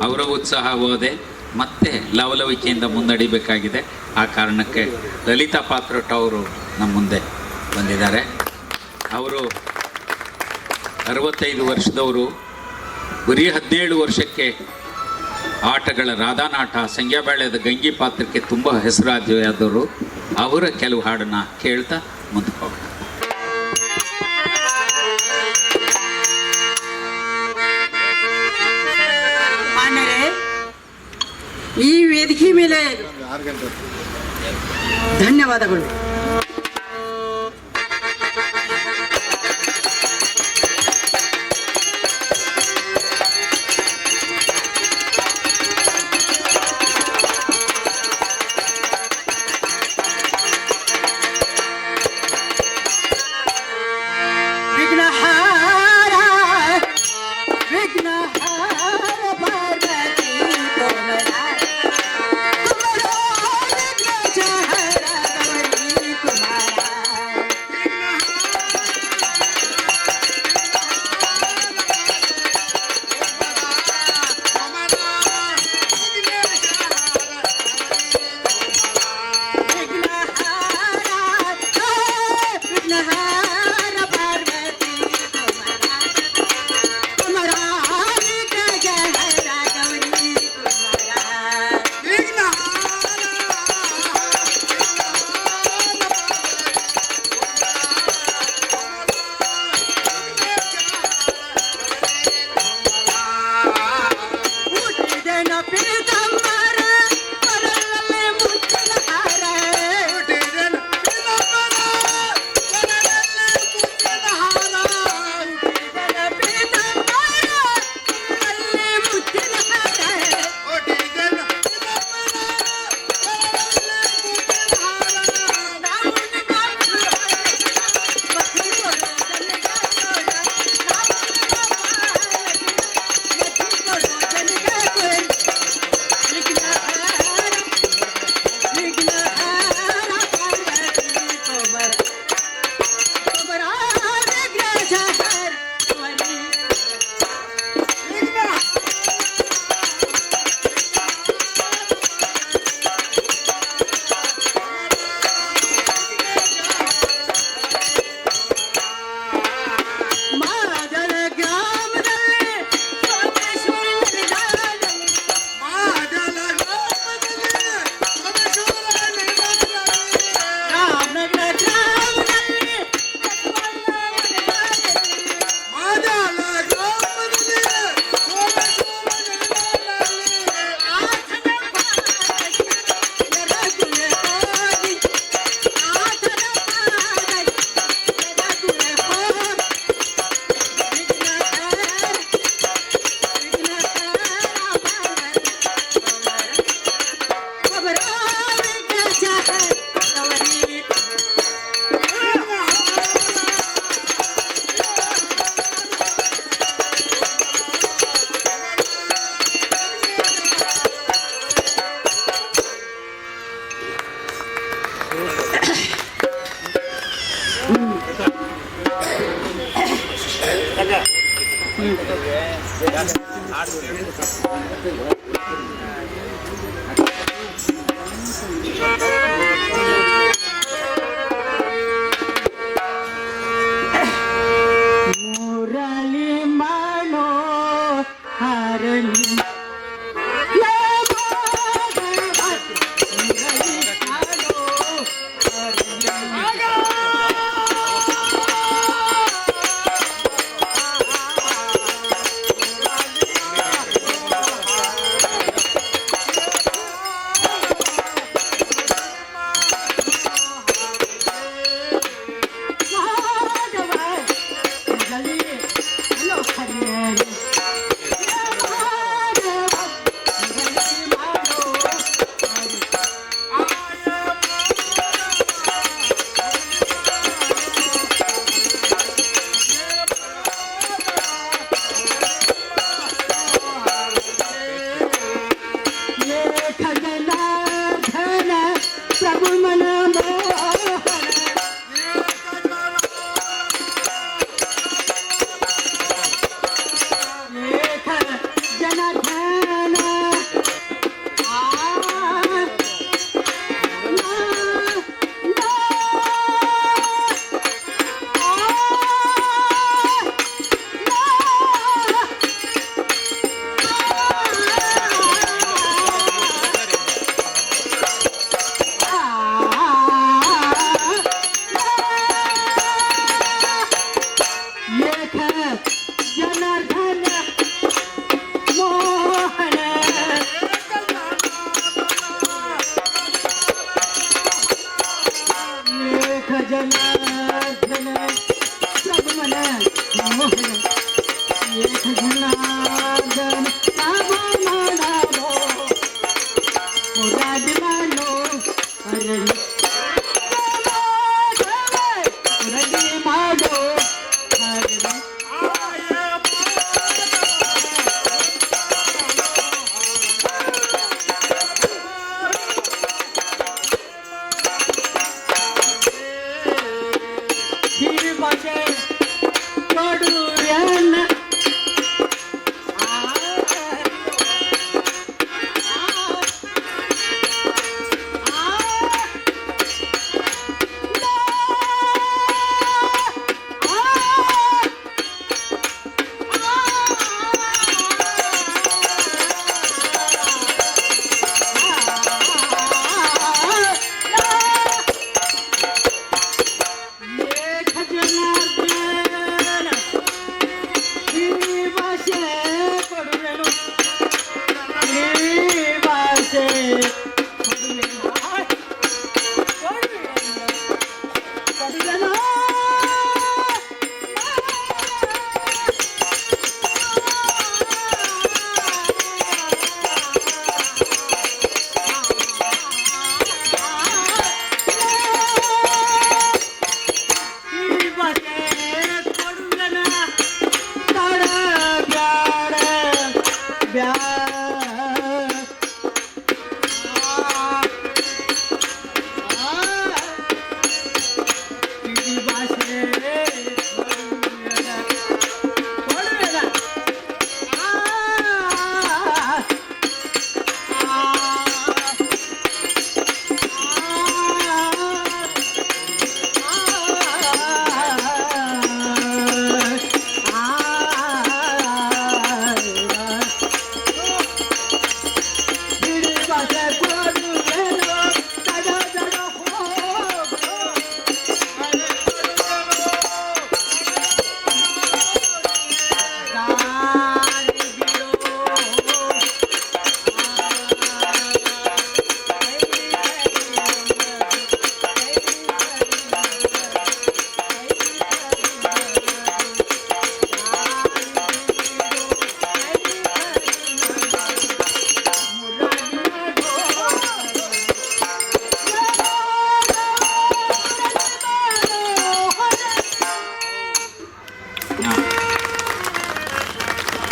ಅವರ ಉತ್ಸಾಹ ಹೋದೆ ಮತ್ತೆ ಲವಲವಿಕೆಯಿಂದ ಮುನ್ನಡಿಬೇಕಾಗಿದೆ. ಆ ಕಾರಣಕ್ಕೆ ಲಲಿತಾ ಪಾತ್ರೋಟ್ ಅವರು ನಮ್ಮ ಮುಂದೆ ಬಂದಿದ್ದಾರೆ. ಅವರು 65 ವರ್ಷದವರು. ಬರೀ 17 ವರ್ಷಕ್ಕೆ ಆಟಗಳ ರಾಧಾನಾಟ, ಸಂಗ್ಯಾಬಾಳ್ಯದ ಗಂಗಿ ಪಾತ್ರಕ್ಕೆ ತುಂಬ ಹೆಸರಾದವರು. ಅವರ ಕೆಲವು ಹಾಡನ್ನು ಕೇಳ್ತಾ ಮುಂದಕ್ಕೆ ಹೋಗೋಣ. ಈ ವೇದಿಕೆ ಮೇಲೆ ಧನ್ಯವಾದಗಳು. जनार्दन ಜನಾರ್ದನ ಪ್ರಭು ಮನ ಮೋಹನ ಏಕ ಜನಾರ್ದನ ನಾಮ ಮಾಡೋ ಮುರಾದಿ ಮಾಡೋ ಅರಳಿ ಮುರಾದಿ ಮಾಡೋ ಅರಳಿ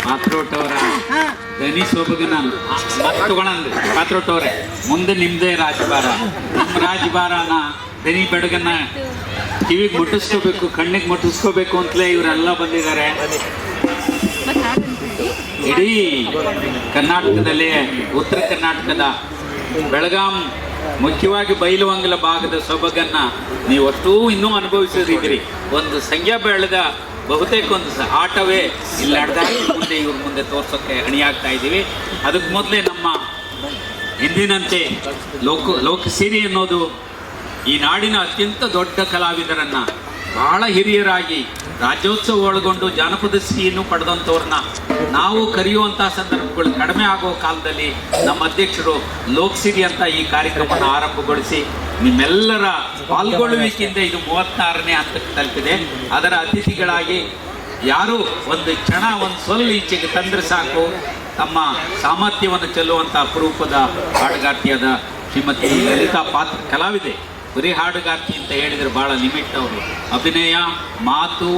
ಪಾತ್ರೋಟವರ ದನಿ ಸೊಬಗನ ಮತ್ತುಗಳಂದು ಪಾತ್ರೋಟವ್ರೆ ಮುಂದೆ ನಿಮ್ಮದೇ ರಾಜಭಾರ ನಿಮ್ಮ ರಾಜಭಾರನ ದನಿ ಬೆಡಗನ್ನ ಕಿವಿಗೆ ಮುಟ್ಟಿಸ್ಕೋಬೇಕು, ಕಣ್ಣಿಗೆ ಮುಟ್ಟಿಸ್ಕೋಬೇಕು ಅಂತಲೇ ಇವರೆಲ್ಲ ಬಂದಿದ್ದಾರೆ. ಇಡೀ ಕರ್ನಾಟಕದಲ್ಲಿ ಉತ್ತರ ಕರ್ನಾಟಕದ ಬೆಳಗಾಂ, ಮುಖ್ಯವಾಗಿ ಬೈಲುವಂಗಲ ಭಾಗದ ಸೊಬಗನ್ನ ನೀವಷ್ಟೂ ಇನ್ನೂ ಅನುಭವಿಸೋದಿದ್ದೀರಿ. ಒಂದು ಸಂಖ್ಯಾ ಬೆಳೆದ ಬಹುತೇಕ ಒಂದು ಆಟವೇ ಇಲ್ಲಿ ಮುಂದೆ ಇವ್ರ ಮುಂದೆ ತೋರ್ಸೋಕ್ಕೆ ಅಣಿಯಾಗ್ತಾ ಇದ್ದೀವಿ. ಅದಕ್ಕೆ ಮೊದಲೇ ನಮ್ಮ ಹಿಂದಿನಂತೆ ಲೋಕಸಿರಿ ಅನ್ನೋದು ಈ ನಾಡಿನ ಅತ್ಯಂತ ದೊಡ್ಡ ಕಲಾವಿದರನ್ನ, ಬಹಳ ಹಿರಿಯರಾಗಿ ರಾಜ್ಯೋತ್ಸವ ಒಳಗೊಂಡು ಜಾನಪದ ಶ್ರೀಯನ್ನು ಪಡೆದಂಥವ್ರನ್ನ ನಾವು ಕರೆಯುವಂಥ ಸಂದರ್ಭಗಳು ಕಡಿಮೆ ಆಗೋ ಕಾಲದಲ್ಲಿ ನಮ್ಮ ಅಧ್ಯಕ್ಷರು ಲೋಕಸಿರಿ ಅಂತ ಈ ಕಾರ್ಯಕ್ರಮನ ಆರಂಭಗೊಳಿಸಿ ನಿಮ್ಮೆಲ್ಲರ ಪಾಲ್ಗೊಳ್ಳುವಿಕೆಯಿಂದ ಇದು 36ನೇ ಹಂತಕ್ಕೆ ತಲುಪಿದೆ. ಅದರ ಅತಿಥಿಗಳಾಗಿ ಯಾರು ಒಂದು ಕ್ಷಣ ಒಂದು ಸೊಲ್ಲು ಈಚೆಗೆ ತಂದ್ರೆ ಸಾಕು ತಮ್ಮ ಸಾಮರ್ಥ್ಯವನ್ನು ಚೆಲ್ಲುವಂಥ ಅಪರೂಪದ ಹಾಡುಗಾರ್ತಿಯಾದ ಶ್ರೀಮತಿ ಲಲಿತಾ ಪಾತ್ರ ಕಲಾವಿದೆ. ಬರೀ ಹಾಡುಗಾರ್ತಿ ಅಂತ ಹೇಳಿದರೆ ಭಾಳ ಲಿಮಿಟ್. ಅವರು ಅಭಿನಯ, ಮಾತು,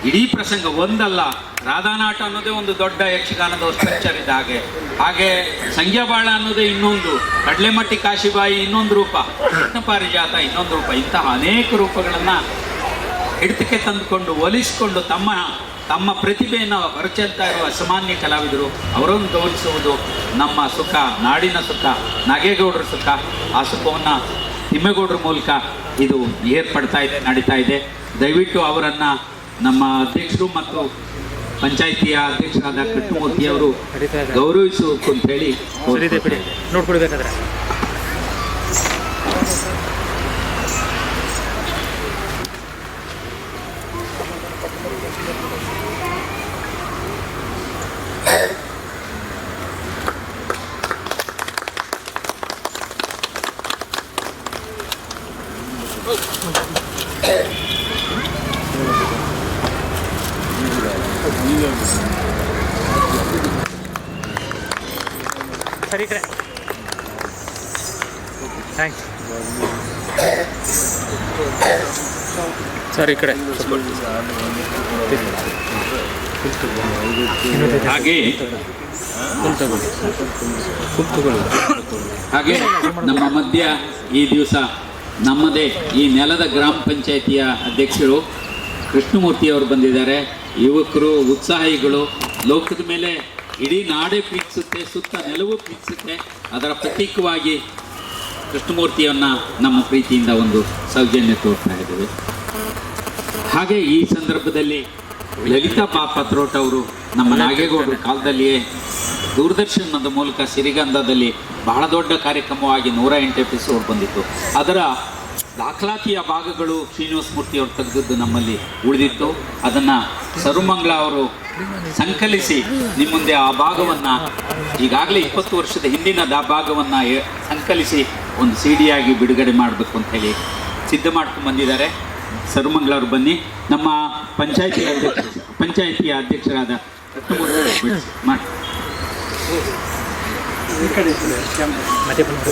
ಇಡೀ ಪ್ರಸಂಗ ಒಂದಲ್ಲ. ರಾಧಾನಾಟ ಅನ್ನೋದೇ ಒಂದು ದೊಡ್ಡ ಯಕ್ಷಗಾನದ ಸ್ಟ್ರಕ್ಚರ್ ಇದೆ. ಹಾಗೆ ಸಂಗ್ಯಾಬಾಳ ಅನ್ನೋದೇ ಇನ್ನೊಂದು, ಕಡಲೆಮಟ್ಟಿ ಕಾಶಿಬಾಯಿ ಇನ್ನೊಂದು ರೂಪ, ಕೃಷ್ಣ ಪಾರಿಜಾತ ಇನ್ನೊಂದು ರೂಪ. ಇಂತಹ ಅನೇಕ ರೂಪಗಳನ್ನು ಹಿಡಿತಕ್ಕೆ ತಂದುಕೊಂಡು ಒಲಿಸಿಕೊಂಡು ತಮ್ಮ ಪ್ರತಿಭೆಯನ್ನು ಹೊರಚೆಲ್ತಾ ಇರುವ ಅಸಾಮಾನ್ಯ ಕಲಾವಿದರು. ಅವರನ್ನು ಗೌರವಿಸುವುದು ನಮ್ಮ ಸುಖ, ನಾಡಿನ ಸುಖ, ನಾಗೇಗೌಡರ ಸುಖ. ಆ ಸುಖವನ್ನು ತಿಮ್ಮೇಗೌಡರ ಮೂಲಕ ಇದು ನಡೀತಾ ಇದೆ. ದಯವಿಟ್ಟು ಅವರನ್ನು ನಮ್ಮ ಅಧ್ಯಕ್ಷರು ಮತ್ತು ಪಂಚಾಯಿತಿಯ ಅಧ್ಯಕ್ಷರಾದ ಕೃಷ್ಣಮೂರ್ತಿಯವರು ಗೌರವಿಸಬೇಕು ಅಂತ ಹೇಳಿ ನೋಡ್ಕೊಳ್ಬೇಕಾದ್ರೆ ಸರಿ ಈ ಕಡೆ ಥ್ಯಾಂಕ್ಸ್ ಸರ್ ಈ ಕಡೆ ಹಾಗೆ ನಮ್ಮ ಮಧ್ಯ ಈ ದಿವಸ ನಮ್ಮದೇ ಈ ನೆಲದ ಗ್ರಾಮ ಪಂಚಾಯಿತಿಯ ಅಧ್ಯಕ್ಷರು ಕೃಷ್ಣಮೂರ್ತಿಯವರು ಬಂದಿದ್ದಾರೆ. ಯುವಕರು, ಉತ್ಸಾಹಿಗಳು, ಲೋಕದ ಮೇಲೆ ಇಡೀ ನಾಡೇ ಪ್ರೀತಿಸುತ್ತೆ, ಸುತ್ತ ನೆಲವೂ ಪ್ರೀತಿಸುತ್ತೆ. ಅದರ ಪ್ರತೀಕವಾಗಿ ಕೃಷ್ಣಮೂರ್ತಿಯನ್ನು ನಮ್ಮ ಪ್ರೀತಿಯಿಂದ ಒಂದು ಸೌಜನ್ಯ ತೋರ್ತಾ ಇದ್ದೇವೆ. ಹಾಗೆ ಈ ಸಂದರ್ಭದಲ್ಲಿ ಲಲಿತಾ ಪಾತ್ರೋಟ ಅವರು ನಮ್ಮ ನಾಗೇಗೌಡರ ಕಾಲದಲ್ಲಿಯೇ ದೂರದರ್ಶನದ ಮೂಲಕ ಸಿರಿಗಂಧದಲ್ಲಿ ಬಹಳ ದೊಡ್ಡ ಕಾರ್ಯಕ್ರಮವಾಗಿ 108 ಎಪಿಸೋಡ್ ಬಂದಿತ್ತು. ಅದರ ದಾಖಲಾತಿಯ ಭಾಗಗಳು ಶ್ರೀನಿವಾಸ ಮೂರ್ತಿಯವರು ತೆಗೆದದ್ದು ನಮ್ಮಲ್ಲಿ ಉಳಿದಿತ್ತು. ಅದನ್ನು ಸರ್ವಮಂಗಳ ಅವರು ಸಂಕಲಿಸಿ ನಿಮ್ಮ ಮುಂದೆ ಆ ಭಾಗವನ್ನು ಈಗಾಗಲೇ 20 ವರ್ಷದ ಹಿಂದಿನ ಭಾಗವನ್ನು ಸಂಕಲಿಸಿ ಒಂದು CD ಆಗಿ ಬಿಡುಗಡೆ ಮಾಡಬೇಕು ಅಂತ ಹೇಳಿ ಸಿದ್ಧ ಮಾಡ್ಕೊಂಡು ಬಂದಿದ್ದಾರೆ. ಸರ್ವಮಂಗಳವರು ಬನ್ನಿ. ನಮ್ಮ ಪಂಚಾಯಿತಿಯ ಅಧ್ಯಕ್ಷರಾದ ಮಾಡಿ ಮತ್ತೆ ಬಂದು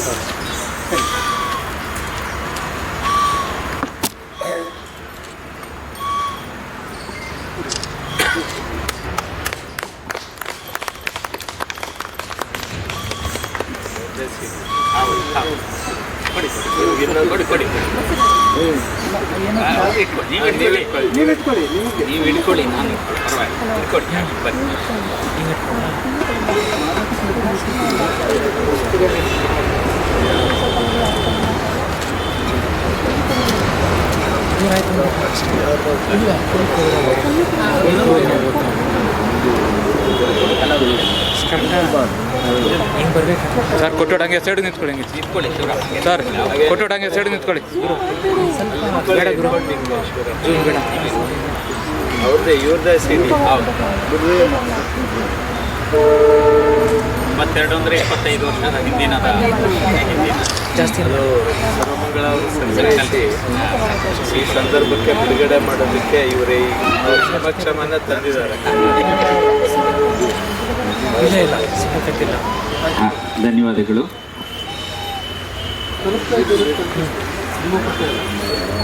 ನೀವು ಇಟ್ಕೊಳ್ಳಿ, ನಾನು ಬನ್ನಿ. ಹಿಂಗೆ ಬರ್ಬೇಕು ಸರ್. ಕೊಟ್ಟೋಡಂಗೆ ಸೈಡ್ ನಿಂತ್ಕೊಳ್ಳಿ, ಹಿಂಗೆ ಸರ್. ಕೊಟ್ಟೋಡಂಗೆ ಸೈಡ್ ನಿಂತ್ಕೊಳ್ಳಿ. ಬೇಡ ಗುರು, ಬೇಡ. ಅವ್ರದ್ದೇ ಇವ್ರದ್ದೇ ಸಿಡಿ. 22 ಅಂದರೆ 25 ವರ್ಷದ ಹಿಂದಿನ ಜಾಸ್ತಿ ಸರ್ವಮಂಗಳ ಅವರು ಸಂಕಲಿಸಿ ಈ ಸಂದರ್ಭಕ್ಕೆ ಬಿಡುಗಡೆ ಮಾಡೋದಕ್ಕೆ ಇವರೇ ಅವ್ರ ಸಮಕ್ಷಮನ ತಂದಿದ್ದಾರೆ. ಇಲ್ಲ ಇಲ್ಲ ಸಿಗಕತ್ತಿಲ್ಲ. ಧನ್ಯವಾದಗಳು.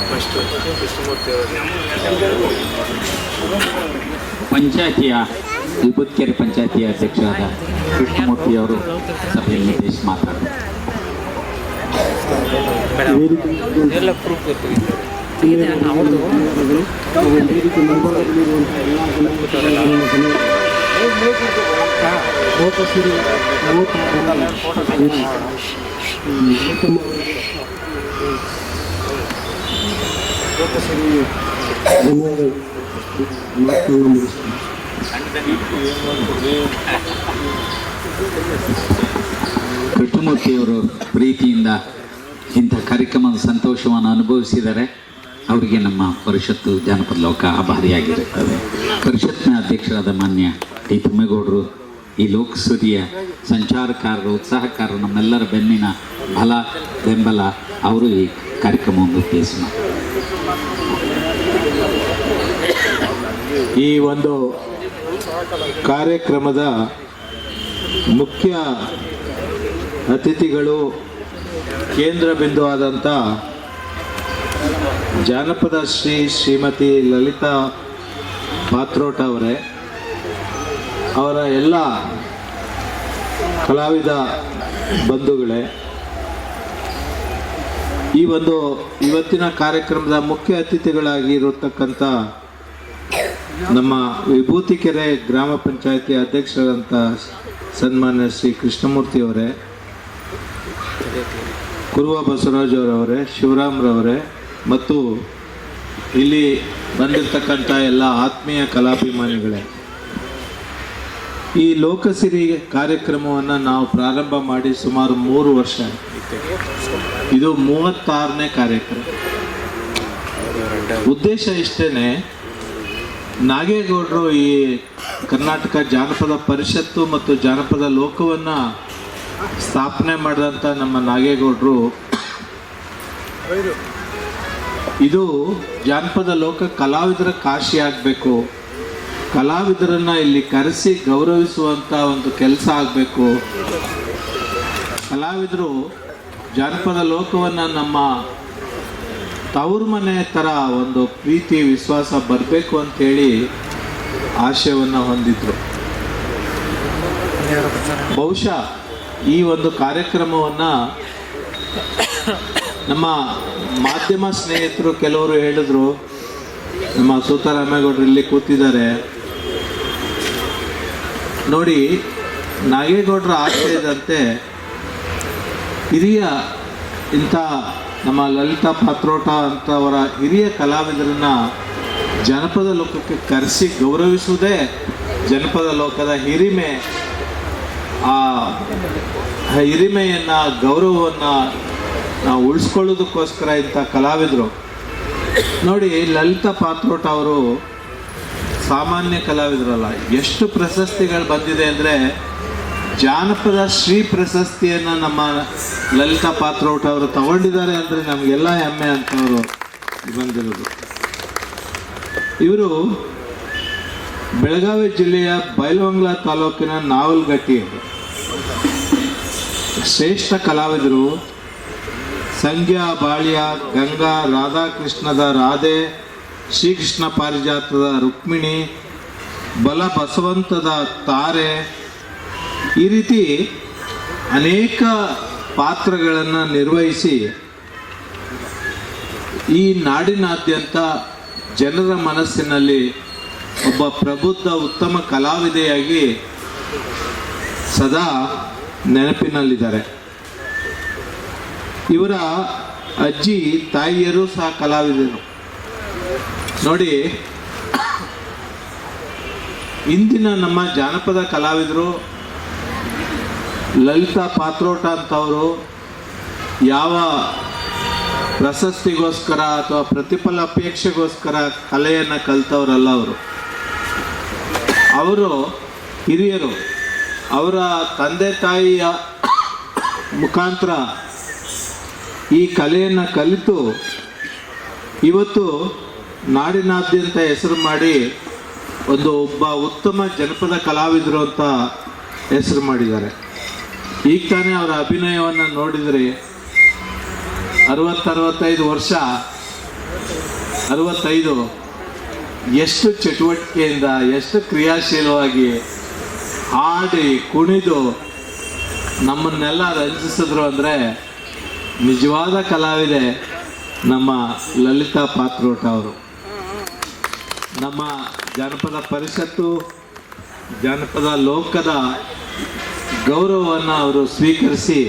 ಫಸ್ಟ್ ಕೃಷ್ಣಮೂರ್ತಿ ಪಂಚಾಯಿತಿಯ ವಿಭೂತ್ಕೆರೆ ಪಂಚಾಯಿತಿಯ ಅಧ್ಯಕ್ಷರಾದ ಕೃಷ್ಣಮೂರ್ತಿಯವರು ಸಭೆಯಲ್ಲಿ ಉದ್ದೇಶಿಸಿ ಮಾತಾಡ್ತಾರೆ. ಎಲ್ಲ ಪ್ರೂಫ್ ಗೊತ್ತಿದೆ. ಕೃಷ್ಣಮೂರ್ತಿಯವರು ಪ್ರೀತಿಯಿಂದ ಇಂಥ ಕಾರ್ಯಕ್ರಮದ ಸಂತೋಷವನ್ನು ಅನುಭವಿಸಿದ್ದಾರೆ. ಅವರಿಗೆ ನಮ್ಮ ಪರಿಷತ್ತು ಜಾನಪದ ಲೋಕ ಆಭಾರಿಯಾಗಿರುತ್ತದೆ. ಪರಿಷತ್ನ ಅಧ್ಯಕ್ಷರಾದ ಮಾನ್ಯ ಟಿ ತಿಮ್ಮೇಗೌಡರು, ಈ ಲೋಕಸುರಿಯ ಸಂಚಾರಕಾರರು, ಉತ್ಸಾಹಕಾರರು, ನಮ್ಮೆಲ್ಲರ ಬೆನ್ನಿನ ಬಲ ಬೆಂಬಲ, ಅವರು ಈ ಕಾರ್ಯಕ್ರಮವನ್ನು ಉದ್ದೇಶಿಸಿ ಈ ಒಂದು ಕಾರ್ಯಕ್ರಮದ ಮುಖ್ಯ ಅತಿಥಿಗಳು ಕೇಂದ್ರ ಬಿಂದುವಾದಂಥ ಜಾನಪದ ಶ್ರೀಮತಿ ಲಲಿತಾ ಪಾತ್ರೋಟ ಅವರೇ, ಅವರ ಎಲ್ಲ ಕಲಾವಿದ ಬಂಧುಗಳೇ, ಈ ಒಂದು ಇವತ್ತಿನ ಕಾರ್ಯಕ್ರಮದ ಮುಖ್ಯ ಅತಿಥಿಗಳಾಗಿರತಕ್ಕಂಥ ನಮ್ಮ ವಿಭೂತಿಕೆರೆ ಗ್ರಾಮ ಪಂಚಾಯತಿ ಅಧ್ಯಕ್ಷರಾದಂಥ ಸನ್ಮಾನ್ಯ ಶ್ರೀ ಕೃಷ್ಣಮೂರ್ತಿಯವರೇ, ಕುರುವ ಬಸವರಾಜವರವರೇ, ಶಿವರಾಮ್ರವರೇ ಮತ್ತು ಇಲ್ಲಿ ಬಂದಿರತಕ್ಕಂಥ ಎಲ್ಲ ಆತ್ಮೀಯ ಕಲಾಭಿಮಾನಿಗಳೇ, ಈ ಲೋಕಸಿರಿ ಕಾರ್ಯಕ್ರಮವನ್ನು ನಾವು ಪ್ರಾರಂಭ ಮಾಡಿ ಸುಮಾರು 3 ವರ್ಷ. ಇದು 36ನೇ ಕಾರ್ಯಕ್ರಮ. ಉದ್ದೇಶ ಇಷ್ಟೇ, ನಾಗೇಗೌಡರು ಈ ಕರ್ನಾಟಕ ಜಾನಪದ ಪರಿಷತ್ತು ಮತ್ತು ಜಾನಪದ ಲೋಕವನ್ನು ಸ್ಥಾಪನೆ ಮಾಡಿದಂಥ ನಮ್ಮ ನಾಗೇಗೌಡರು ಇದು ಜಾನಪದ ಲೋಕ ಕಲಾವಿದರ ಕಾಶಿ ಆಗಬೇಕು, ಕಲಾವಿದರನ್ನು ಇಲ್ಲಿ ಕರೆಸಿ ಗೌರವಿಸುವಂಥ ಒಂದು ಕೆಲಸ ಆಗಬೇಕು. ಕಲಾವಿದರು ಜಾನಪದ ಲೋಕವನ್ನು ನಮ್ಮ ತವರು ಮನೆ ಥರ ಒಂದು ಪ್ರೀತಿ ವಿಶ್ವಾಸ ಬರಬೇಕು ಅಂಥೇಳಿ ಆಶಯವನ್ನು ಹೊಂದಿದ್ರು. ಬಹುಶಃ ಈ ಒಂದು ಕಾರ್ಯಕ್ರಮವನ್ನು ನಮ್ಮ ಮಾಧ್ಯಮ ಸ್ನೇಹಿತರು ಕೆಲವರು ಹೇಳಿದ್ರು, ನಮ್ಮ ಸೂತರಾಮೇಗೌಡರು ಇಲ್ಲಿ ಕೂತಿದ್ದಾರೆ ನೋಡಿ, ನಾಗೇಗೌಡರ ಆಶಯದಂತೆ ಹಿರಿಯ ಇಂಥ ನಮ್ಮ ಲಲಿತಾ ಪಾತ್ರೋಟ ಅಂತವರ ಹಿರಿಯ ಕಲಾವಿದರನ್ನ ಜನಪದ ಲೋಕಕ್ಕೆ ಕರೆಸಿ ಗೌರವಿಸುವುದೇ ಜನಪದ ಲೋಕದ ಹಿರಿಮೆ. ಆ ಹಿರಿಮೆಯನ್ನು ಗೌರವವನ್ನು ನಾವು ಉಳಿಸ್ಕೊಳ್ಳೋದಕ್ಕೋಸ್ಕರ ಇಂಥ ಕಲಾವಿದರು ನೋಡಿ. ಲಲಿತಾ ಪಾತ್ರೋಟ ಅವರು ಸಾಮಾನ್ಯ ಕಲಾವಿದರಲ್ಲ, ಎಷ್ಟು ಪ್ರಶಸ್ತಿಗಳು ಬಂದಿದೆ ಅಂದರೆ ಜಾನಪದ ಶ್ರೀ ಪ್ರಶಸ್ತಿಯನ್ನು ನಮ್ಮ ಲಲಿತಾ ಪಾತ್ರೋಟ ಅವರು ತಗೊಂಡಿದ್ದಾರೆ ಅಂದರೆ ನಮಗೆಲ್ಲ ಹೆಮ್ಮೆ ಅಂತವರು ಬಂದಿರೋದು. ಇವರು ಬೆಳಗಾವಿ ಜಿಲ್ಲೆಯ ಬೈಲಹೊಂಗಲ ತಾಲೂಕಿನ ನಾವಲ್ಗಟ್ಟಿಯವರು ಶ್ರೇಷ್ಠ ಕಲಾವಿದರು. ಸಂಗ್ಯಾ ಬಾಳ್ಯ, ಗಂಗಾ, ರಾಧಾಕೃಷ್ಣದ ರಾಧೆ, ಶ್ರೀಕೃಷ್ಣ ಪಾರಿಜಾತದ ರುಕ್ಮಿಣಿ, ಬಲ ಬಸವಂತದ ತಾರೆ, ಈ ರೀತಿ ಅನೇಕ ಪಾತ್ರಗಳನ್ನು ನಿರ್ವಹಿಸಿ ಈ ನಾಡಿನಾದ್ಯಂತ ಜನರ ಮನಸ್ಸಿನಲ್ಲಿ ಒಬ್ಬ ಪ್ರಬುದ್ಧ ಉತ್ತಮ ಕಲಾವಿದೆಯಾಗಿ ಸದಾ ನೆನಪಿನಲ್ಲಿದ್ದಾರೆ. ಇವರ ಅಜ್ಜಿ ತಾಯಿಯರು ಸಹ ಕಲಾವಿದರು ನೋಡಿ. ಇಂದಿನ ನಮ್ಮ ಜಾನಪದ ಕಲಾವಿದರು ಲಲಿತಾ ಪಾತ್ರೋಟ ಅಂತವರು ಯಾವ ಪ್ರಶಸ್ತಿಗೋಸ್ಕರ ಅಥವಾ ಪ್ರತಿಫಲ ಅಪೇಕ್ಷೆಗೋಸ್ಕರ ಕಲೆಯನ್ನು ಕಲಿತವರಲ್ಲ. ಅವರು ಹಿರಿಯರು, ಅವರ ತಂದೆ ತಾಯಿಯ ಮುಖಾಂತರ ಈ ಕಲೆಯನ್ನು ಕಲಿತು ಇವತ್ತು ನಾಡಿನಾದ್ಯಂತ ಹೆಸರು ಮಾಡಿ ಒಬ್ಬ ಉತ್ತಮ ಜನಪದ ಕಲಾವಿದರು ಅಂತ ಹೆಸರು ಮಾಡಿದ್ದಾರೆ. ಈಗ ತಾನೇ ಅವರ ಅಭಿನಯವನ್ನು ನೋಡಿದರೆ 60-65 ವರ್ಷ, 65 ಎಷ್ಟು ಚಟುವಟಿಕೆಯಿಂದ ಎಷ್ಟು ಕ್ರಿಯಾಶೀಲವಾಗಿ ಹಾಡಿ ಕುಣಿದು ನಮ್ಮನ್ನೆಲ್ಲ ರಂಜಿಸಿದ್ರು ಅಂದರೆ ನಿಜವಾದ ಕಲಾವಿದೆ ನಮ್ಮ ಲಲಿತಾ ಪಾತ್ರೋಟ ಅವರು. ನಮ್ಮ ಜಾನಪದ ಪರಿಷತ್ತು, ಜಾನಪದ ಲೋಕದ ಗೌರವವನ್ನು ಅವರು ಸ್ವೀಕರಿಸಿ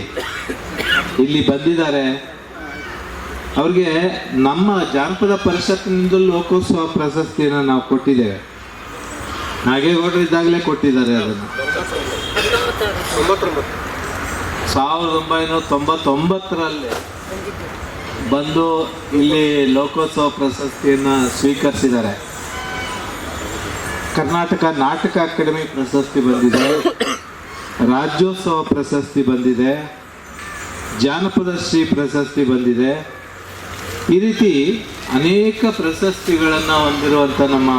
ಇಲ್ಲಿ ಬಂದಿದ್ದಾರೆ. ಅವ್ರಿಗೆ ನಮ್ಮ ಜಾನಪದ ಪರಿಷತ್ತಿನಿಂದ ಲೋಕೋತ್ಸವ ಪ್ರಶಸ್ತಿಯನ್ನು ನಾವು ಕೊಟ್ಟಿದ್ದೇವೆ. ನಾಗೇಗೌಡರು ಇದ್ದಾಗಲೇ ಕೊಟ್ಟಿದ್ದಾರೆ. ಅದನ್ನು 1999ರಲ್ಲಿ ಬಂದು ಇಲ್ಲಿ ಲೋಕೋತ್ಸವ ಪ್ರಶಸ್ತಿಯನ್ನು ಸ್ವೀಕರಿಸಿದ್ದಾರೆ. ಕರ್ನಾಟಕ ನಾಟಕ ಅಕಾಡೆಮಿ ಪ್ರಶಸ್ತಿ ಬಂದಿದೆ, ರಾಜ್ಯೋತ್ಸವ ಪ್ರಶಸ್ತಿ ಬಂದಿದೆ, ಜಾನಪದ ಶ್ರೀ ಪ್ರಶಸ್ತಿ ಬಂದಿದೆ. ಈ ರೀತಿ ಅನೇಕ ಪ್ರಶಸ್ತಿಗಳನ್ನು ಹೊಂದಿರುವಂಥ ನಮ್ಮ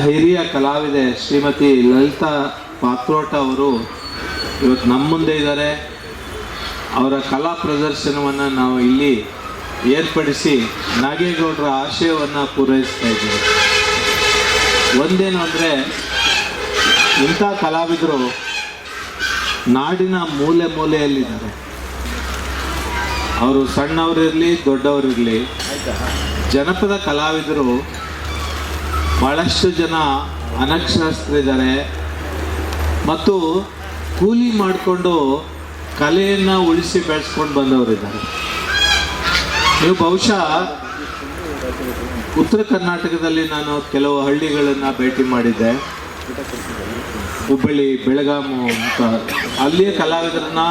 ಹಿರಿಯ ಕಲಾವಿದೆ ಶ್ರೀಮತಿ ಲಲಿತಾ ಪಾತ್ರೋಟ ಅವರು ಇವತ್ತು ನಮ್ಮ ಮುಂದೆ ಇದ್ದಾರೆ. ಅವರ ಕಲಾ ಪ್ರದರ್ಶನವನ್ನು ನಾವು ಇಲ್ಲಿ ಏರ್ಪಡಿಸಿ ನಾಗೇಗೌಡರ ಆಶಯವನ್ನು ಪೂರೈಸ್ತಾ ಇದ್ದೀವಿ. ಒಂದೇನು ಅಂದರೆ, ಇಂಥ ಕಲಾವಿದರು ನಾಡಿನ ಮೂಲೆ ಮೂಲೆಯಲ್ಲಿದ್ದಾರೆ. ಅವರು ಸಣ್ಣವರಿರಲಿ ದೊಡ್ಡವರಿರಲಿ, ಜನಪದ ಕಲಾವಿದರು ಭಾಳಷ್ಟು ಜನ ಅನಕ್ಷರಸ್ಥರಿದ್ದಾರೆ ಮತ್ತು ಕೂಲಿ ಮಾಡಿಕೊಂಡು ಕಲೆಯನ್ನು ಉಳಿಸಿ ಬೆಳೆಸ್ಕೊಂಡು ಬಂದವರಿದ್ದಾರೆ. ನೀವು ಬಹುಶಃ ಉತ್ತರ ಕರ್ನಾಟಕದಲ್ಲಿ ನಾನು ಕೆಲವು ಹಳ್ಳಿಗಳನ್ನು ಭೇಟಿ ಮಾಡಿದ್ದೆ, ಹುಬ್ಬಳ್ಳಿ, ಬೆಳಗಾಮು ಅಂತ. ಅಲ್ಲಿಯ ಕಲಾವಿದರನ್ನ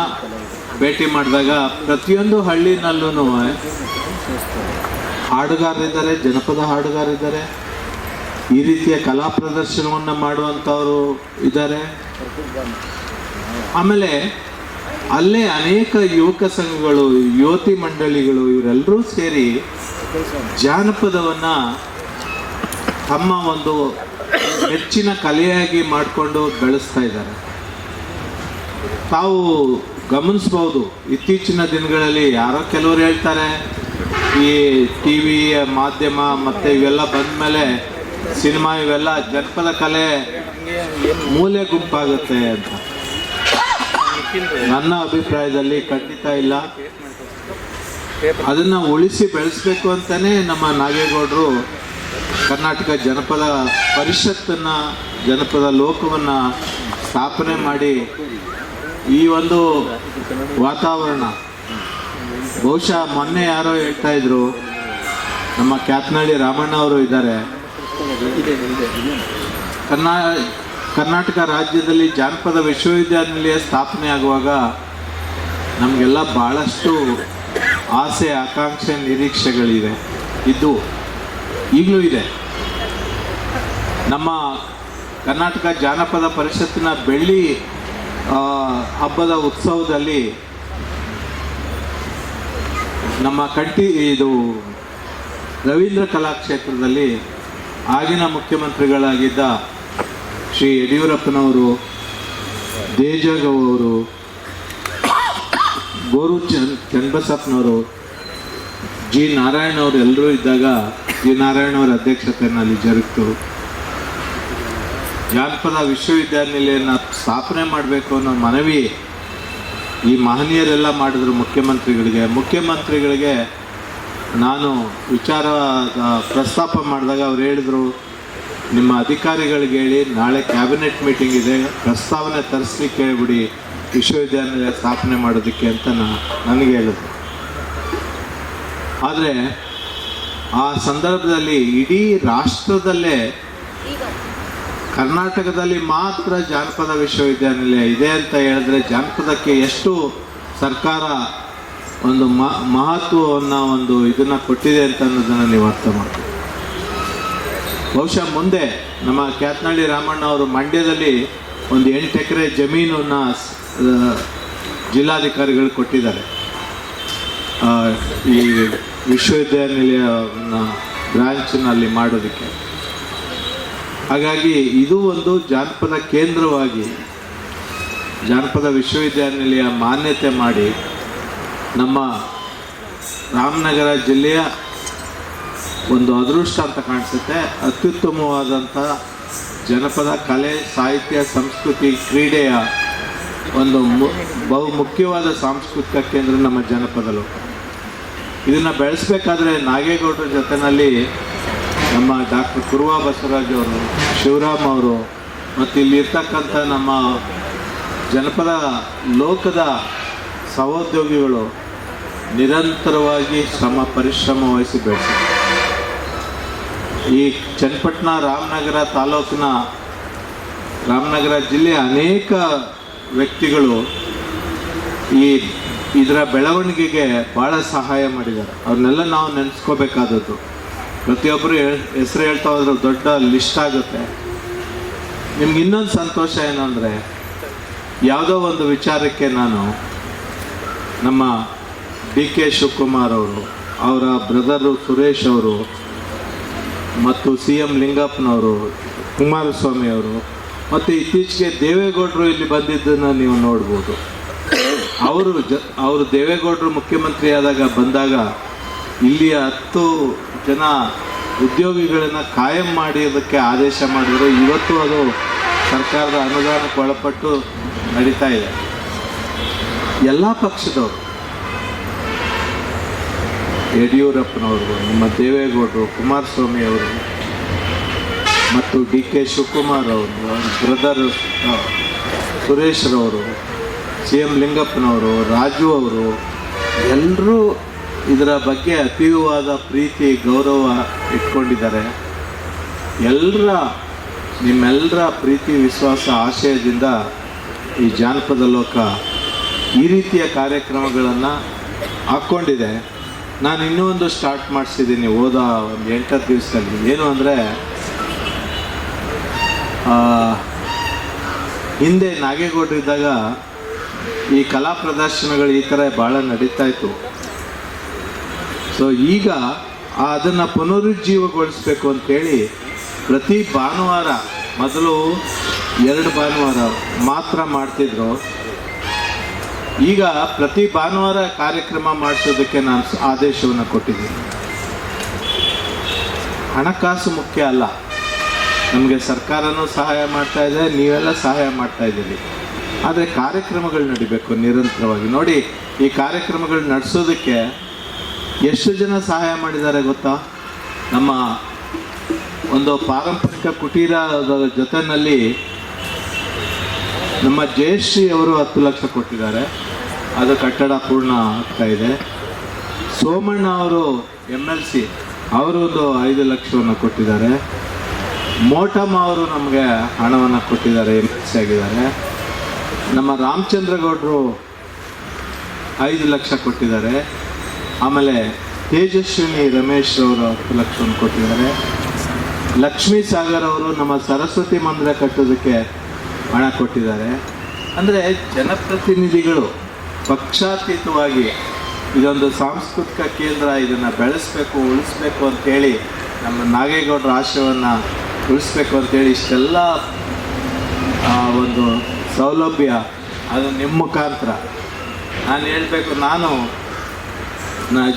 ಭೇಟಿ ಮಾಡಿದಾಗ ಪ್ರತಿಯೊಂದು ಹಳ್ಳಿನಲ್ಲೂ ಹಾಡುಗಾರರಿದ್ದಾರೆ, ಜನಪದ ಹಾಡುಗಾರಿದ್ದಾರೆ, ಈ ರೀತಿಯ ಕಲಾ ಪ್ರದರ್ಶನವನ್ನು ಮಾಡುವಂಥವರು ಇದ್ದಾರೆ. ಆಮೇಲೆ ಅಲ್ಲೇ ಅನೇಕ ಯುವಕ ಸಂಘಗಳು, ಯುವತಿ ಮಂಡಳಿಗಳು ಇವರೆಲ್ಲರೂ ಸೇರಿ ಜಾನಪದವನ್ನು ತಮ್ಮ ಒಂದು ಹೆಚ್ಚಿನ ಕಲೆಯಾಗಿ ಮಾಡಿಕೊಂಡು ಬೆಳೆಸ್ತಾ ಇದ್ದಾರೆ. ತಾವು ಗಮನಿಸ್ಬೋದು, ಇತ್ತೀಚಿನ ದಿನಗಳಲ್ಲಿ ಯಾರೋ ಕೆಲವರು ಹೇಳ್ತಾರೆ ಈ ಟಿ ವಿ ಮಾಧ್ಯಮ ಮತ್ತು ಇವೆಲ್ಲ ಬಂದ ಮೇಲೆ ಸಿನಿಮಾ ಇವೆಲ್ಲ ಜನಪದ ಕಲೆ ಮೂಲೆ ಗುಂಪಾಗುತ್ತೆ ಅಂತ. ನನ್ನ ಅಭಿಪ್ರಾಯದಲ್ಲಿ ಖಂಡಿತ ಇಲ್ಲ. ಅದನ್ನು ಉಳಿಸಿ ಬೆಳೆಸಬೇಕು ಅಂತಲೇ ನಮ್ಮ ನಾಗೇಗೌಡರು ಕರ್ನಾಟಕ ಜನಪದ ಪರಿಷತ್ತನ್ನು, ಜನಪದ ಲೋಕವನ್ನು ಸ್ಥಾಪನೆ ಮಾಡಿ ಈ ಒಂದು ವಾತಾವರಣ, ಬಹುಶಃ ಮೊನ್ನೆ ಯಾರೋ ಹೇಳ್ತಾ ಇದ್ರು, ನಮ್ಮ ಕ್ಯಾತ್ನಳ್ಳಿ ರಾಮಣ್ಣ ಅವರು ಇದ್ದಾರೆ, ಕರ್ನಾಟಕ ರಾಜ್ಯದಲ್ಲಿ ಜಾನಪದ ವಿಶ್ವವಿದ್ಯಾನಿಲಯ ಸ್ಥಾಪನೆ ಆಗುವಾಗ ನಮಗೆಲ್ಲ ಭಾಳಷ್ಟು ಆಸೆ, ಆಕಾಂಕ್ಷೆ, ನಿರೀಕ್ಷೆಗಳಿವೆ, ಇದ್ದು ಈಗಲೂ ಇದೆ. ನಮ್ಮ ಕರ್ನಾಟಕ ಜಾನಪದ ಪರಿಷತ್ತಿನ ಬೆಳ್ಳಿ ಹಬ್ಬದ ಉತ್ಸವದಲ್ಲಿ ನಮ್ಮ ಇದು ರವೀಂದ್ರ ಕಲಾಕ್ಷೇತ್ರದಲ್ಲಿ ಆಗಿನ ಮುಖ್ಯಮಂತ್ರಿಗಳಾಗಿದ್ದ ಶ್ರೀ ಯಡಿಯೂರಪ್ಪನವರು, ದೇಜಗೌ ಅವರು, ಗೋರು ಚನ್ನಬಸಪ್ಪನವರು, ಜಿ ನಾರಾಯಣ ಅವರು ಎಲ್ಲರೂ ಇದ್ದಾಗ ಜಿ ನಾರಾಯಣ ಅವರ ಅಧ್ಯಕ್ಷತೆಯಲ್ಲಿ ಜರುಗಿತು. ಜಾನಪದ ವಿಶ್ವವಿದ್ಯಾನಿಲಯನ ಸ್ಥಾಪನೆ ಮಾಡಬೇಕು ಅನ್ನೋ ಮನವಿ ಈ ಮಹನೀಯರೆಲ್ಲ ಮಾಡಿದ್ರು ಮುಖ್ಯಮಂತ್ರಿಗಳಿಗೆ ನಾನು ವಿಚಾರ ಪ್ರಸ್ತಾಪ ಮಾಡಿದಾಗ ಅವ್ರು ಹೇಳಿದರು, ನಿಮ್ಮ ಅಧಿಕಾರಿಗಳಿಗೆ ಹೇಳಿ ನಾಳೆ ಕ್ಯಾಬಿನೆಟ್ ಮೀಟಿಂಗ್ ಇದೆ, ಪ್ರಸ್ತಾವನೆ ತರಿಸ್ಲಿಕ್ಕೆ ಹೇಳ್ಬಿಡಿ ವಿಶ್ವವಿದ್ಯಾನಿಲಯ ಸ್ಥಾಪನೆ ಮಾಡೋದಕ್ಕೆ ಅಂತ ನನಗೆ ಹೇಳಿದ್ರು. ಆದರೆ ಆ ಸಂದರ್ಭದಲ್ಲಿ ಇಡೀ ರಾಷ್ಟ್ರದಲ್ಲೇ ಕರ್ನಾಟಕದಲ್ಲಿ ಮಾತ್ರ ಜಾನಪದ ವಿಶ್ವವಿದ್ಯಾನಿಲಯ ಇದೆ ಅಂತ ಹೇಳಿದ್ರೆ ಜಾನಪದಕ್ಕೆ ಎಷ್ಟು ಸರ್ಕಾರ ಒಂದು ಮಹತ್ವವನ್ನು ಒಂದು ಇದನ್ನು ಕೊಟ್ಟಿದೆ ಅಂತ ಅನ್ನೋದನ್ನು ನೀವು ಅರ್ಥ ಮಾಡ್ತೀವಿ. ಬಹುಶಃ ಮುಂದೆ ನಮ್ಮ ಕ್ಯಾತ್ನಳ್ಳಿ ರಾಮಣ್ಣ ಅವರು ಮಂಡ್ಯದಲ್ಲಿ ಒಂದು 8 ಎಕರೆ ಜಮೀನನ್ನು ಜಿಲ್ಲಾಧಿಕಾರಿಗಳು ಕೊಟ್ಟಿದ್ದಾರೆ ಈ ವಿಶ್ವವಿದ್ಯಾನಿಲಯನ ಬ್ರಾಂಚ್ನಲ್ಲಿ ಮಾಡೋದಕ್ಕೆ. ಹಾಗಾಗಿ ಇದು ಒಂದು ಜಾನಪದ ಕೇಂದ್ರವಾಗಿ ಜಾನಪದ ವಿಶ್ವವಿದ್ಯಾನಿಲಯ ಮಾನ್ಯತೆ ಮಾಡಿ ನಮ್ಮ ರಾಮನಗರ ಜಿಲ್ಲೆಯ ಒಂದು ಅದೃಷ್ಟ ಅಂತ ಕಾಣಿಸುತ್ತೆ. ಅತ್ಯುತ್ತಮವಾದಂಥ ಜನಪದ ಕಲೆ, ಸಾಹಿತ್ಯ, ಸಂಸ್ಕೃತಿ, ಕ್ರೀಡೆಯ ಒಂದು ಬಹು ಮುಖ್ಯವಾದ ಸಾಂಸ್ಕೃತಿಕ ಕೇಂದ್ರ ನಮ್ಮ ಜನಪದ ಲೋಕ. ಇದನ್ನು ಬೆಳೆಸಬೇಕಾದ್ರೆ ನಾಗೇಗೌಡರ ಜೊತೆಯಲ್ಲಿ ನಮ್ಮ ಡಾಕ್ಟರ್ ಕುರುವ ಬಸವರಾಜ್ ಅವರು, ಶಿವರಾಮ್ ಅವರು ಮತ್ತು ಇಲ್ಲಿರ್ತಕ್ಕಂಥ ನಮ್ಮ ಜನಪದ ಲೋಕದ ಸಹೋದ್ಯೋಗಿಗಳು ನಿರಂತರವಾಗಿ ಪರಿಶ್ರಮ ವಹಿಸಿ ಬೆಳೆಸಿದ್ದಾರೆ. ಈ ಚನ್ನಪಟ್ಟಣ ರಾಮನಗರ ತಾಲೂಕಿನ ರಾಮನಗರ ಜಿಲ್ಲೆಯ ಅನೇಕ ವ್ಯಕ್ತಿಗಳು ಇದರ ಬೆಳವಣಿಗೆಗೆ ಭಾಳ ಸಹಾಯ ಮಾಡಿದ್ದಾರೆ. ಅವ್ರನ್ನೆಲ್ಲ ನಾವು ನೆನೆಸ್ಕೋಬೇಕಾದದ್ದು. ಪ್ರತಿಯೊಬ್ಬರು ಹೆಸರು ಹೇಳ್ತಾ ಹೋದ್ರೆ ದೊಡ್ಡ ಲಿಸ್ಟ್ ಆಗುತ್ತೆ. ನಿಮ್ಗೆ ಇನ್ನೊಂದು ಸಂತೋಷ ಏನು ಅಂದರೆ, ಯಾವುದೋ ಒಂದು ವಿಚಾರಕ್ಕೆ ನಾನು ನಮ್ಮ DK ಶಿವಕುಮಾರ್ ಅವರು, ಅವರ ಬ್ರದರು ಸುರೇಶ್ ಅವರು ಮತ್ತು CM ಲಿಂಗಪ್ಪನವರು, ಕುಮಾರಸ್ವಾಮಿ ಅವರು ಮತ್ತು ಇತ್ತೀಚೆಗೆ ದೇವೇಗೌಡರು ಇಲ್ಲಿ ಬಂದಿದ್ದನ್ನು ನೀವು ನೋಡ್ಬೋದು. ಅವರು ದೇವೇಗೌಡರು ಮುಖ್ಯಮಂತ್ರಿಯಾದಾಗ ಬಂದಾಗ ಇಲ್ಲಿಯ 10 ಜನ ಉದ್ಯೋಗಿಗಳನ್ನು ಕಾಯಂ ಮಾಡೋದಕ್ಕೆ ಆದೇಶ ಮಾಡಿದ್ರು. ಇವತ್ತು ಅದು ಸರ್ಕಾರದ ಅನುದಾನಕ್ಕೆ ಒಳಪಟ್ಟು ನಡೀತಾ ಇದೆ. ಎಲ್ಲ ಪಕ್ಷದವರು, ಯಡಿಯೂರಪ್ಪನವರು, ನಮ್ಮ ದೇವೇಗೌಡರು, ಕುಮಾರಸ್ವಾಮಿ ಅವರು ಮತ್ತು DK ಶಿವಕುಮಾರ್ ಅವರು, ಬ್ರದರ್ ಸುರೇಶ್ರವರು, CM ಲಿಂಗಪ್ಪನವರು, ರಾಜು ಅವರು, ಎಲ್ಲರೂ ಇದರ ಬಗ್ಗೆ ಅತೀವವಾದ ಪ್ರೀತಿ, ಗೌರವ ಇಟ್ಕೊಂಡಿದ್ದಾರೆ. ನಿಮ್ಮೆಲ್ಲರ ಪ್ರೀತಿ, ವಿಶ್ವಾಸ, ಆಶಯದಿಂದ ಈ ಜಾನಪದ ಲೋಕ ಈ ರೀತಿಯ ಕಾರ್ಯಕ್ರಮಗಳನ್ನು ಹಾಕ್ಕೊಂಡಿದೆ. ನಾನು ಇನ್ನೂ ಒಂದು ಸ್ಟಾರ್ಟ್ ಮಾಡಿಸಿದ್ದೀನಿ ಹೋದ ಒಂದು 8-10 ದಿವಸದಲ್ಲಿ. ಏನು ಅಂದರೆ, ಹಿಂದೆ ನಾಗೇಗೌಡರಿದ್ದಾಗ ಈ ಕಲಾ ಪ್ರದರ್ಶನಗಳು ಈ ಥರ ಭಾಳ ನಡೀತಾ ಇತ್ತು. ಸೊ ಈಗ ಅದನ್ನು ಪುನರುಜ್ಜೀವಗೊಳಿಸ್ಬೇಕು ಅಂತೇಳಿ ಪ್ರತಿ ಭಾನುವಾರ, ಮೊದಲು 2 ಭಾನುವಾರ ಮಾತ್ರ ಮಾಡ್ತಿದ್ರು, ಈಗ ಪ್ರತಿ ಭಾನುವಾರ ಕಾರ್ಯಕ್ರಮ ಮಾಡಿಸೋದಕ್ಕೆ ನಾನು ಆದೇಶವನ್ನು ಕೊಟ್ಟಿದ್ದೀನಿ. ಹಣಕಾಸು ಮುಖ್ಯ ಅಲ್ಲ, ನಮಗೆ ಸರ್ಕಾರನೂ ಸಹಾಯ ಮಾಡ್ತಾ ಇದೆ, ನೀವೆಲ್ಲ ಸಹಾಯ ಮಾಡ್ತಾ ಇದ್ದೀರಿ. ಆದರೆ ಕಾರ್ಯಕ್ರಮಗಳು ನಡಿಬೇಕು ನಿರಂತರವಾಗಿ. ನೋಡಿ, ಈ ಕಾರ್ಯಕ್ರಮಗಳು ನಡೆಸೋದಕ್ಕೆ ಎಷ್ಟು ಜನ ಸಹಾಯ ಮಾಡಿದ್ದಾರೆ ಗೊತ್ತಾ? ನಮ್ಮ ಒಂದು ಪಾರಂಪರಿಕ ಕುಟೀರದ ಜೊತೆಯಲ್ಲಿ ನಮ್ಮ ಜಯಶ್ರೀ ಅವರು 10 ಲಕ್ಷ ಕೊಟ್ಟಿದ್ದಾರೆ, ಅದು ಕಟ್ಟಡ ಪೂರ್ಣ ಆಗ್ತಾ ಇದೆ. ಸೋಮಣ್ಣ ಅವರು MLC ಅವರು ಒಂದು 5 ಲಕ್ಷವನ್ನು ಕೊಟ್ಟಿದ್ದಾರೆ. ಮೋಟಮ್ಮ ಅವರು ನಮಗೆ ಹಣವನ್ನು ಕೊಟ್ಟಿದ್ದಾರೆ, MLC ಆಗಿದ್ದಾರೆ. ನಮ್ಮ ರಾಮಚಂದ್ರಗೌಡರು 5 ಲಕ್ಷ ಕೊಟ್ಟಿದ್ದಾರೆ. ಆಮೇಲೆ ತೇಜಸ್ವಿನಿ ರಮೇಶ್ ಅವರು 10 ಲಕ್ಷವನ್ನು ಕೊಟ್ಟಿದ್ದಾರೆ. ಲಕ್ಷ್ಮೀ ಸಾಗರ್ ಅವರು ನಮ್ಮ ಸರಸ್ವತಿ ಮಂದಿರ ಕಟ್ಟೋದಕ್ಕೆ ಹಣ ಕೊಟ್ಟಿದ್ದಾರೆ. ಅಂದರೆ ಜನಪ್ರತಿನಿಧಿಗಳು ಪಕ್ಷಾತೀತವಾಗಿ ಇದೊಂದು ಸಾಂಸ್ಕೃತಿಕ ಕೇಂದ್ರ, ಇದನ್ನು ಬೆಳೆಸಬೇಕು, ಉಳಿಸ್ಬೇಕು ಅಂಥೇಳಿ, ನಮ್ಮ ನಾಗೇಗೌಡರ ಆಶಯವನ್ನು ಉಳಿಸ್ಬೇಕು ಅಂತೇಳಿ ಇಷ್ಟೆಲ್ಲ ಒಂದು ಸೌಲಭ್ಯ ಅದು ನಿಮ್ಮ ಮುಖಾಂತರ. ನಾನು ಹೇಳಬೇಕು, ನಾನು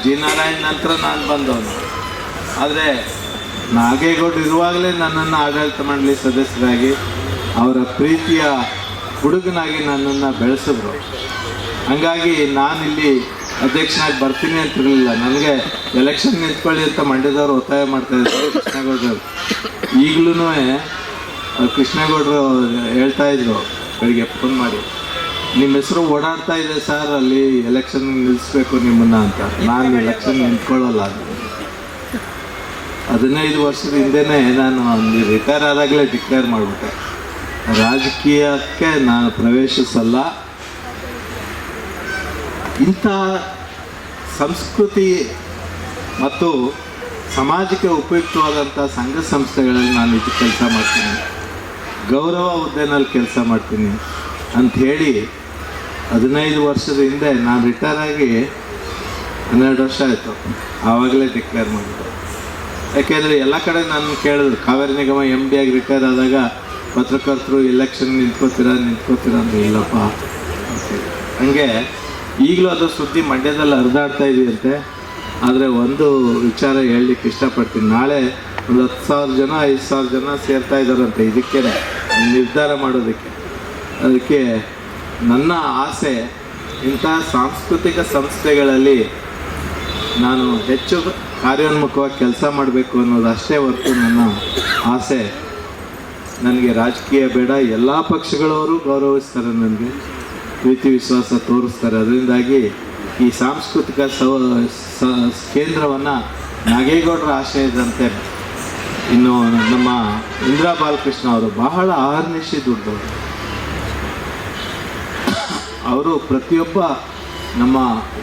ಜಿ ನಾರಾಯಣ್ ನಂತರ ನಾನು ಬಂದವನು, ಆದರೆ ನಾಗೇಗೌಡರು ಇರುವಾಗಲೇ ನನ್ನನ್ನು ಆಡಳಿತ ಮಂಡಳಿ ಸದಸ್ಯರಾಗಿ ಅವರ ಪ್ರೀತಿಯ ಹುಡುಗನಾಗಿ ನನ್ನನ್ನು ಬೆಳೆಸಿದ್ರು. ಹಾಗಾಗಿ ನಾನಿಲ್ಲಿ ಅಧ್ಯಕ್ಷನಾಗಿ ಬರ್ತೀನಿ ಅಂತಿರಲಿಲ್ಲ. ನನಗೆ ಎಲೆಕ್ಷನ್ ನಿಂತ್ಕೊಳ್ಳಿ ಅಂತ ಮಂಡ್ಯದವ್ರು ಒತ್ತಾಯ ಮಾಡ್ತಾಯಿದ್ರು ಕೃಷ್ಣೇಗೌಡರು. ಈಗಲೂ ಕೃಷ್ಣೇಗೌಡರು ಹೇಳ್ತಾಯಿದ್ರು ಬೆಳಿಗ್ಗೆ ಫೋನ್ ಮಾಡಿ, ನಿಮ್ಮ ಹೆಸರು ಓಡಾಡ್ತಾ ಇದೆ ಸರ್, ಅಲ್ಲಿ ಎಲೆಕ್ಷನ್ ನಿಲ್ಲಿಸ್ಬೇಕು ನಿಮ್ಮನ್ನು ಅಂತ. ನಾನು ಎಲೆಕ್ಷನ್ ನಿಂತ್ಕೊಳ್ಳಲ್ಲ. 15 ವರ್ಷದ ಹಿಂದೆನೇ ನಾನು ರಿಟೈರ್ ಆದಾಗಲೇ ಡಿಕ್ಲೇರ್ ಮಾಡಿಬಿಟ್ಟೆ, ರಾಜಕೀಯಕ್ಕೆ ನಾನು ಪ್ರವೇಶಿಸಲ್ಲ. ಇಂಥ ಸಂಸ್ಕೃತಿ ಮತ್ತು ಸಮಾಜಕ್ಕೆ ಉಪಯುಕ್ತವಾದಂಥ ಸಂಘ ಸಂಸ್ಥೆಗಳಲ್ಲಿ ನಾನು ಇದು ಕೆಲಸ ಮಾಡ್ತೀನಿ, ಗೌರವ ಹುದ್ದೆನಲ್ಲಿ ಕೆಲಸ ಮಾಡ್ತೀನಿ ಅಂಥೇಳಿ 15 ವರ್ಷದ ಹಿಂದೆ ನಾನು ರಿಟೈರ್ ಆಗಿ 12 ವರ್ಷ ಆಯಿತು, ಆವಾಗಲೇ ಡಿಕ್ಲೇರ್ ಮಾಡಿದೆ. ಯಾಕೆಂದರೆ ಎಲ್ಲ ಕಡೆ ನಾನು ಕೇಳಿದ್ರು, ಕಾವೇರಿ ನಿಗಮ MD ಆಗಿ ರಿಟೈರ್ ಆದಾಗ ಪತ್ರಕರ್ತರು ಎಲೆಕ್ಷನ್ ನಿಂತ್ಕೋತೀರಾ ಅಂದರೆ ಇಲ್ಲಪ್ಪ ಅಂತೇಳಿ. ಹಂಗೆ ಈಗಲೂ ಅದು ಸುದ್ದಿ ಮಂಡ್ಯದಲ್ಲಿ ಹರಿದಾಡ್ತಾ ಇದೆಯಂತೆ. ಆದರೆ ಒಂದು ವಿಚಾರ ಹೇಳಲಿಕ್ಕೆ ಇಷ್ಟಪಡ್ತೀನಿ, ನಾಳೆ ಒಂದು 10,000 ಜನ 5,000 ಜನ ಸೇರ್ತಾ ಇದ್ದಾರಂತೆ ಇದಕ್ಕೆ ನಿರ್ಧಾರ ಮಾಡೋದಕ್ಕೆ. ಅದಕ್ಕೆ ನನ್ನ ಆಸೆ, ಇಂಥ ಸಾಂಸ್ಕೃತಿಕ ಸಂಸ್ಥೆಗಳಲ್ಲಿ ನಾನು ಹೆಚ್ಚು ಕಾರ್ಯೋನ್ಮುಖವಾಗಿ ಕೆಲಸ ಮಾಡಬೇಕು ಅನ್ನೋದು ಅಷ್ಟೇ ಹೊರತು ನನ್ನ ಆಸೆ. ನನಗೆ ರಾಜಕೀಯ ಬೇಡ, ಎಲ್ಲ ಪಕ್ಷಗಳವರು ಗೌರವಿಸ್ತಾರೆ, ನನಗೆ ಪ್ರೀತಿ ವಿಶ್ವಾಸ ತೋರಿಸ್ತಾರೆ. ಅದರಿಂದಾಗಿ ಈ ಸಾಂಸ್ಕೃತಿಕ ಕೇಂದ್ರವನ್ನು ನಾಗೇಗೌಡರ ಆಶಯದಂತೆ, ಇನ್ನು ನಮ್ಮ ಇಂದಿರಾ ಬಾಲಕೃಷ್ಣ ಅವರು ಬಹಳ ಆಹರ್ನಿಶಿ ದುಡ್ಡವರು. ಅವರು ಪ್ರತಿಯೊಬ್ಬ ನಮ್ಮ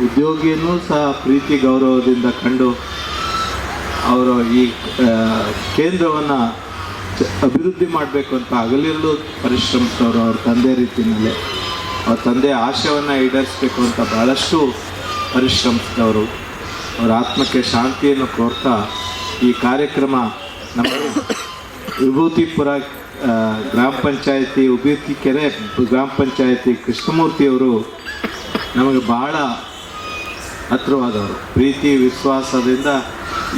ಉದ್ಯೋಗಿಯನ್ನು ಸಹ ಪ್ರೀತಿ ಗೌರವದಿಂದ ಕಂಡು ಅವರು ಈ ಕೇಂದ್ರವನ್ನು ಅಭಿವೃದ್ಧಿ ಮಾಡಬೇಕು ಅಂತ ಹಗಲಿರುಳು ಪರಿಶ್ರಮಿಸಿದವರು. ಅವ್ರ ತಂದೆ ರೀತಿಯಲ್ಲೇ ಅವ್ರ ತಂದೆ ಆಶಯವನ್ನು ಈಡೇರಿಸಬೇಕು ಅಂತ ಭಾಳಷ್ಟು ಪರಿಶ್ರಮಿಸಿದವರು. ಅವರ ಆತ್ಮಕ್ಕೆ ಶಾಂತಿಯನ್ನು ಕೋರ್ತಾ ಈ ಕಾರ್ಯಕ್ರಮ ನಮ್ಮ ವಿಭೂತಿಪುರ ಗ್ರಾಮ ಪಂಚಾಯತಿ, ಉಬೀರ್ತಿಕೆರೆ ಗ್ರಾಮ ಪಂಚಾಯತಿ ಕೃಷ್ಣಮೂರ್ತಿಯವರು ನಮಗೆ ಬಹಳ ಹತ್ತಿರವಾದವರು. ಪ್ರೀತಿ ವಿಶ್ವಾಸದಿಂದ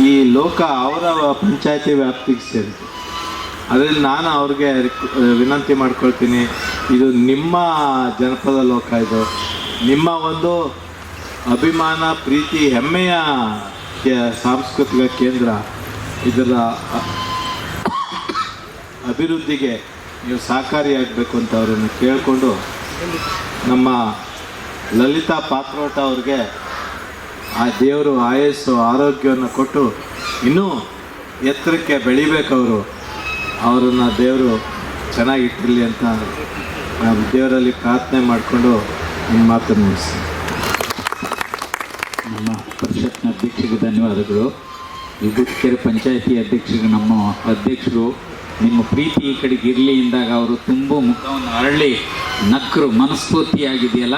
ಈ ಲೋಕ ಅವರ ಪಂಚಾಯತಿ ವ್ಯಾಪ್ತಿಗೆ ಸೇರಿತು. ಅದರಿಂದ ನಾನು ಅವ್ರಿಗೆ ವಿನಂತಿ ಮಾಡ್ಕೊಳ್ತೀನಿ, ಇದು ನಿಮ್ಮ ಜನಪದ ಲೋಕ, ಇದು ನಿಮ್ಮ ಒಂದು ಅಭಿಮಾನ, ಪ್ರೀತಿ, ಹೆಮ್ಮೆಯ ಸಾಂಸ್ಕೃತಿಕ ಕೇಂದ್ರ. ಇದರ ಅಭಿವೃದ್ಧಿಗೆ ನೀವು ಸಹಕಾರಿಯಾಗಬೇಕು ಅಂತ ಅವರನ್ನು ಕೇಳಿಕೊಂಡು, ನಮ್ಮ ಲಲಿತಾ ಪಾತ್ರೋಟ ಅವ್ರಿಗೆ ಆ ದೇವರು ಆಯಸ್ಸು ಆರೋಗ್ಯವನ್ನು ಕೊಟ್ಟು ಇನ್ನೂ ಎತ್ತರಕ್ಕೆ ಬೆಳಿಬೇಕವರು. ಅವರನ್ನು ದೇವರು ಚೆನ್ನಾಗಿಟ್ಟಿರಲಿ ಅಂತ ನಾವು ದೇವರಲ್ಲಿ ಪ್ರಾರ್ಥನೆ ಮಾಡಿಕೊಂಡು ನಿಮ್ಮ ಮಾತನ್ನು ಮುಗಿಸ್ತೀನಿ. ನಮ್ಮ ಪರಿಷತ್ನ ಅಧ್ಯಕ್ಷರಿಗೆ ಧನ್ಯವಾದಗಳು. ವಿಭೂತಿಕೆರೆ ಪಂಚಾಯತಿ ಅಧ್ಯಕ್ಷರಿಗೆ ನಮ್ಮ ಅಧ್ಯಕ್ಷರು ನಿಮ್ಮ ಪ್ರೀತಿ ಈ ಕಡೆಗೆ ಇರಲಿ ಎಂದಾಗ ಅವರು ತುಂಬ ಮುಖವನ್ನು ಅರಳಿ ನಕ್ಕರು ಮನಸ್ಫೂರ್ತಿಯಾಗಿದೆಯಲ್ಲ,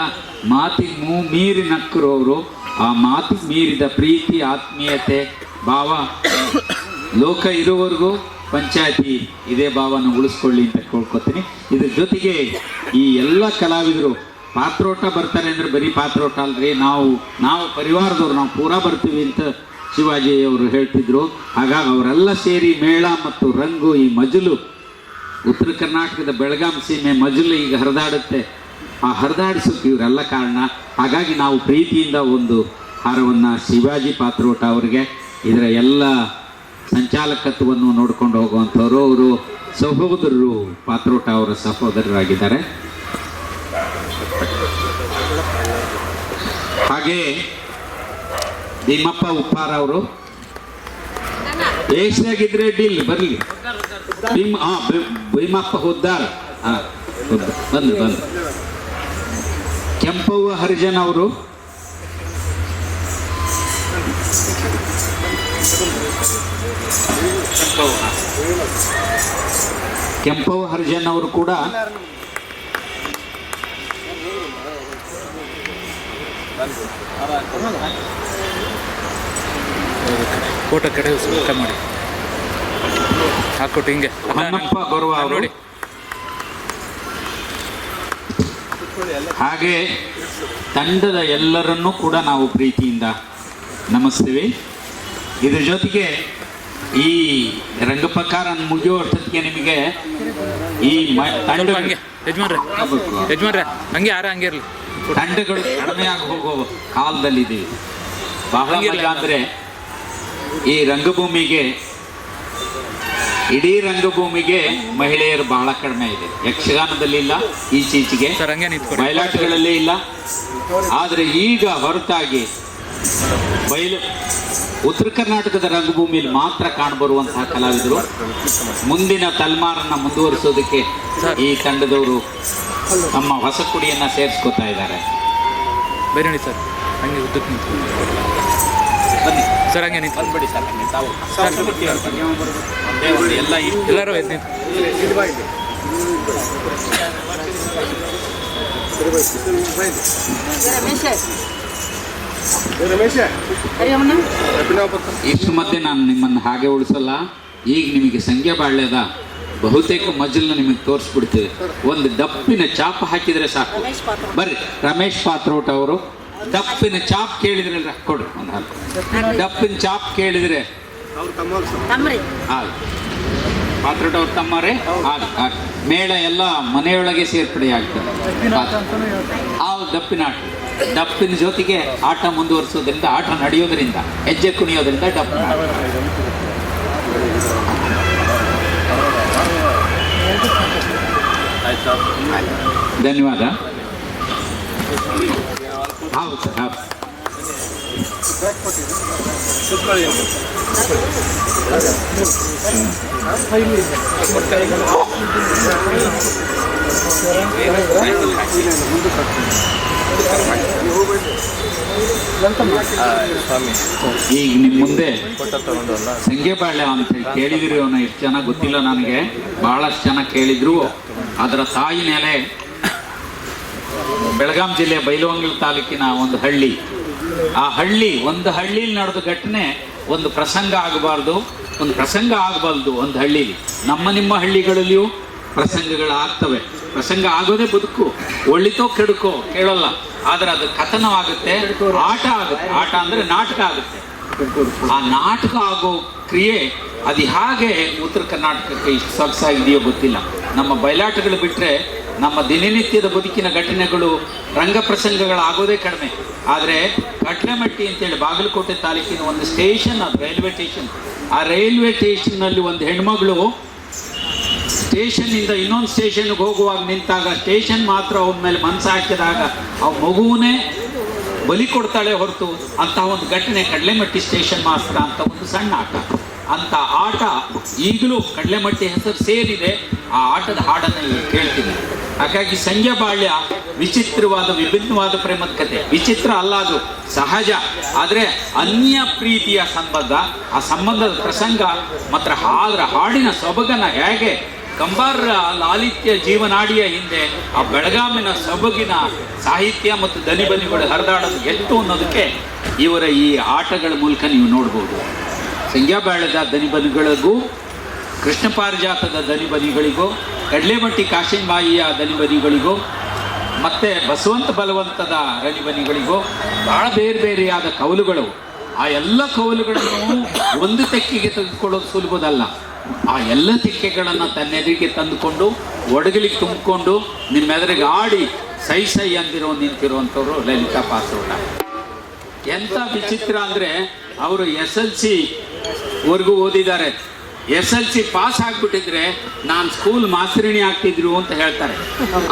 ಮಾತಿಗೆ ಮೀರಿ ನಕ್ಕರು ಅವರು. ಆ ಮಾತಿಗೆ ಮೀರಿದ ಪ್ರೀತಿ, ಆತ್ಮೀಯತೆ, ಭಾವ ಲೋಕ ಇರುವವರೆಗೂ ಪಂಚಾಯತಿ ಇದೇ ಭಾವನ ಉಳಿಸ್ಕೊಳ್ಳಿ ಅಂತ ಕೇಳ್ಕೊತೀನಿ. ಇದ್ರ ಜೊತೆಗೆ ಈ ಎಲ್ಲ ಕಲಾವಿದರು ಪಾತ್ರೋಟ ಬರ್ತಾರೆ ಅಂದರೆ ಬರೀ ಪಾತ್ರೋಟ ಅಲ್ರಿ, ನಾವು ಪರಿವಾರದವ್ರು ನಾವು ಪೂರಾ ಬರ್ತೀವಿ ಅಂತ ಶಿವಾಜಿ ಅವರು ಹೇಳ್ತಿದ್ರು. ಹಾಗಾಗಿ ಅವರೆಲ್ಲ ಸೇರಿ ಮೇಳ ಮತ್ತು ರಂಗು, ಈ ಮಜಲು, ಉತ್ತರ ಕರ್ನಾಟಕದ ಬೆಳಗಾಂ ಸೀಮೆ ಮಜಲು ಈಗ ಹರಿದಾಡುತ್ತೆ. ಆ ಹರಿದಾಡಿಸೋಕೆ ಇವರೆಲ್ಲ ಕಾರಣ. ಹಾಗಾಗಿ ನಾವು ಪ್ರೀತಿಯಿಂದ ಒಂದು ಹಾರವನ್ನು ಶಿವಾಜಿ ಪಾತ್ರೋಟ ಅವರಿಗೆ, ಇದರ ಎಲ್ಲ ಸಂಚಾಲಕತ್ವವನ್ನು ನೋಡ್ಕೊಂಡು ಹೋಗುವಂಥವರು ಅವರು ಸಹೋದರರು. ಪಾತ್ರೋಟ ಅವರ ಸಹೋದರರಾಗಿದ್ದಾರೆ. ಹಾಗೆ ಭೀಮಪ್ಪ ಉಪ್ಪಾರ ಅವರು ಏಷ್ಯಾಗಿದ್ರೆ ಡಿಲ್ ಬರಲಿ. ಭೀಮಪ್ಪ ಹುದ್ದಾರ ಬಂದು ಕೆಂಪವ್ವ ಹರಿಜನ್ ಅವರು, ಕೆಂಪವ್ವ ಹರಿಜನ್ ಅವರು ಕೂಡ ಫೋಟೋ ಕಡೆ ಊಟ ಮಾಡಿ ಹಾಕೊಟ್ಟು ಹಿಂಗೆ ಹೊನ್ನಪ್ಪ ಬರುವ ಅವರು ನೋಡಿ. ಹಾಗೆ ತಂಡದ ಎಲ್ಲರನ್ನೂ ಕೂಡ ನಾವು ಪ್ರೀತಿಯಿಂದ ನಮಿಸ್ತೀವಿ. ಇದ್ರ ಜೊತೆಗೆ ಈ ರಂಗಪ್ರಕಾರ ಮುಗಿಯೋ ಅಷ್ಟೊತ್ತಿಗೆ ನಿಮಗೆ ಈ ತಂಡ ಹಂಗೆ ಯಜಮಾನ್ರೆ ಹಂಗೆ ಯಾರ ಹಂಗೆ ಇರಲಿ. ತಂಡಗಳು ಕಡಿಮೆ ಆಗಿ ಹೋಗೋ ಕಾಲದಲ್ಲಿದ್ದೀವಿ. ಬಹಳ ಮಜಾ ಅಂದರೆ ಈ ರಂಗಭೂಮಿಗೆ, ಇಡೀ ರಂಗಭೂಮಿಗೆ ಮಹಿಳೆಯರು ಬಹಳ ಕಡಿಮೆ ಇದೆ. ಯಕ್ಷಗಾನದಲ್ಲಿ ಇಲ್ಲ, ಈಚೀಚೆಗೆ ಸರ್ ಹಂಗೆ ನಿಂತ್ಕೊಳ್ಳಿ. ಬಯಲಾಟಗಳಲ್ಲೇ ಇಲ್ಲ. ಆದರೆ ಈಗ ಹೊರತಾಗಿ ಉತ್ತರ ಕರ್ನಾಟಕದ ರಂಗಭೂಮಿಯಲ್ಲಿ ಮಾತ್ರ ಕಾಣಬರುವಂತಹ ಕಲಾವಿದರು ಮುಂದಿನ ತಲೆಮಾರನ್ನು ಮುಂದುವರಿಸೋದಕ್ಕೆ ಈ ತಂಡದವರು ತಮ್ಮ ಹೊಸ ಕುಡಿಯನ್ನು ಸೇರಿಸ್ಕೊತಾ ಇದ್ದಾರೆ. ಬೇರೆ ಸರ್ ಹಂಗೆ ಉದ್ದಕ್ಕೆ ನಿಂತ್ಕೊಳ್ಳಿ. ಬನ್ನಿ ಸರ್ ಹಂಗೆ ನಿಂತು ಬಂದ್ಬಿಡಿ ಸರ್, ಬನ್ನಿ ತಾವು ಎಲ್ಲ ಎಲ್ಲರೂ ಎದ್ದು ನಿಂತು. ಇಷ್ಟು ಮಧ್ಯೆ ನಾನು ನಿಮ್ಮನ್ನು ಹಾಗೆ ಉಳಿಸಲ್ಲ. ಈಗ ನಿಮಗೆ ಸಂಖ್ಯೆ ಬಾಳ್ಯದ ಬಹುತೇಕ ಮಜಲನ್ನ ನಿಮಗೆ ತೋರಿಸ್ಬಿಡ್ತೀವಿ. ಒಂದು ದಪ್ಪಿನ ಚಾಪ್ ಹಾಕಿದರೆ ಸಾಕು. ಬರ್ರಿ, ರಮೇಶ್ ಪಾತ್ರೋಟ ಅವರು ದಪ್ಪಿನ ಚಾಪ್ ಕೇಳಿದ್ರಲ್ಲ, ಕೊಡ್ರಿ ಒಂದು ಹಾಲು. ದಪ್ಪಿನ ಚಾಪ್ ಕೇಳಿದ್ರೆ ಪಾತ್ರೋಟ ಅವ್ರ ತಮ್ಮರೇ ಮೇಳ ಎಲ್ಲ ಮನೆಯೊಳಗೆ ಸೇರ್ಪಡೆ ಆಗ್ತದೆ. ಆ ದಪ್ಪಿನ ಆಟ, ಡಪ್ಪಿನ ಜೊತೆಗೆ ಆಟ ಮುಂದುವರಿಸೋದ್ರಿಂದ, ಆಟ ನಡೆಯೋದ್ರಿಂದ, ಹೆಜ್ಜೆ ಕುಣಿಯೋದ್ರಿಂದ ಡಪ್ಪಿನ ಆಟ. ಧನ್ಯವಾದ. ಹೌದು ಸರ್, ಹೌದು. ಈಗ ನಿಮ್ಮ ಮುಂದೆ ಸಂಘೆಬಾಳ್ಯ ಅಂತ ಕೇಳಿದಿರಿ. ಅವನು ಎಷ್ಟು ಜನ ಗೊತ್ತಿಲ್ಲ ನನಗೆ, ಬಹಳಷ್ಟು ಜನ ಕೇಳಿದ್ರು. ಅದರ ತಾಯಿ ನೆಲೆ ಬೆಳಗಾಂ ಜಿಲ್ಲೆ ಬೈಲಹೊಂಗಲ ತಾಲೂಕಿನ ಒಂದು ಹಳ್ಳಿ. ಆ ಹಳ್ಳಿ, ಒಂದು ಹಳ್ಳಿಲಿ ನಡೆದ ಘಟನೆ ಒಂದು ಪ್ರಸಂಗ ಆಗಬಾರ್ದು, ಒಂದು ಪ್ರಸಂಗ ಆಗಬಾರ್ದು ಒಂದು ಹಳ್ಳಿಲಿ. ನಿಮ್ಮ ಹಳ್ಳಿಗಳಲ್ಲಿಯೂ ಪ್ರಸಂಗಗಳಾಗ್ತವೆ. ಪ್ರಸಂಗ ಆಗೋದೇ ಬದುಕು, ಒಳ್ಳಿತೋ ಕೆಡುಕೋ ಕೇಳೋಲ್ಲ. ಆದರೆ ಅದು ಕಥನವಾಗುತ್ತೆ, ಆಟ ಆಗುತ್ತೆ. ಆಟ ಅಂದರೆ ನಾಟಕ ಆಗುತ್ತೆ. ಆ ನಾಟಕ ಆಗೋ ಕ್ರಿಯೆ ಅದು ಹೇಗೆ ಉತ್ತರ ಕರ್ನಾಟಕಕ್ಕೆ ಇಷ್ಟು ಸೊಗಸಾಗಿದೆಯೋ ಗೊತ್ತಿಲ್ಲ. ನಮ್ಮ ಬಯಲಾಟಗಳು ಬಿಟ್ಟರೆ ನಮ್ಮ ದಿನನಿತ್ಯದ ಬದುಕಿನ ಘಟನೆಗಳು, ರಂಗ ಪ್ರಸಂಗಗಳಾಗೋದೇ ಕಡಿಮೆ. ಆದರೆ ಕಟ್ಲೆಮಟ್ಟಿ ಅಂತೇಳಿ ಬಾಗಲಕೋಟೆ ತಾಲೂಕಿನ ಒಂದು ಸ್ಟೇಷನ್, ಅದು ರೈಲ್ವೆ ಸ್ಟೇಷನ್. ಆ ರೈಲ್ವೆ ಸ್ಟೇಷನ್ನಲ್ಲಿ ಒಂದು ಹೆಣ್ಮಗಳು ಸ್ಟೇಷನ್ನಿಂದ ಇನ್ನೊಂದು ಸ್ಟೇಷನ್ಗೆ ಹೋಗುವಾಗ ನಿಂತಾಗ ಸ್ಟೇಷನ್ ಮಾತ್ರ ಅವನ ಮೇಲೆ ಮನಸ್ಸು ಹಾಕಿದಾಗ ಅವ ಮಗುವನ್ನೇ ಬಲಿ ಕೊಡ್ತಾಳೆ ಹೊರತು ಅಂತಹ ಒಂದು ಘಟನೆ ಕಡಲೆಮಟ್ಟಿ ಸ್ಟೇಷನ್ ಮಾಸ್ತ್ರ ಅಂತ ಒಂದು ಸಣ್ಣ ಆಟ. ಅಂಥ ಆಟ ಈಗಲೂ ಕಡಲೆಮಟ್ಟಿ ಹೆಸರು ಸೇರಿದೆ. ಆ ಆಟದ ಹಾಡನ್ನು ಈಗ ಕೇಳ್ತೀನಿ. ಹಾಗಾಗಿ ಸಂಘೆಬಾಳ್ಯ ವಿಚಿತ್ರವಾದ, ವಿಭಿನ್ನವಾದ ಪ್ರೇಮದ ಕಥೆ. ವಿಚಿತ್ರ ಅಲ್ಲ, ಅದು ಸಹಜ. ಆದರೆ ಅನ್ಯ ಪ್ರೀತಿಯ ಸಂಬಂಧ, ಆ ಸಂಬಂಧದ ಪ್ರಸಂಗ ಮಾತ್ರ ಹಾಡಿನ ಸೊಬಗನ್ನು ಹೇಗೆ ಕಂಬಾರರ ಲಾಲಿತ್ಯ ಜೀವನಾಡಿಯ ಹಿಂದೆ ಆ ಬೆಳಗಾಮಿನ ಸೊಬಗಿನ ಸಾಹಿತ್ಯ ಮತ್ತು ದನಿಬನಿಗಳು ಹರಿದಾಡೋದು ಎಷ್ಟು ಅನ್ನೋದಕ್ಕೆ ಇವರ ಈ ಆಟಗಳ ಮೂಲಕ ನೀವು ನೋಡ್ಬೋದು. ಸಂಗ್ಯಾಬಾಳ್ಯದ ದನಿಬನಿಗಳಿಗೂ, ಕೃಷ್ಣ ಪಾರಿಜಾತದ ದನಿಬನಿಗಳಿಗೂ, ಕಡ್ಲೆಮಟ್ಟಿ ಕಾಶಿಂಬಾಯಿಯ ದನಿಬನಿಗಳಿಗೂ, ಮತ್ತು ಬಸವಂತ ಬಲವಂತದ ದನಿಬನಿಗಳಿಗೂ ಭಾಳ ಬೇರೆ ಬೇರೆಯಾದ ಕವಲುಗಳು. ಆ ಎಲ್ಲ ಕವಲುಗಳನ್ನು ಒಂದು ತೆಕ್ಕೆಗೆ ತೆಗೆದುಕೊಳ್ಳೋದು ಸುಲಭದಲ್ಲ. ಆ ಎಲ್ಲ ತೆಕ್ಕೆಗಳನ್ನು ತನ್ನೆದುರಿಗೆ ತಂದುಕೊಂಡು ಒಡಗಲಿಗೆ ತುಂಬಿಕೊಂಡು ನಿಮ್ಮೆದುರಿಗೆ ಆಡಿ ಸೈ ಸೈ ನಿಂತಿರುವಂಥವ್ರು ಲಲಿತಾ ಪಾಸೋಟ. ಎಂಥ ವಿಚಿತ್ರ ಅಂದರೆ ಅವರು SLC ವರೆಗೂ ಓದಿದ್ದಾರೆ. SLC ಪಾಸ್ ಆಗಿಬಿಟ್ಟಿದ್ರೆ ನಾನು ಸ್ಕೂಲ್ ಮಾಸ್ತರಿಣಿ ಆಗ್ತಿದ್ರು ಅಂತ ಹೇಳ್ತಾರೆ.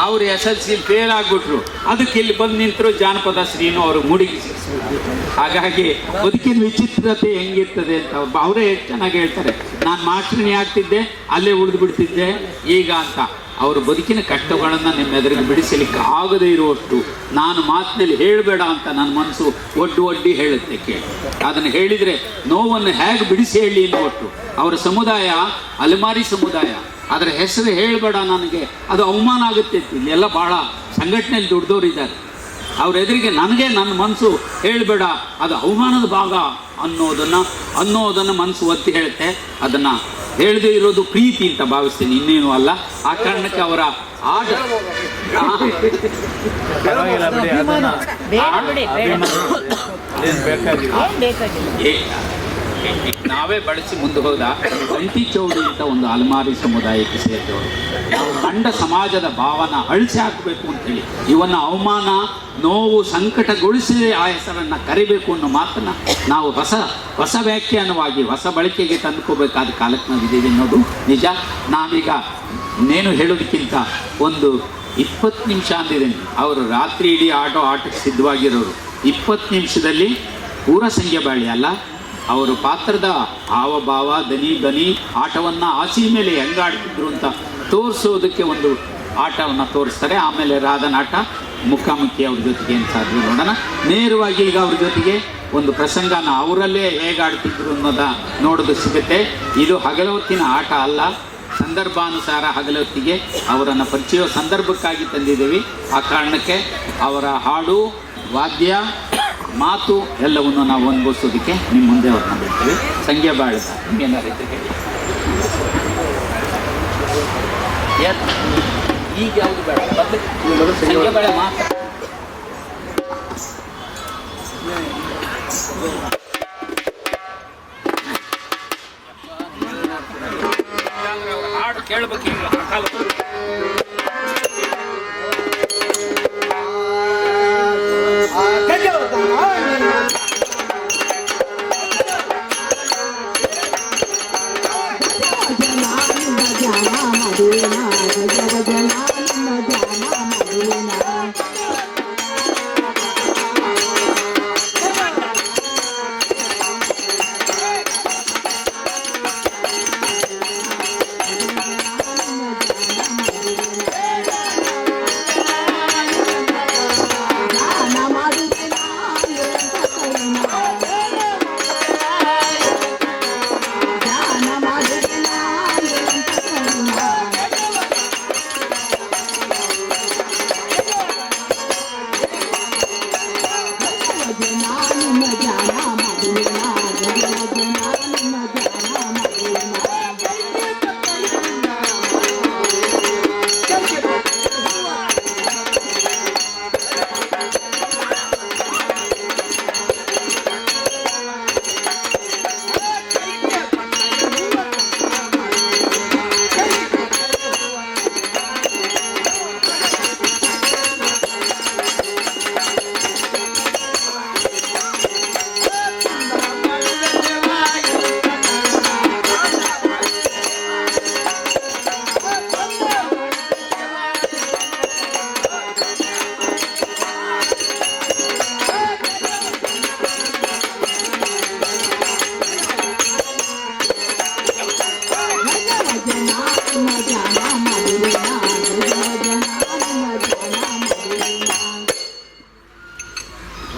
ಅವರು SLC ಫೇಲ್ ಆಗಿಬಿಟ್ರು. ಅದಕ್ಕೆ ಇಲ್ಲಿ ಬಂದು ನಿಂತರು ಜಾನಪದ ಶ್ರೀನು ಅವರು ಮುಡಿಗೆ ಸಿಕ್ಕಿಸ್ಬಿಟ್ರು. ಹಾಗಾಗಿ ಬದುಕಿನ ವಿಚಿತ್ರತೆ ಹೆಂಗಿರ್ತದೆ ಅಂತ ಅವರೇ ಚೆನ್ನಾಗಿ ಹೇಳ್ತಾರೆ. ನಾನು ಮಾಸ್ತರಿಣಿ ಆಗ್ತಿದ್ದೆ, ಅಲ್ಲೇ ಉಳಿದು ಬಿಡ್ತಿದ್ದೆ ಈಗ ಅಂತ. ಅವರು ಬದುಕಿನ ಕಷ್ಟಗಳನ್ನು ನಿಮ್ಮ ಎದುರಿಗೆ ಬಿಡಿಸಲಿಕ್ಕೆ ಆಗದೇ ಇರುವಷ್ಟು ನಾನು ಮಾತಿನಲ್ಲಿ ಹೇಳಬೇಡ ಅಂತ ನನ್ನ ಮನಸ್ಸು ಒಡ್ಡಿ ಹೇಳುತ್ತೆ ಕೇಳಿ. ಅದನ್ನು ಹೇಳಿದರೆ ನೋವನ್ನು ಹೇಗೆ ಬಿಡಿಸಿ ಹೇಳಿ ಎನ್ನುವಷ್ಟು. ಅವರ ಸಮುದಾಯ ಅಲೆಮಾರಿ ಸಮುದಾಯ. ಅದರ ಹೆಸರು ಹೇಳಬೇಡ, ನನಗೆ ಅದು ಅವಮಾನ ಆಗುತ್ತೆ. ಇಲ್ಲೆಲ್ಲ ಭಾಳ ಸಂಘಟನೆಯಲ್ಲಿ ದುಡ್ದವರಿದ್ದಾರೆ. ಅವ್ರ ಎದುರಿಗೆ ನನಗೆ ನನ್ನ ಮನಸ್ಸು ಹೇಳಬೇಡ, ಅದು ಅವಮಾನದ ಭಾಗ ಅನ್ನೋದನ್ನು ಮನಸ್ಸು ಒತ್ತಿ ಹೇಳುತ್ತೆ. ಅದನ್ನು ಹೇಳದೇ ಇರೋದು ಪ್ರೀತಿ ಅಂತ ಭಾವಿಸ್ತೀನಿ, ಇನ್ನೇನು ಅಲ್ಲ. ಆ ಕಾರಣಕ್ಕೆ ಅವರ ಆಟ ನಾವೇ ಬಳಸಿ ಮುಂದೆ ಹೋದ ಗಂಟಿ ಚೌಡಿ ಅಂತ ಒಂದು ಅಲೆಮಾರಿ ಸಮುದಾಯಕ್ಕೆ ಸೇರಿದವರು. ನಾವು ಕಂಡ ಸಮಾಜದ ಭಾವನ ಅಳಿಸಿ ಹಾಕಬೇಕು ಅಂತೇಳಿ ಇವನ್ನು ಅವಮಾನ, ನೋವು, ಸಂಕಟಗೊಳಿಸಿ ಆ ಹೆಸರನ್ನು ಕರಿಬೇಕು ಅನ್ನೋ ಮಾತನ್ನು ನಾವು ಹೊಸ ವ್ಯಾಖ್ಯಾನವಾಗಿ ಹೊಸ ಬಳಕೆಗೆ ತಂದುಕೋಬೇಕಾದ ಕಾಲಕ್ಕೆ ನಾವಿದ್ದೀವಿ ಅನ್ನೋದು ನಿಜ. ನಾವೀಗ ಇನ್ನೇನು ಹೇಳೋದಕ್ಕಿಂತ ಒಂದು 20 ನಿಮಿಷ ಅಂದಿದ್ದೀನಿ. ಅವರು ರಾತ್ರಿ ಇಡೀ ಆಟಕ್ಕೆ ಸಿದ್ಧವಾಗಿರೋರು. 20 ನಿಮಿಷದಲ್ಲಿ ಪೂರ ಸಂಗ್ಯಾಬಾಳ್ಯ ಅಲ್ಲ, ಅವರು ಪಾತ್ರದ ಹಾವಭಾವ, ದನಿ ಆಟವನ್ನು ಆಚೆ ಮೇಲೆ ಹೆಂಗಾಡ್ತಿದ್ರು ಅಂತ ತೋರಿಸೋದಕ್ಕೆ ಒಂದು ಆಟವನ್ನು ತೋರಿಸ್ತಾರೆ. ಆಮೇಲೆ ರಾಧನಾಟ, ಮುಖಾಮುಖಿ ಅವ್ರ ಜೊತೆಗೆ ಏನು ಸಾಧ್ಯ ನೋಡೋಣ. ನೇರವಾಗಿ ಈಗ ಅವ್ರ ಜೊತೆಗೆ ಒಂದು ಪ್ರಸಂಗನ ಅವರಲ್ಲೇ ಹೇಗಾಡ್ತಿದ್ರು ಅನ್ನೋದ ನೋಡೋದು ಸಿಗುತ್ತೆ. ಇದು ಹಗಲೊತ್ತಿನ ಆಟ ಅಲ್ಲ, ಸಂದರ್ಭಾನುಸಾರ ಹಗಲೊತ್ತಿಗೆ ಅವರನ್ನು ಪರಿಚಯ ಸಂದರ್ಭಕ್ಕಾಗಿ ತಂದಿದ್ದೀವಿ. ಆ ಕಾರಣಕ್ಕೆ ಅವರ ಹಾಡು, ವಾದ್ಯ, ಮಾತು ಎಲ್ಲವನ್ನು ನಾವು ಅನುಭವಿಸೋದಕ್ಕೆ ನಿಮ್ಮ ಮುಂದೆ ಅವ್ರನ್ನ ಬಿಡ್ತೀವಿ. ಸಂಗ್ಯಾಬಾಳ್ಯದ ನಿಮ್ಗೇನಾರು ಇದ್ರೆ ಈಗ ಯಾವುದು ಬೇಡ, ಸಂಗ್ಯಾಬಾಳ್ಯ ಮಾತು. ಹಾಡು ಕೇಳ್ಬೇಕು ಈಗ ಕಾಲ.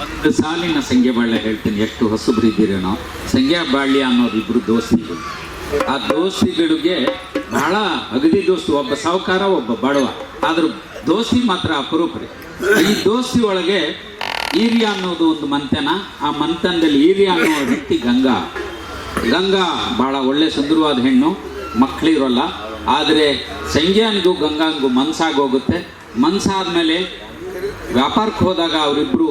ಒಂದು ಸಾಲಿನ ಸಂಗ್ಯಾಬಾಳ್ಯ ಹೇಳ್ತೀನಿ, ಎಷ್ಟು ಹೊಸಬ್ರಿದ್ದೀರೇನೋ. ಸಂಗ್ಯಾಬಾಳ್ಯ ಅನ್ನೋರು ಇಬ್ಬರು ದೋಸ್ತಿಗಳು. ಆ ದೋಸ್ತಿಗಳಿಗೆ ಬಹಳ ಅಗದಿ ದೋಸ್ತಿ, ಒಬ್ಬ ಸಾಹುಕಾರ ಒಬ್ಬ ಬಡವ, ಆದ್ರೂ ದೋಸ್ತಿ ಮಾತ್ರ ಅಪರೂಪ ರೀ. ಈ ದೋಸ್ತಿ ಒಳಗೆ ಈರ್ಯ ಅನ್ನೋದು ಒಂದು ಮಂಥನ, ಆ ಮಂಥನದಲ್ಲಿ ಈರ್ಯ ಅನ್ನೋ ವ್ಯಕ್ತಿ ಗಂಗಾ ಭಾಳ ಒಳ್ಳೆ ಸುಂದರವಾದ ಹೆಣ್ಣು, ಮಕ್ಕಳಿರೋಲ್ಲ. ಆದರೆ ಸಂಜ್ಞಾನಿಗೂ ಗಂಗಾಂಗೂ ಮನಸ್ಸಾಗೋಗುತ್ತೆ. ಮನಸ್ಸಾದ್ಮೇಲೆ ವ್ಯಾಪಾರಕ್ಕೆ ಹೋದಾಗ ಅವರಿಬ್ಬರು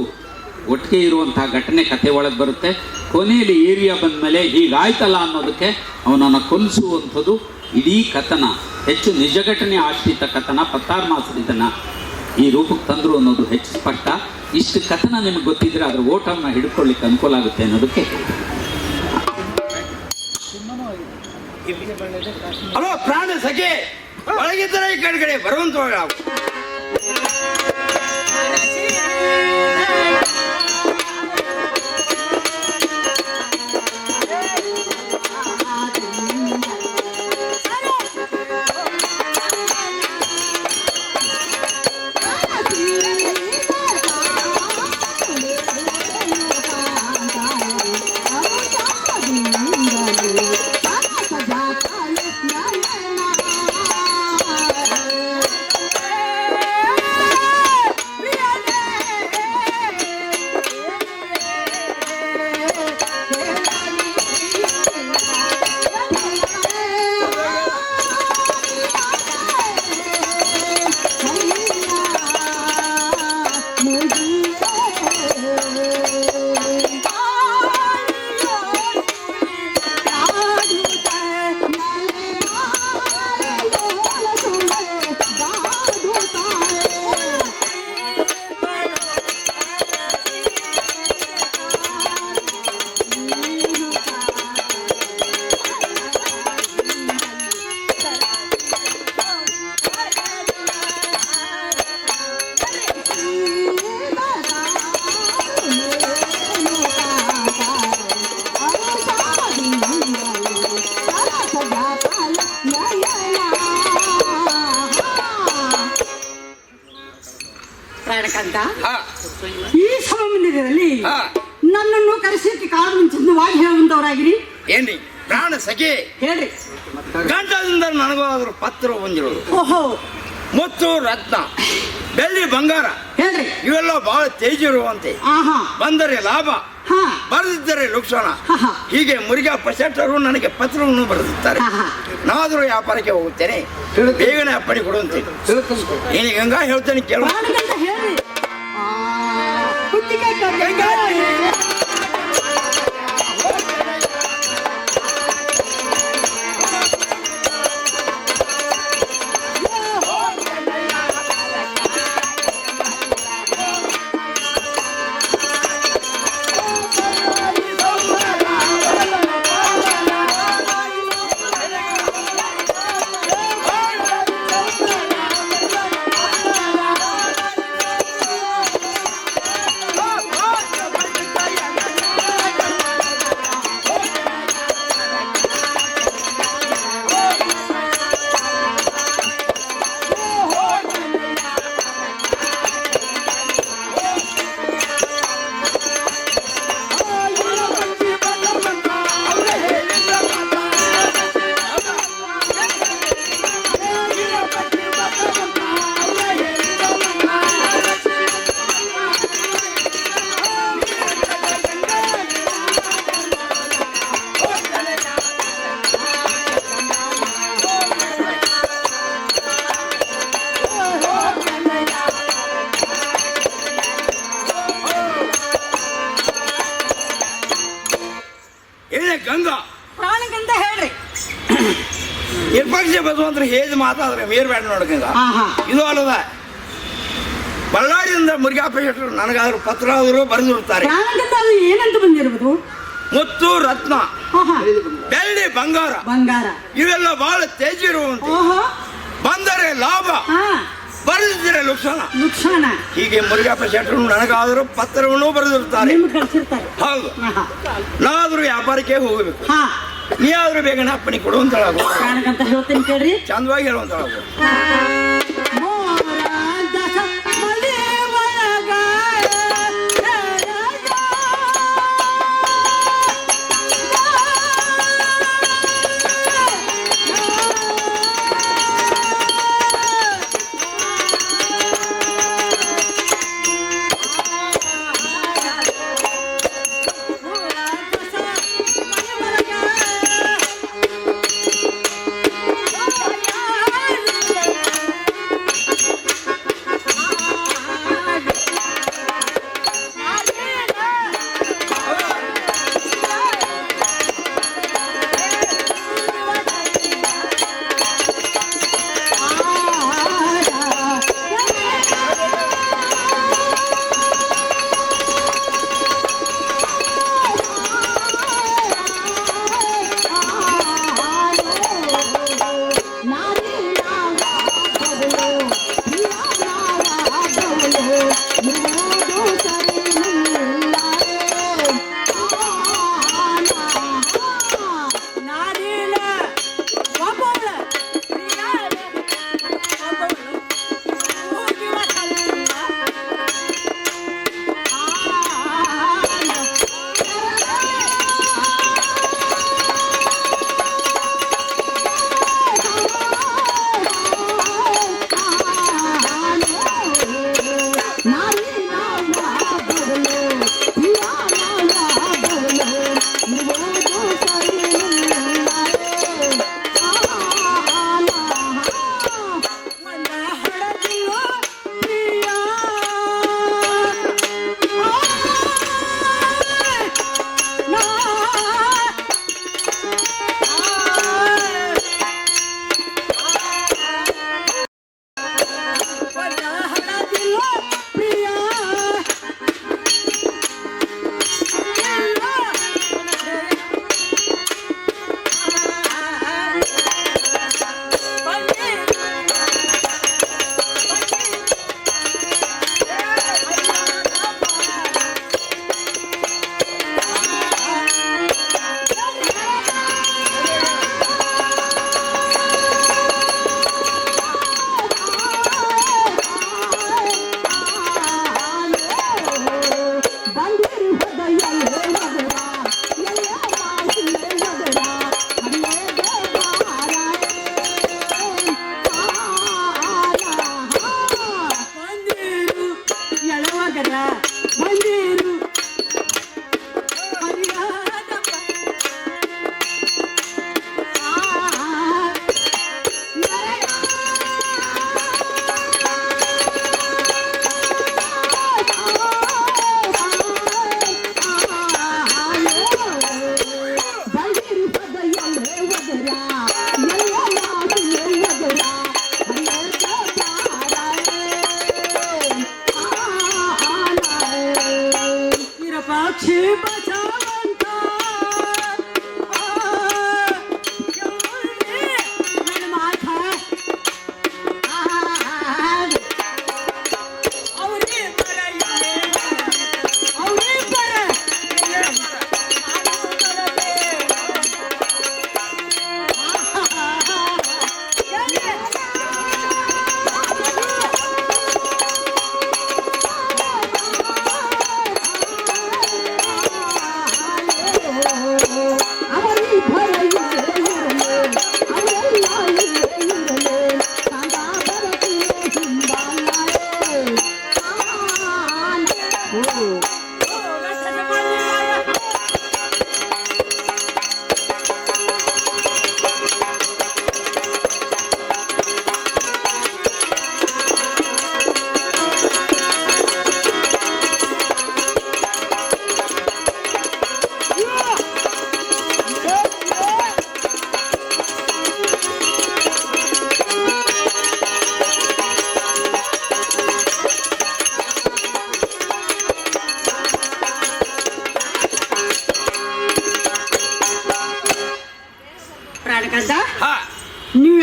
ಒಟ್ಟಿಗೆ ಇರುವಂಥ ಘಟನೆ ಕಥೆ ಒಳಗೆ ಬರುತ್ತೆ. ಕೊನೆಯಲ್ಲಿ ಏರಿಯಾ ಬಂದ ಮೇಲೆ ಹೀಗಾಯ್ತಲ್ಲ ಅನ್ನೋದಕ್ಕೆ ಅವನನ್ನು ಕೊಲ್ಲಿಸುವಂಥದ್ದು ಇಡೀ ಕಥನ. ಹೆಚ್ಚು ನಿಜ ಘಟನೆ ಆಶ್ರಿತ ಕಥನ, ಪತ್ತಾರು ಮಾಸದಿದ್ದನ್ನು ಈ ರೂಪಕ್ಕೆ ತಂದರು ಅನ್ನೋದು ಹೆಚ್ಚು ಸ್ಪಷ್ಟ. ಇಷ್ಟು ಕಥನ ನಿಮಗೆ ಗೊತ್ತಿದ್ರೆ ಅದರ ಓಟವನ್ನು ಹಿಡ್ಕೊಳ್ಳಿಕ್ಕೆ ಅನುಕೂಲ ಆಗುತ್ತೆ ಅನ್ನೋದಕ್ಕೆ. ಅಲೋ ಪ್ರಾಣ ಸಖಿ, ಒಳಗಿದ್ದರೆ ಈ ಕಡೆ ಬರುವಂತ ಪ್ರಾಣಕಾಂತ, ಈ ಸಭಾಮಂದಿರದಲ್ಲಿ ನನ್ನನ್ನು ಕರೆಸಲಿಕ್ಕೆ ಕಾರಣ ಚಂದವಾಗಿ ಹೇಳುವಂತವರಾಗಿರಿ. ಏನ್ರಿ ಪ್ರಾಣ ಸಖಿ, ಹೇಳ್ರಿ. ಗಂಟದಿಂದ ನನಗೂ ಅದ್ರ ಪತ್ರ ಬಂದಿರೋದು. ಓಹೋ, ಮುತ್ತು ರತ್ನ, ಬೆಳ್ಳಿ ಬಂಗಾರ, ಹೇಳ್ರಿ. ಇವೆಲ್ಲ ಬಹಳ ತೇಜ ಇರುವಂತೆ. ಆಹಾ, ಬಂದರೆ ಲಾಭ, ಹಾ, ಬರೆದಿದ್ದರೆ ಲಕ್ಷಣ. ಹಾ. ಹೀಗೆ ಮುರುಘಾ ಶೆಟ್ಟರು ನನಗೆ ಪತ್ರವನ್ನು ಬರೆದಿದ್ದಾರೆ. ಹಾ. ನಾದರೂ ವ್ಯಾಪಾರಕ್ಕೆ ಹೋಗುತ್ತೇನೆ, ಬೇಗನೆ ಅಪ್ಪಣೆ ಕೊಡುವಂತೆ. ಏನಿ ಗಂಗಾ ಹೇಳ್ತೇನೆ ಕೇಳು. ಪ್ರಾಣಕಾಂತ ಹೇಳ್ರಿ. ಹುಟ್ಟಿಗೆ ಗಂಗಾ ಗಂಗಾ ಪ್ರಾಣಕಾಂತ ಹೇಳ್ರಿ. ನಿರ್ಪಕ್ಷ ಬಸವಂತರು ಹೇಗೆ ಮಾತಾದ್ರೆ ಮೇರ್ಬೇಡ ನೋಡಕಂಗ. ಆಹಾ, ಇದು ಅಲ್ಲದ ಬಳ್ಳಾರಿಯಿಂದ ಮುರುಘಾ ಶೆಟ್ಟರು ನನಗಾದ್ರು ಪತ್ರ ಆದರೂ ಬರೆದಿರುತ್ತಾರೆ. ಪ್ರಾಣಕಾಂತ ಅದು ಏನಂತ ಬಂದಿರುವುದು? ಮುತ್ತು ರತ್ನ, ಆಹಾ, ಬೆಳ್ಳಿ ಬಂಗಾರ, ಬಂಗಾರ, ಇವೆಲ್ಲ ಬಹಳ ತೇಜ ಇರುವಂತೆ. ಓಹೋ, ಬಂದರೆ ಲಾಭ, ಹಾ, ಬರೆದಿದ್ದರೆ ಲಕ್ಷಣ. ಲಕ್ಷಣ. ಹೀಗೆ ಮುರುಘಾ ಶೆಟ್ಟರು ನನಗಾದರೂ ಪತ್ರವನ್ನು ಬರೆದಿರುತ್ತಾರೆ. ನಿಮ್ಗೆ ಕಳ್ಸಿರ್ತಾರೆ. ಹೌದು, ಆಹಾ, ನಾದರೂ ವ್ಯಾಪಾರಕ್ಕೆ ಹೋಗಬೇಕು. ಹಾ, ನೀ ಆದ್ರೂ ಬೇಗನೆ ಅಪ್ಪಣೆ ಕೊಡುವಂತಳಾಗು. ಪ್ರಾಣಕಾಂತ ಹೇಳ್ತೀನಿ ಕೇಳ್ರಿ. ಚಂದವಾಗಿ ಹೇಳುವಂತಳಾಗು.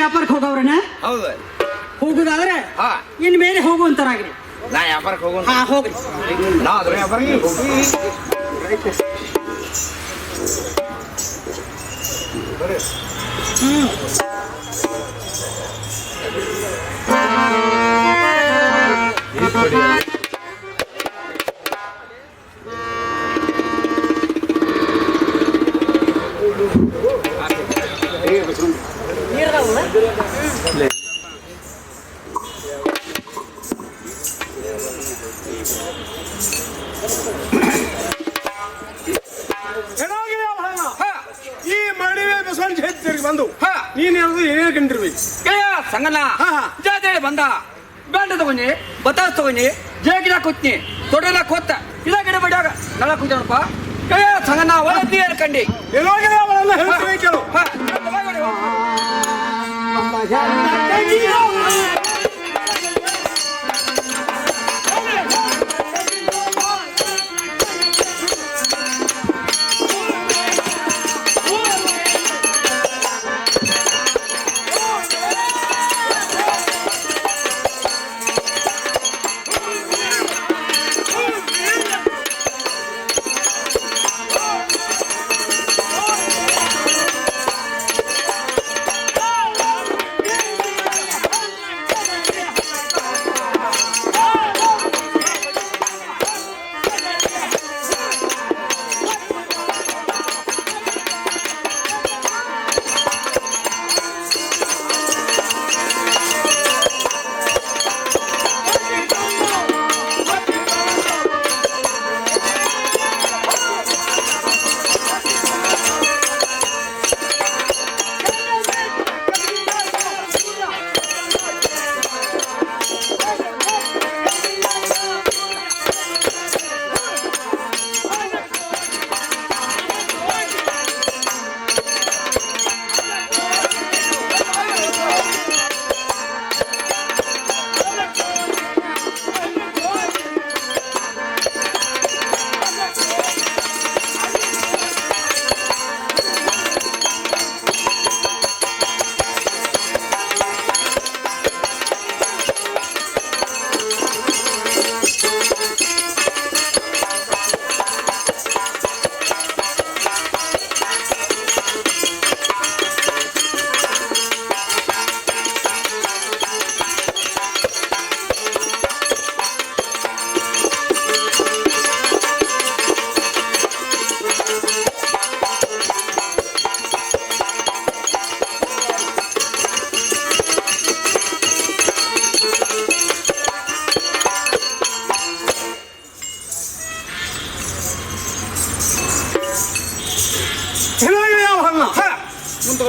ವ್ಯಾಪಾರಕ್ಕೆ ಹೋಗವ್ರನ ಹೌದು. ಹೋಗುದಾದ್ರೆ ಹಾ, ಇನ್ ಮೇಲೆ ಹೋಗುವಂತರಾಗ್ರಿ. ನಾ ವ್ಯಾಪಾರಕ್ಕೆ ಹೋಗೋಣ. ಹಾ ಹೋಗ್ರಿ. ನಾ ಅದ್ರ ವ್ಯಾಪಾರಕ್ಕೆ ಹೋಗಿ. ಈ ಮಡಿವೆ ಬಸವಣ್ಣ ಜಯಂತಿಗೆ ಬಂದು ಹಾ, ನೀನ್ ಹೇಳುದು ಏನೇನು ಕಂಡಿರ್ಬೇಕು. ಸಂಗನ ಹಾ, ಹಾ. ಜಾತಿ ಬಂದ ಗಂಡ ತಗೊಂಡಿ ಬತಾಸ್ ತಗೊಂಡಿ ಜೇಗಿನ ಕೂತ್ನಿ ತೊಡೆಲ್ಲ ಕೊತ್ತ ಇದ ಗಿಡ ಬಡಿಯಾಗ ನಳ ಕೂತನಪ್ಪ ಸಂಗನ ಒಳತಿ ಕಂಡಿ ಎಲ್ಲೋಗಿದೆ ಅವಳೆಲ್ಲ ಹೇಳ್ತೀವಿ ಕೇಳು.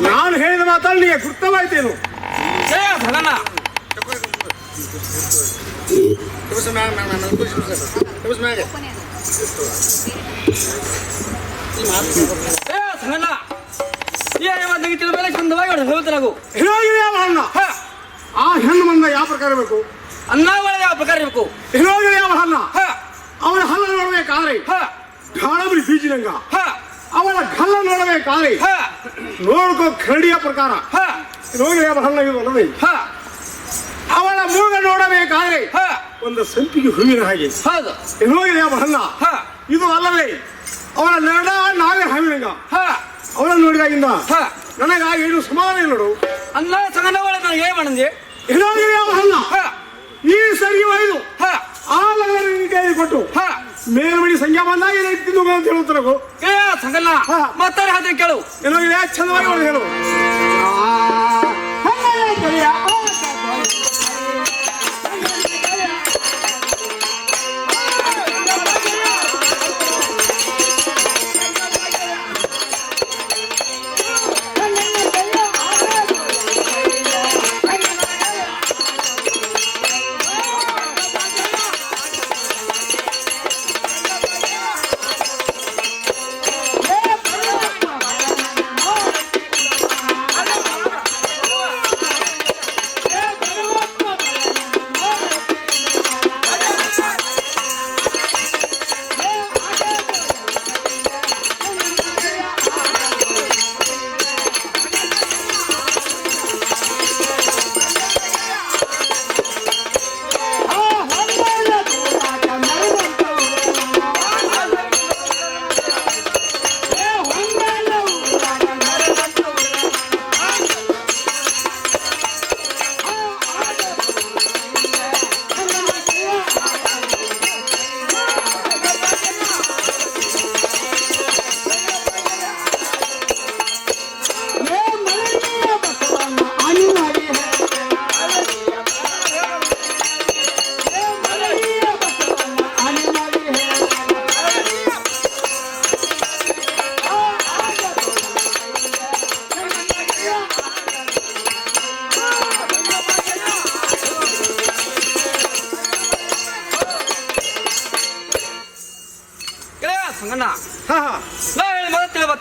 ನಾನು ಹೇಳಿದ ಮಾತಲ್ಲಿ ನಿಮಗೆ ಗುರ್ತವಾಯ್ತೇನು? ಸಂಗನ ಸಂಗನ ಹೇಳ್ತಾರಾಗು ಆ ಹೆಣ್ಣು ಮಂದ ಯಾವ ಪ್ರಕಾರ ಬೇಕು? ಅನ್ನ ಒಳಗೆ ಯಾವ ಪ್ರಕಾರ ಇರಬೇಕು? ಹೇಳೋಗಿದೆ ಯಾವ ಹಲ್ಲ? ಅವನ ಹಲ್ಲ ನೋಡಬೇಕಾದ್ರೆ ಢಾಳಬರಿ ಬೀಜಿನಂಗ, ಅವನ ಗಲ್ಲ ನೋಡಬೇಕಾದ್ರೆ ನೋಡ್ಕೋ ಕರಡಿಯ ಪ್ರಕಾರ ನೋಡಿದ ಯಾವ ಹಲ್ಲ ಇದು ಅಲ್ಲವೇ? ಅವಳ ಮೂಗ ನೋಡಬೇಕಾದ್ರೆ ಒಂದು ಸಂಪಿಗೆ ಹೂವಿನ ಹಾಗೆ ಹೌದು. ನೋಡಿದ ಯಾವ ಹಲ್ಲ ಇದು ಅಲ್ಲವೇ? ಅವಳ ನಡ ನಾವೇ ಹಾವಿನಂಗ ಅವಳ ನೋಡಿದಾಗಿಂದ ನನಗಾಗಿ ಏನು ಸಮಾನ ನೋಡು. ಅನ್ನ ಸಂಗನ ಒಳಗೆ ನನಗೆ ಏನು ಮಾಡಿದೆ? ಹೇಳೋಗಿದೆ ಯಾವ ಹಲ್ಲ? ನೀ ಸರಿ ಒಯ್ದು ಆ ಕೈಯಲ್ಲಿ ಕೊಟ್ಟು ಮೇಲ್ಮಣಿ ಸಂಖ್ಯಾ ಬಂದಾಗ ತಿಂದು ಅಂತ ಹೇಳುತ್ತಾರಗು ಸಂಗನ ಮಾತಾಡಿ ಹಾಗೆ ಕೇಳು. ಏನಾಗಿದೆ ಚಂದವಾಗಿ ಒಳಗೆ ಹೇಳು.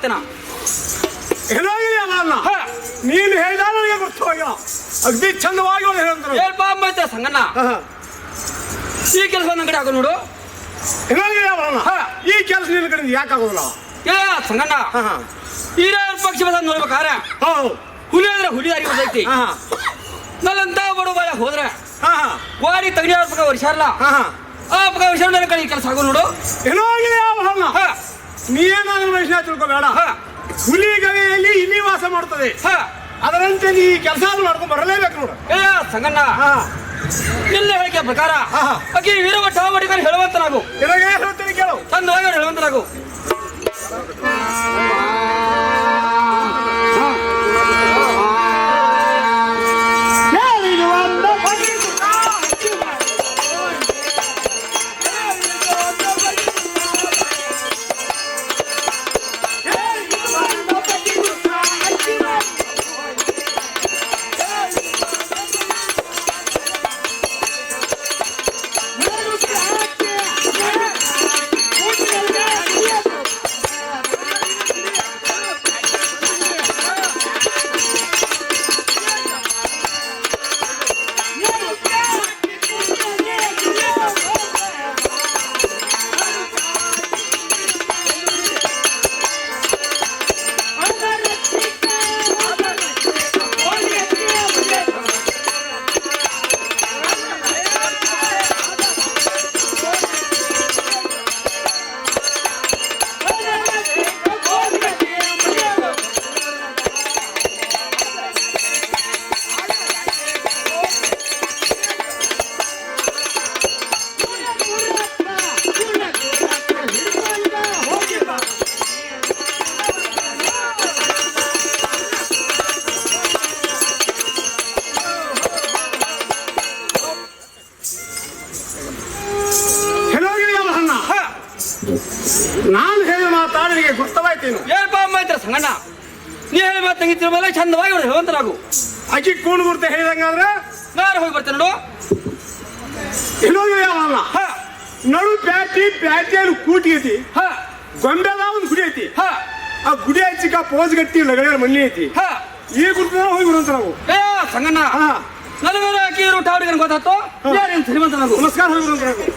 ಬರ್ತೇನ ಏನಾಗಿದೆ ಅವಳನ್ನ ನೀನು ಹೇಳಿದ ನನಗೆ ಗೊತ್ತು ಹೋಗಿಲ್ಲ ಅಗ್ದಿ ಚಂದವಾಗಿ ಅವಳು ಹೇಳಿದ್ರು ಹೇಳ್ಬಾ ಅಮ್ಮ ಸಂಗಣ್ಣ ಈ ಕೆಲಸ ನನ್ನ ಕಡೆ ಆಗೋ ನೋಡು ಏನಾಗಿದೆ ಅವಳನ್ನ ಈ ಕೆಲಸ ನಿನ್ನ ಕಡೆ ಯಾಕೆ ಆಗೋದಿಲ್ಲ ಏ ಸಂಗಣ್ಣ ಹಿರಿಯರ ಪಕ್ಷ ಬಂದ ನೋಡ್ಬೇಕಾರೆ ಹುಲಿ ಅಂದ್ರೆ ಹುಲಿ ದಾರಿ ಬರ್ತೈತಿ ನಲ್ಲಂತ ಬಡು ಬಾಳ ಹೋದ್ರೆ ವಾಡಿ ತಗಡಿ ಅವ್ರ ವರ್ಷ ಅಲ್ಲ ಆ ವರ್ಷ ನನ್ನ ಕಡೆ ಈ ಕೆಲಸ ಆಗೋ ನೋಡು ಏನಾಗಿದೆ ಅವಳನ್ನ ನೀನೇನಾದ್ರೂ ವಯಸ್ಸಿನ ತಿಳ್ಕೊಬೇಡ ಹುಲಿ ಗವಿಯಲ್ಲಿ ಇಲ್ಲಿ ವಾಸ ಮಾಡ್ತದೆ ಅದರಂತೆ ನೀ ಕೆಲಸ ಮಾಡ್ಕೊಂಡು ಬರಲೇಬೇಕು ನೋಡು ಏ ಸಂಗಣ್ಣ ಎಲ್ಲ ಹೇಳಿಕೆ ಪ್ರಕಾರ ಆಕೆ ವೀರಭಟ್ಟ ಬಡಿಕರ್ ಹೇಳುವಂತನಾಗು ನಿನಗೆ ಹೇಳ್ತೀನಿ ಕೇಳು ಚಂದವಾಗಿ ಅವ್ರು ಹೇಳುವಂತನಾಗು ನಾನು ಹೇಳಿ ಮಾತಾಡಲಿಕ್ಕೆ ಗುರ್ತವಾಯ್ತೇನು ಹೇಳ್ಬಾ ಅಮ್ಮ ಸಂಗಣ್ಣ ನೀ ಹೇಳಿ ಮಾತು ತಂಗಿತ್ತಿರ ಮೇಲೆ ಚಂದವಾಗಿ ಅವ್ರು ಹೇಳುವಂತನಾಗು ಅಕ್ಕಿ ಕೂಣು ಗುರ್ತ ಹೇಳಿದಂಗಾದ್ರೆ ನಾನು ಹೋಗಿ ಬರ್ತೇನೆ ನೋಡು ಇನ್ನೊಂದು ಯಾವಲ್ಲ ನಡು ಪ್ಯಾಟಿಯಲ್ಲಿ ಕೂಟಿ ಐತಿ ಗೊಂಬೆದ ಒಂದು ಗುಡಿ ಐತಿ ಆ ಗುಡಿ ಹಚ್ಚಿಕ ಪೋಸ್ ಗಟ್ಟಿ ಲಗಡೆ ಮಣ್ಣಿ ಐತಿ ಈ ಗುರ್ತ ಹೋಗಿ ಬರುವಂತ ನಾವು ಏ ಸಂಗಣ್ಣ ನನಗರ ಹಾಕಿ ರೂಟ್ ಅವ್ರಿಗೆ ಗೊತ್ತಾಯ್ತು ಯಾರೇನು ಶ್ರೀಮಂತನಾಗು ನಮಸ್ಕಾರ ಹೋಗಿ ಬರುವಂತ ನಾವು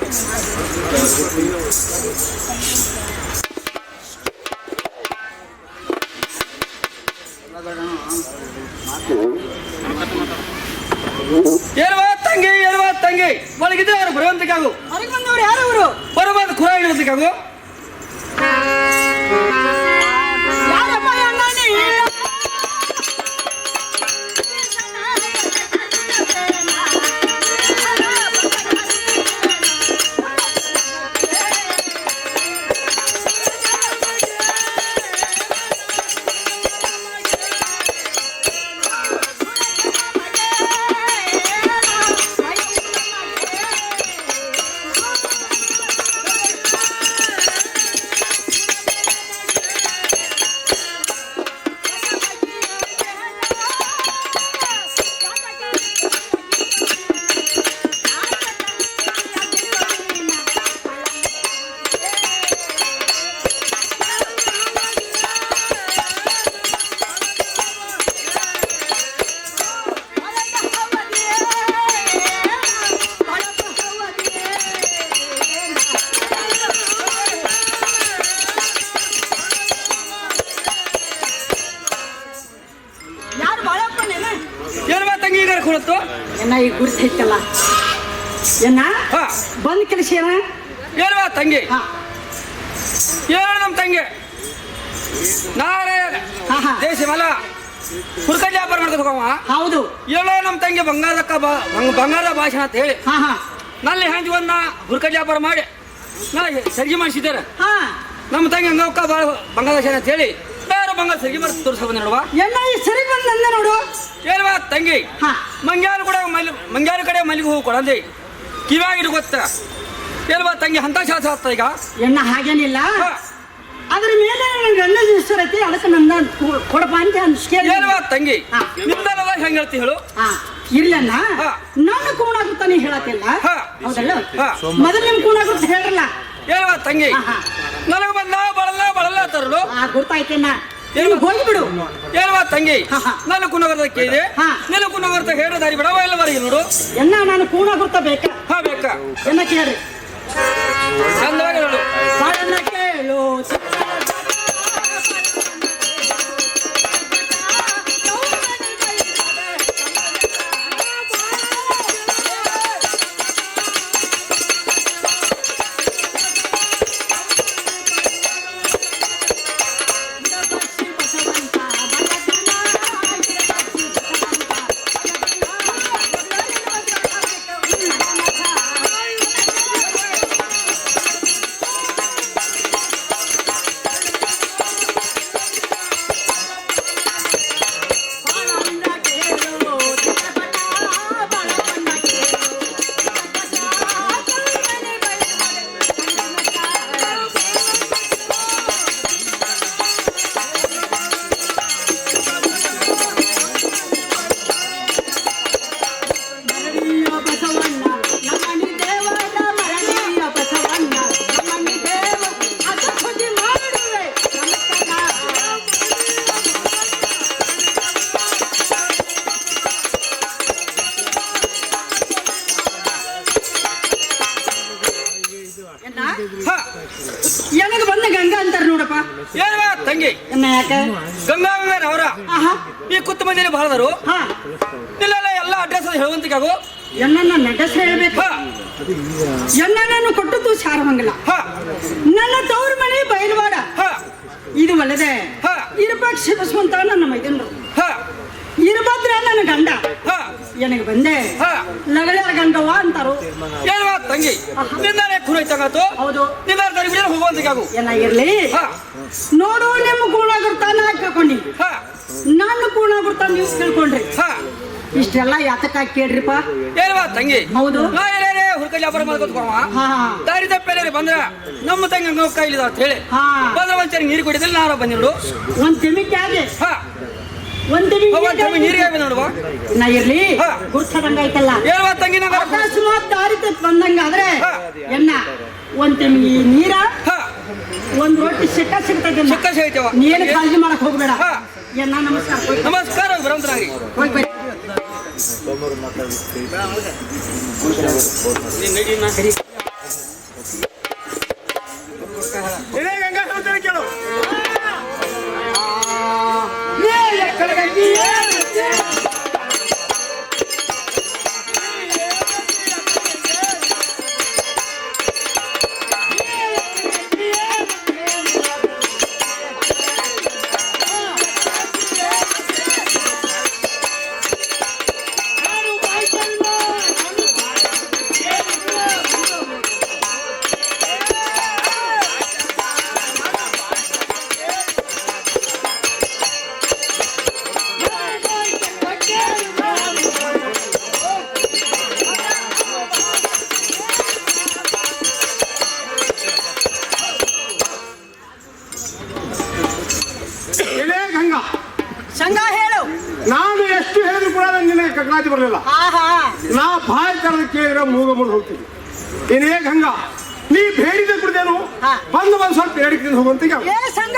ಏರುವ ತಂಗಿ ಒಳಗಿದ್ರೆ ಅವರು ಬರುವಂತಕ್ಕಾಗು ಹೊರಗೆ ಬಂದವ್ರು ಯಾರವರು ಬರಬಾರ್ದು ಖುರ ಇಡುವಂತಕ್ಕಾಗು ಯಾರಪ್ಪ ಅಣ್ಣನೇ ಕುಳಿತು ಎನ್ನ ಈಗ ಗುರುತೈತಲ್ಲ ಎನ್ನ ಬಂದ್ ಕೆಲಸ ಏನ ಏನ್ವಾ ತಂಗಿ ಹಾ ಏಳು ನಮ್ಮ ತಂಗಿ ನಾಳೆ ದೇಶ ಮಲ ಹುರ್ಕಡ್ಲಿ ವ್ಯಾಪಾರ ಮಾಡ್ಕೊಂಡು ಹೋಗವ ಹೌದು ಹೇಳೋ ನಮ್ಮ ತಂಗಿ ಬಂಗಾರದ ಭಾಷಣ ಅಂತ ಹೇಳಿ ಹಾ ಹಾ ನಲ್ಲಿ ಹಂಚಿ ಒಂದ ಹುರ್ಕಡ್ಲಿ ವ್ಯಾಪಾರ ಮಾಡಿ ನಾ ಸರಿಗೆ ಮಾಡಿಸಿದ್ದಾರೆ ಹಾ ನಮ್ಮ ತಂಗಿ ಹಂಗಕ್ಕ ಭಾಳ ಬಂಗಾರ ಭಾಷಣ ಅಂತ ಹೇಳಿ ಯಾರು ಬಂಗಾರ ಸರಿಗೆ ಮಾಡಿ ತೋರಿಸ್ಕೊ ಬಂದ ನೋಡುವ ಎನ್ನ ಈ ಸರಿ ಬಂದ್ ಅಂದೆ ನೋಡು ಏನ್ವಾ ತಂಗಿ ಹಾ ಮಂಗ್ಯಾರ ಕಡೆ ಮಲ್ಲಿಗೆ ಹೂ ಕೊಡಂದಿ ಕಿವ್ಯಾಗಿಡು ಗೊತ್ತ ಏನ್ವಾ ತಂಗಿ ಅಂತ ಶಾಸ್ತ್ರ ಆಗ್ತ ಈಗ ಎಣ್ಣ ಹಾಗೇನಿಲ್ಲ ಅದ್ರ ಮೇಲೆ ನನ್ನ ಗಂಡ ಹೆಸರು ಐತಿ ಅದಕ್ಕೆ ನನ್ನ ಕೊಡಪ್ಪ ಅಂತ ಅನ್ಸ್ಕೇ ಏನ್ವಾ ತಂಗಿ ನಿಮ್ದಲ್ಲ ಹೆಂಗ್ ಹೇಳ್ತಿ ಹೇಳು ಇರ್ಲಣ್ಣ ನನ್ನ ಕೂಣಾಗುತ್ತ ನೀ ಹೇಳತ್ತಿಲ್ಲ ಹೌದಲ್ಲ ಮೊದಲು ನಿಮ್ ಕೂಣಾಗುತ್ತ ಹೇಳ್ರಲ್ಲ ಹೇಳುವ ತಂಗಿ ಆಹಾ. ನನಗೆ ಬಂದ ಬಳಲ್ಲ ತರಲು ಗೊತ್ತಾಯ್ತೇನ ಏನು? ಹೋಗಿಬಿಡು. ಹೇಳುವ ತಂಗಿ ಆಹಾ. ನಾನು ಕುನಗರದಕ್ಕೆ ಇದೆ ಹಾ. ನೀನು ಕುನಗರದ ಹೇಳ ದಾರಿ ಬಿಡವ ಎಲ್ಲವರೆಗೆ ನೋಡು. ಎನ್ನ ನಾನು ಕೂಣ ಗುರ್ತ ಬೇಕಾ ಹಾ ಬೇಕಾ ಎನ್ನ ಕೇಳ್ರಿ ಚಂದವಾಗಿ ನೋಡು. ಬಾಳನ್ನ ಕೇಳು ಹಾ. ನನಗೆ ಬಂದ ಗಂಗಾ ಅಂತಾರ ನೋಡಪ್ಪ. ಹೇಳುವ ತಂಗಿ ಎನ್ನ ಯಾಕ ಗಂಗಾವರ ಆಹಾ ಈ ಕುತ್ತ ಮಂದಿರ ಬಹಳದರು ಹಾ ಇಲ್ಲೆಲ್ಲ ಎಲ್ಲ ಅಡ್ರೆಸ್ ಹೇಳುವಂತಿಗಾಗು. ಎನ್ನ ನಟಸ್ ಹೇಳ್ಬೇಕು. ಹಾ ಎನ್ನ ನಾನು ಕೊಟ್ಟದ್ದು ಸಾರವಂಗಲ. ಹಾ ನನ್ನ ತವ್ರ ಮನೆ ಬಯಲುವಾಡ. ಹಾ ಇದು ಅಲ್ಲದೆ ಹಾ. ಇರಪಕ್ಷ ಬಸವಂತ ನನ್ನ ಮೈದನರು. ಹಾ ಇರಭದ್ರ ನನ್ನ ಗಂಡ. ಹಾ ನನಗೆ ಬಂದೆ ಹಾ. ಲಗಳರ ಗಂಗವ್ವ ಅಂತಾರು. ಹೇಳುವ ತಂಗಿ ನಿಂದಾನೆ ಕುರಿತಾಗತ್ತು ಹೌದು ನಿಂದ ದಾರಿ ಬಿಡಲು ಹೋಗುವಂತಿಗಾಗು. ಎಲ್ಲ ಇರ್ಲಿ. ಹಾ ನೋಡು ನಿಮ್ಮ ಕೂಣ ಗುರ್ತ ನಾ ಕೇಳ್ಕೊಂಡಿ. ಹಾ ನನ್ನ ಕೂಣ ಗುರ್ತ ನೀವು ಕೇಳ್ಕೊಂಡ್ರಿ. ಹಾ ಇಷ್ಟೆಲ್ಲ ಯಾತಕ್ಕಾಗಿ ಕೇಳ್ರಿಪ್ಪ. ಹೇಳುವ ತಂಗಿ ಹೌದು. ನಾ ಎಲ್ಲೇ ಹುರ್ಕಲ್ಲಿ ವ್ಯಾಪಾರ ಮಾಡ್ಕೊತ್ಕೊವ ಹಾ ದಾರಿ ತಪ್ಪೇರಿ ಬಂದ್ರ ನಮ್ಮ ತಂಗಿ ಹಂಗ ಕೈಲಿದ ಅಂತ ಹೇಳಿ ಹಾ ಬಂದ್ರ ಒಂದ್ಸರಿ ನೀರು ಕುಡಿದಿಲ್ಲ ನಾರ ಬಂದಿರು. ಒಂದ್ ತೆಮಿಕೆ ಆಗಿ ಹಾ ಒಂದ್ ತೆಮಿಕೆ ನೀರಿಗೆ ನೋಡುವ. ನಾ ಇರ್ಲಿ ಹಾ. ಗುರ್ತದಂಗ ಐತಲ್ಲ. ಹೇಳುವ ತಂಗಿ ನಂಗ ಅಕಸ್ಮಾತ್ ದಾರಿ ತಪ್ಪಿ ಬಂದಂಗಾದ್ರೆ ಹಾ. ಎನ್ನ ಒಂದ್ ತೆಮಿಗೆ ನೀರ ಹಾ ಒಂದ್ ರೊಟ್ಟಿ ಸಿಗ್ತದೆ. ಚಿಕ್ಕ ಸೇತೇವ ನೀನು ಕಾಳಜಿ ಮಾಡಕ್ ಹೋಗ್ಬೇಡ. ಹಾ. ಎನ್ನ ನಮಸ್ಕಾರ. ನಮಸ್ಕಾರ ಬರಂತರಾಗಿ ಹೋಗಿ ಬರ್ರಿ. ಇದೇ ಗಂಗಾ ಹೇಳ್ತಾರೆ ಕೇಳು. ಇದೇ ಗಂಗಾ ಸಂಘ ಹೇಳು. ನಾನು ಎಷ್ಟು ಹೇಳಿದ್ರು ಕೂಡ ನಿನಗೆ ಕಕ್ಕಾತಿ ಬರಲಿಲ್ಲ. ಆಹಾ ನಾ ಬಾಯಿ ಕರೆದು ಕೇಳಿದ್ರೆ ಮೂಗ ಮುರಿದು ಹೋಗ್ತೀನಿ. ಇದೇ ಗಂಗಾ ನೀ ಬೇಡಿದ ಕುಡ್ದೇನು ಹಾ. ಬಂದು ಸ್ವಲ್ಪ ಬೇಡಿಕೆ ಹೋಗುವಂತೀಗ. ಏ ಸಂಘ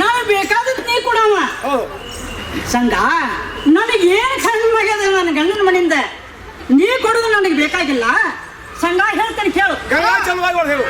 ನಾನು ಬೇಕಾದದ್ ನೀ ಕೊಡವ. ಸಂಘ ನನಗೆ ಏನು ಕಡಿಮೆ ಆಗ್ಯದ ನನ್ನ ಗಂಡನ ಮನೆಯಿಂದ. ನೀ ಕೊಡುದು ನನಗೆ ಬೇಕಾಗಿಲ್ಲ. ಸಂಘ ಹೇಳ್ತೇನೆ ಕೇಳು. ಗಂಗಾ ಚಲವಾಗಿ ಅವ್ರು ಹೇಳು.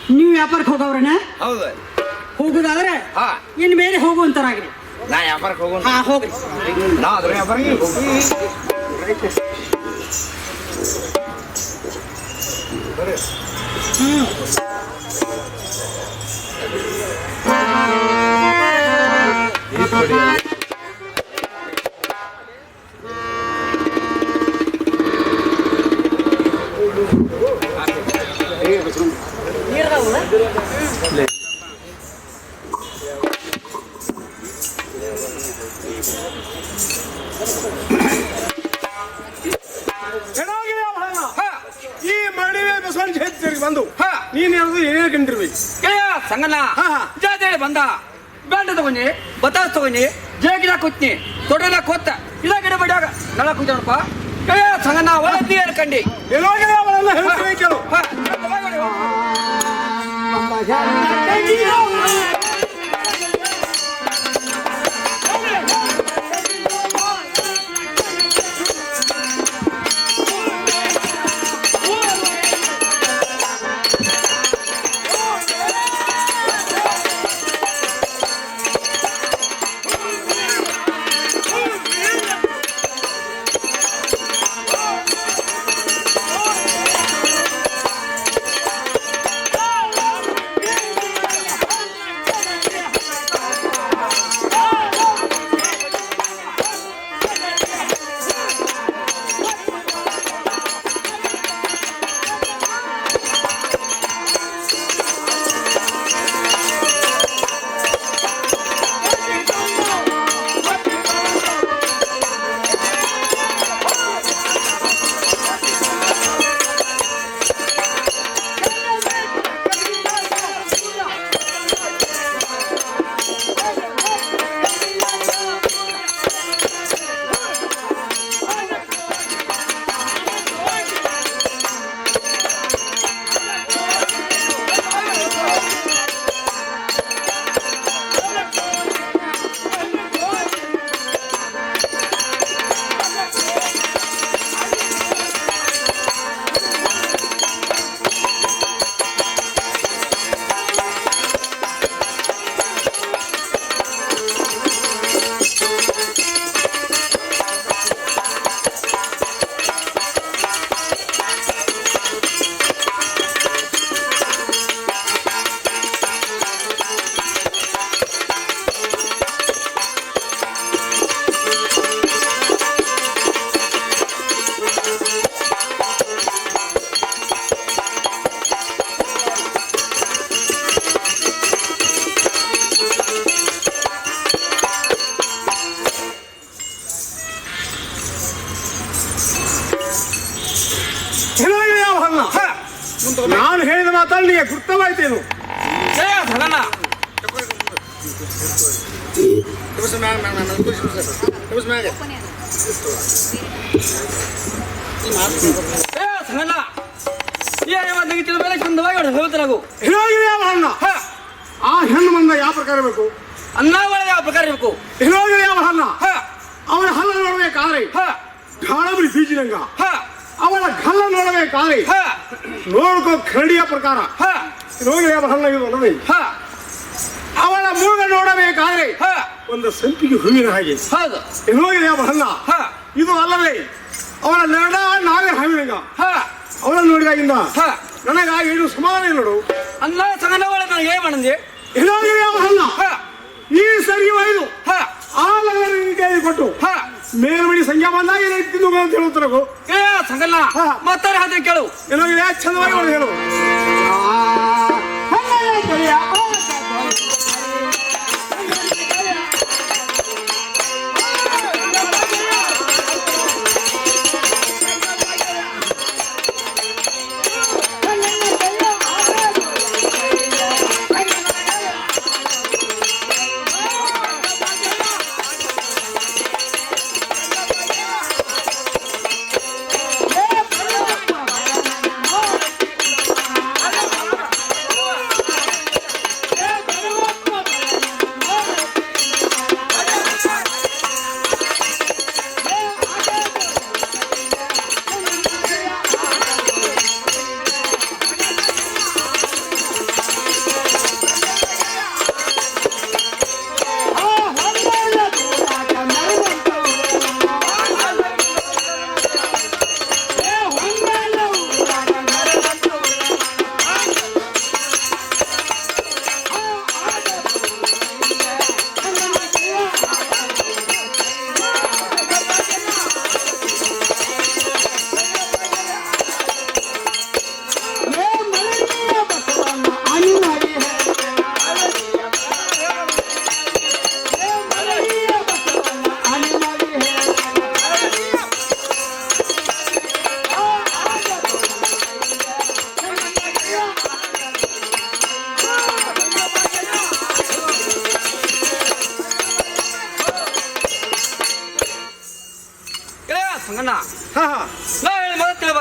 ನೀವು ವ್ಯಾಪಾರಕ್ಕೆ ಹೋಗವ್ರನ ಹೌದು. ಹೋಗುದಾದ್ರೆ ಹಾ. ಇನ್ ಮೇಲೆ ಹೋಗುವಂತರಾಗ್ರಿ. ನಾ ವ್ಯಾಪಾರಕ್ಕೆ ಹೋಗೋಣ. ಹಾ ಹೋಗ್ರಿ. ನಾ ಅದ್ರ ವ್ಯಾಪಾರಕ್ಕೆ ಚೆನ್ನಾಗಿದೆ ಬಹಳ. ಹಾ. ಈ ಮಡಿವೆ ಬಸವನ ಜಯಂತಿ ಬಂದು ಹಾ. ನೀನ್ ಹೇಳುದು ಏನೇ ಕಂಡಿರ್ಬೇಕು. ಕೇಳ ಸಂಗನ ಹಾ, ಹಾ. ಜಾತ್ರೆ ಬಂದ ಬೆಂಡ ತಗೊಂಡಿ ಬತಾಸ್ ತಗೊಂಡಿ ಜೇಗಿನ ಕೊತ್ನಿ ತೊಡೆಲ ಕೊತ್ತ ಇದ ಗಿಡ ಬಡಿಯಾಗ ನಳ ಕೂತನಪ್ಪ. ಕೇಳ ಸಂಗನ ಒಳದಿ ಏರ್ಕಂಡಿ. ಎಲ್ಲೋಗಿದೆ ಅವಳೆಲ್ಲ ಹೇಳ್ತೀವಿ ಕೇಳು. ಹಾ. ಚೆನ್ನಾಗಿದೆ ಅವಳನ್ನ. ನಾನು ಹೇಳಿದ ಮಾತಲ್ಲಿ ನಿನಗೆ ಗುರ್ತವಾಯ್ತೇನು? ಕೇಳ ಸಂಗನ ಕೇಳ ಸಂಗನ ಏನೇವ ನೆಗೆತಿದ ಮೇಲೆ ಚಂದವಾಗಿ ಹೇಳ್ತಾರಾಗು. ಚೆನ್ನಾಗಿದೆ ಅವಳನ್ನ. ಆ ಹೆಣ್ಣು ಮಂದ ಯಾವ ಪ್ರಕಾರ ಬೇಕು? ಅನ್ನ ಒಳ್ಳೆ ಯಾವ ಪ್ರಕಾರ ಇರಬೇಕು. ಚೆನ್ನಾಗಿದೆ ಅವಳನ್ನ. ಹಾ. ಅವಳ ಹಲ್ಲ ನೋಡಬೇಕಾದ್ರೆ ಹಾ. ಢಾಳಬರಿ ಬೀಜಿನಂಗ. ಹಾ. ಅವಳ ಗಲ್ಲ ನೋಡಬೇಕಾದ್ರೆ ಹಾ. ನೋಡ್ಕೋ ಕರಡಿಯ ಪ್ರಕಾರ. ಹಾ. ನೋಡಿದೆ ಅವಳನ್ನ ಇದು ನೋಡಿ. ಹಾ. ಅವಳ ಮೂಗ ನೋಡಬೇಕಾದ್ರೆ ಹಾ. ಒಂದು ಸಂಪಿಗೆ ಹೂವಿನ ಹಾಗೆ. ಹೌದು. ನೋಡಿದೆ ಅವಳನ್ನ. ಹಾ. ಇದು ಅಲ್ಲವೇ ಅವಳ ನಡ ನಾವೇ ಹಾವಿನಂಗ. ಹಾ. ಅವಳನ್ನು ನೋಡಿದಾಗಿಂದ ಹಾ. ನನಗಾಗಿ ಏನು ಸಮಾಧಾನ ಇಲ್ಲ ನೋಡು. ಅನ್ನ ಸಂಗನ ಒಳ್ಳೆ ನನಗೆ ಏನು ಮಾಡಂದಿ. ಏನಾಗಿದೆ ಅವಳನ್ನ. ಹಾ. ಈ ಸರಿ ಒಯ್ದು ಹಾ. ಆ ಲಗ್ನ ಕೊಟ್ಟು ಹಾ. ಮೇಲ್ಮಡಿ ಸಂಖ್ಯಾ ಬಂದಾಗ ಏನು ತಿಂದು ಅಂತ ಹೇಳುತ್ತಾರಗು. ಏ ಸಂಗನ ಹಾ. ಮತ್ತಾರೆ ಹಾಗೆ ಕೇಳು. ಏನಾಗಿದೆ ಚಂದವಾಗಿ ಅವಳು ಹೇಳು.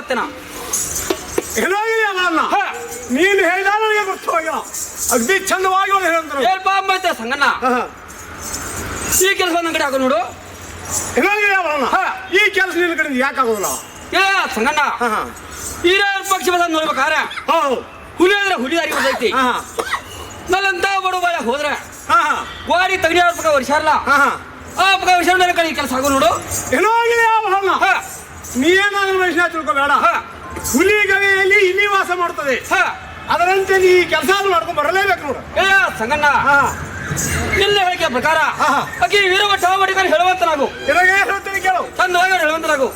ಬರ್ತೇನ ಹೇಳೋಗಿದೆ ಅವಳನ್ನ ನೀನು ಹೇಳಿದ ನನಗೆ ಗೊತ್ತು ಹೋಗಿಲ್ಲ ಅಗ್ದಿ ಚಂದವಾಗಿ ಅವಳು ಹೇಳಂತಾರೆ ಹೇಳ್ಬಾ ಅಂಬೈತೆ ಸಂಗಣ್ಣ ಈ ಕೆಲಸ ನನ್ನ ಕಡೆ ಆಗೋ ನೋಡು ಹೇಳೋಗಿದೆ ಅವಳನ್ನ ಈ ಕೆಲಸ ನಿನ್ನ ಕಡೆ ಯಾಕಾಗೋದಿಲ್ಲ ಏ ಸಂಗಣ್ಣ ಹಿರಿಯರ ಪಕ್ಷ ಬದ ನೋಡ್ಬೇಕಾರೆ ಹುಲಿ ಅಂದ್ರೆ ಹುಲಿ ದಾರಿ ಬರ್ತೈತಿ ನಲ್ಲಂತ ಬಡು ಬಾಳ ಹೋದ್ರೆ ಗಾಡಿ ತಗಡಿ ಪಕ್ಕ ವರ್ಷಾರಲ್ಲ ಆ ಪಕ್ಕ ವರ್ಷ ನನ್ನ ಕಡೆ ಕೆಲಸ ಆಗೋ ನೋಡು ಹೇಳೋಗಿದೆ ಅವಳನ್ನ ನೀನೇನಾದ್ರೂ ಮನುಷ್ಯ ತಿಳ್ಕೊಬೇಡ ಹುಲಿ ಗವಿಯಲ್ಲಿ ಇಲ್ಲಿ ವಾಸ ಮಾಡ್ತದೆ ಅದರಂತೆ ನೀ ಕೆಲಸ ಮಾಡ್ಕೊಂಡು ಬರಲೇಬೇಕು ನೋಡು ಏ ಸಂಗಣ್ಣ ಎಲ್ಲ ಹೇಳಿಕೆ ಪ್ರಕಾರ ಆಕೆ ವೀರಭಟ್ಟ ಬಡಿಕರ್ ಹೇಳುವಂತನಾಗು ನಿನಗೆ ಹೇಳ್ತೀನಿ ಕೇಳು ಚಂದವಾಗಿ ಹೇಳುವಂತನಾಗು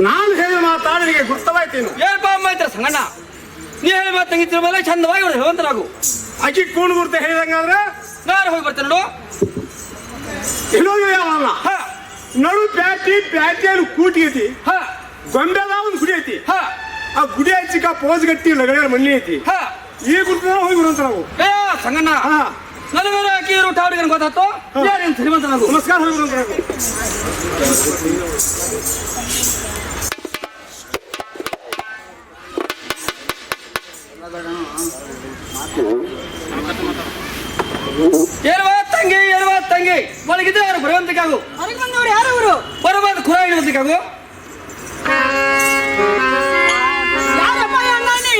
ನಾನು ಹೇಳಿ ಮಾತಾಡಲಿಕ್ಕೆ ಗುರ್ತವಾಯ್ತೇನು ಹೇಳ್ಬಾ ಅಂಬೈತೆ ಸಂಗಣ್ಣ ನೀ ಹೇಳಿ ಮಾತು ತಂಗಿ ತಿರುಮಲ ಚಂದವಾಗಿ ಹೇಳುವಂತನಾಗು ಅಕ್ಕಿ ಕೂಣ್ ಗುರ್ತ ಹೇಳಿದಂಗಾದ್ರೆ ನಾನು ಹೋಗಿ ಬರ್ತೇನೆ ನೋಡು ಹೇಳೋಗಿದೆ ಅವಳನ್ನ ನಡು ಪ್ಯಾಟಿಯಲ್ಲಿ ಕೂಟಿ ಐತಿ ಗೊಂಬೆದ ಒಂದು ಗುಡಿ ಐತಿ ಆ ಗುಡಿ ಹಚ್ಚಿಕ ಪೋಸ್ ಗಟ್ಟಿ ಲಗಡೆ ಮಣ್ಣಿ ಐತಿ ಈ ಗುರ್ತದ ಹೋಗಿ ಬರುವಂತ ನಾವು ಏ ಸಂಗಣ್ಣ ನನಗರ ಆಕಿ ರೂಟ್ ಅವ್ರಿಗೆ ಗೊತ್ತಾಯ್ತು ಯಾರೇನು ಶ್ರೀಮಂತನಾಗು ನಮಸ್ಕಾರ ಹೋಗಿ ಬರುವಂತ ನಾವು ಏರುವ ತಂಗಿ ಒಳಗಿದ್ರೆ ಅವ್ರು ಬರುವಂತಕ್ಕಾಗು ಹೊರಗೆ ಬಂದವ್ರು ಯಾರು ಅವರು ಬರಬಾರ್ದು ಖುರ ಇಡುವಂತಕ್ಕಾಗು ಯಾರಪ್ಪ ಅಣ್ಣ ನೀ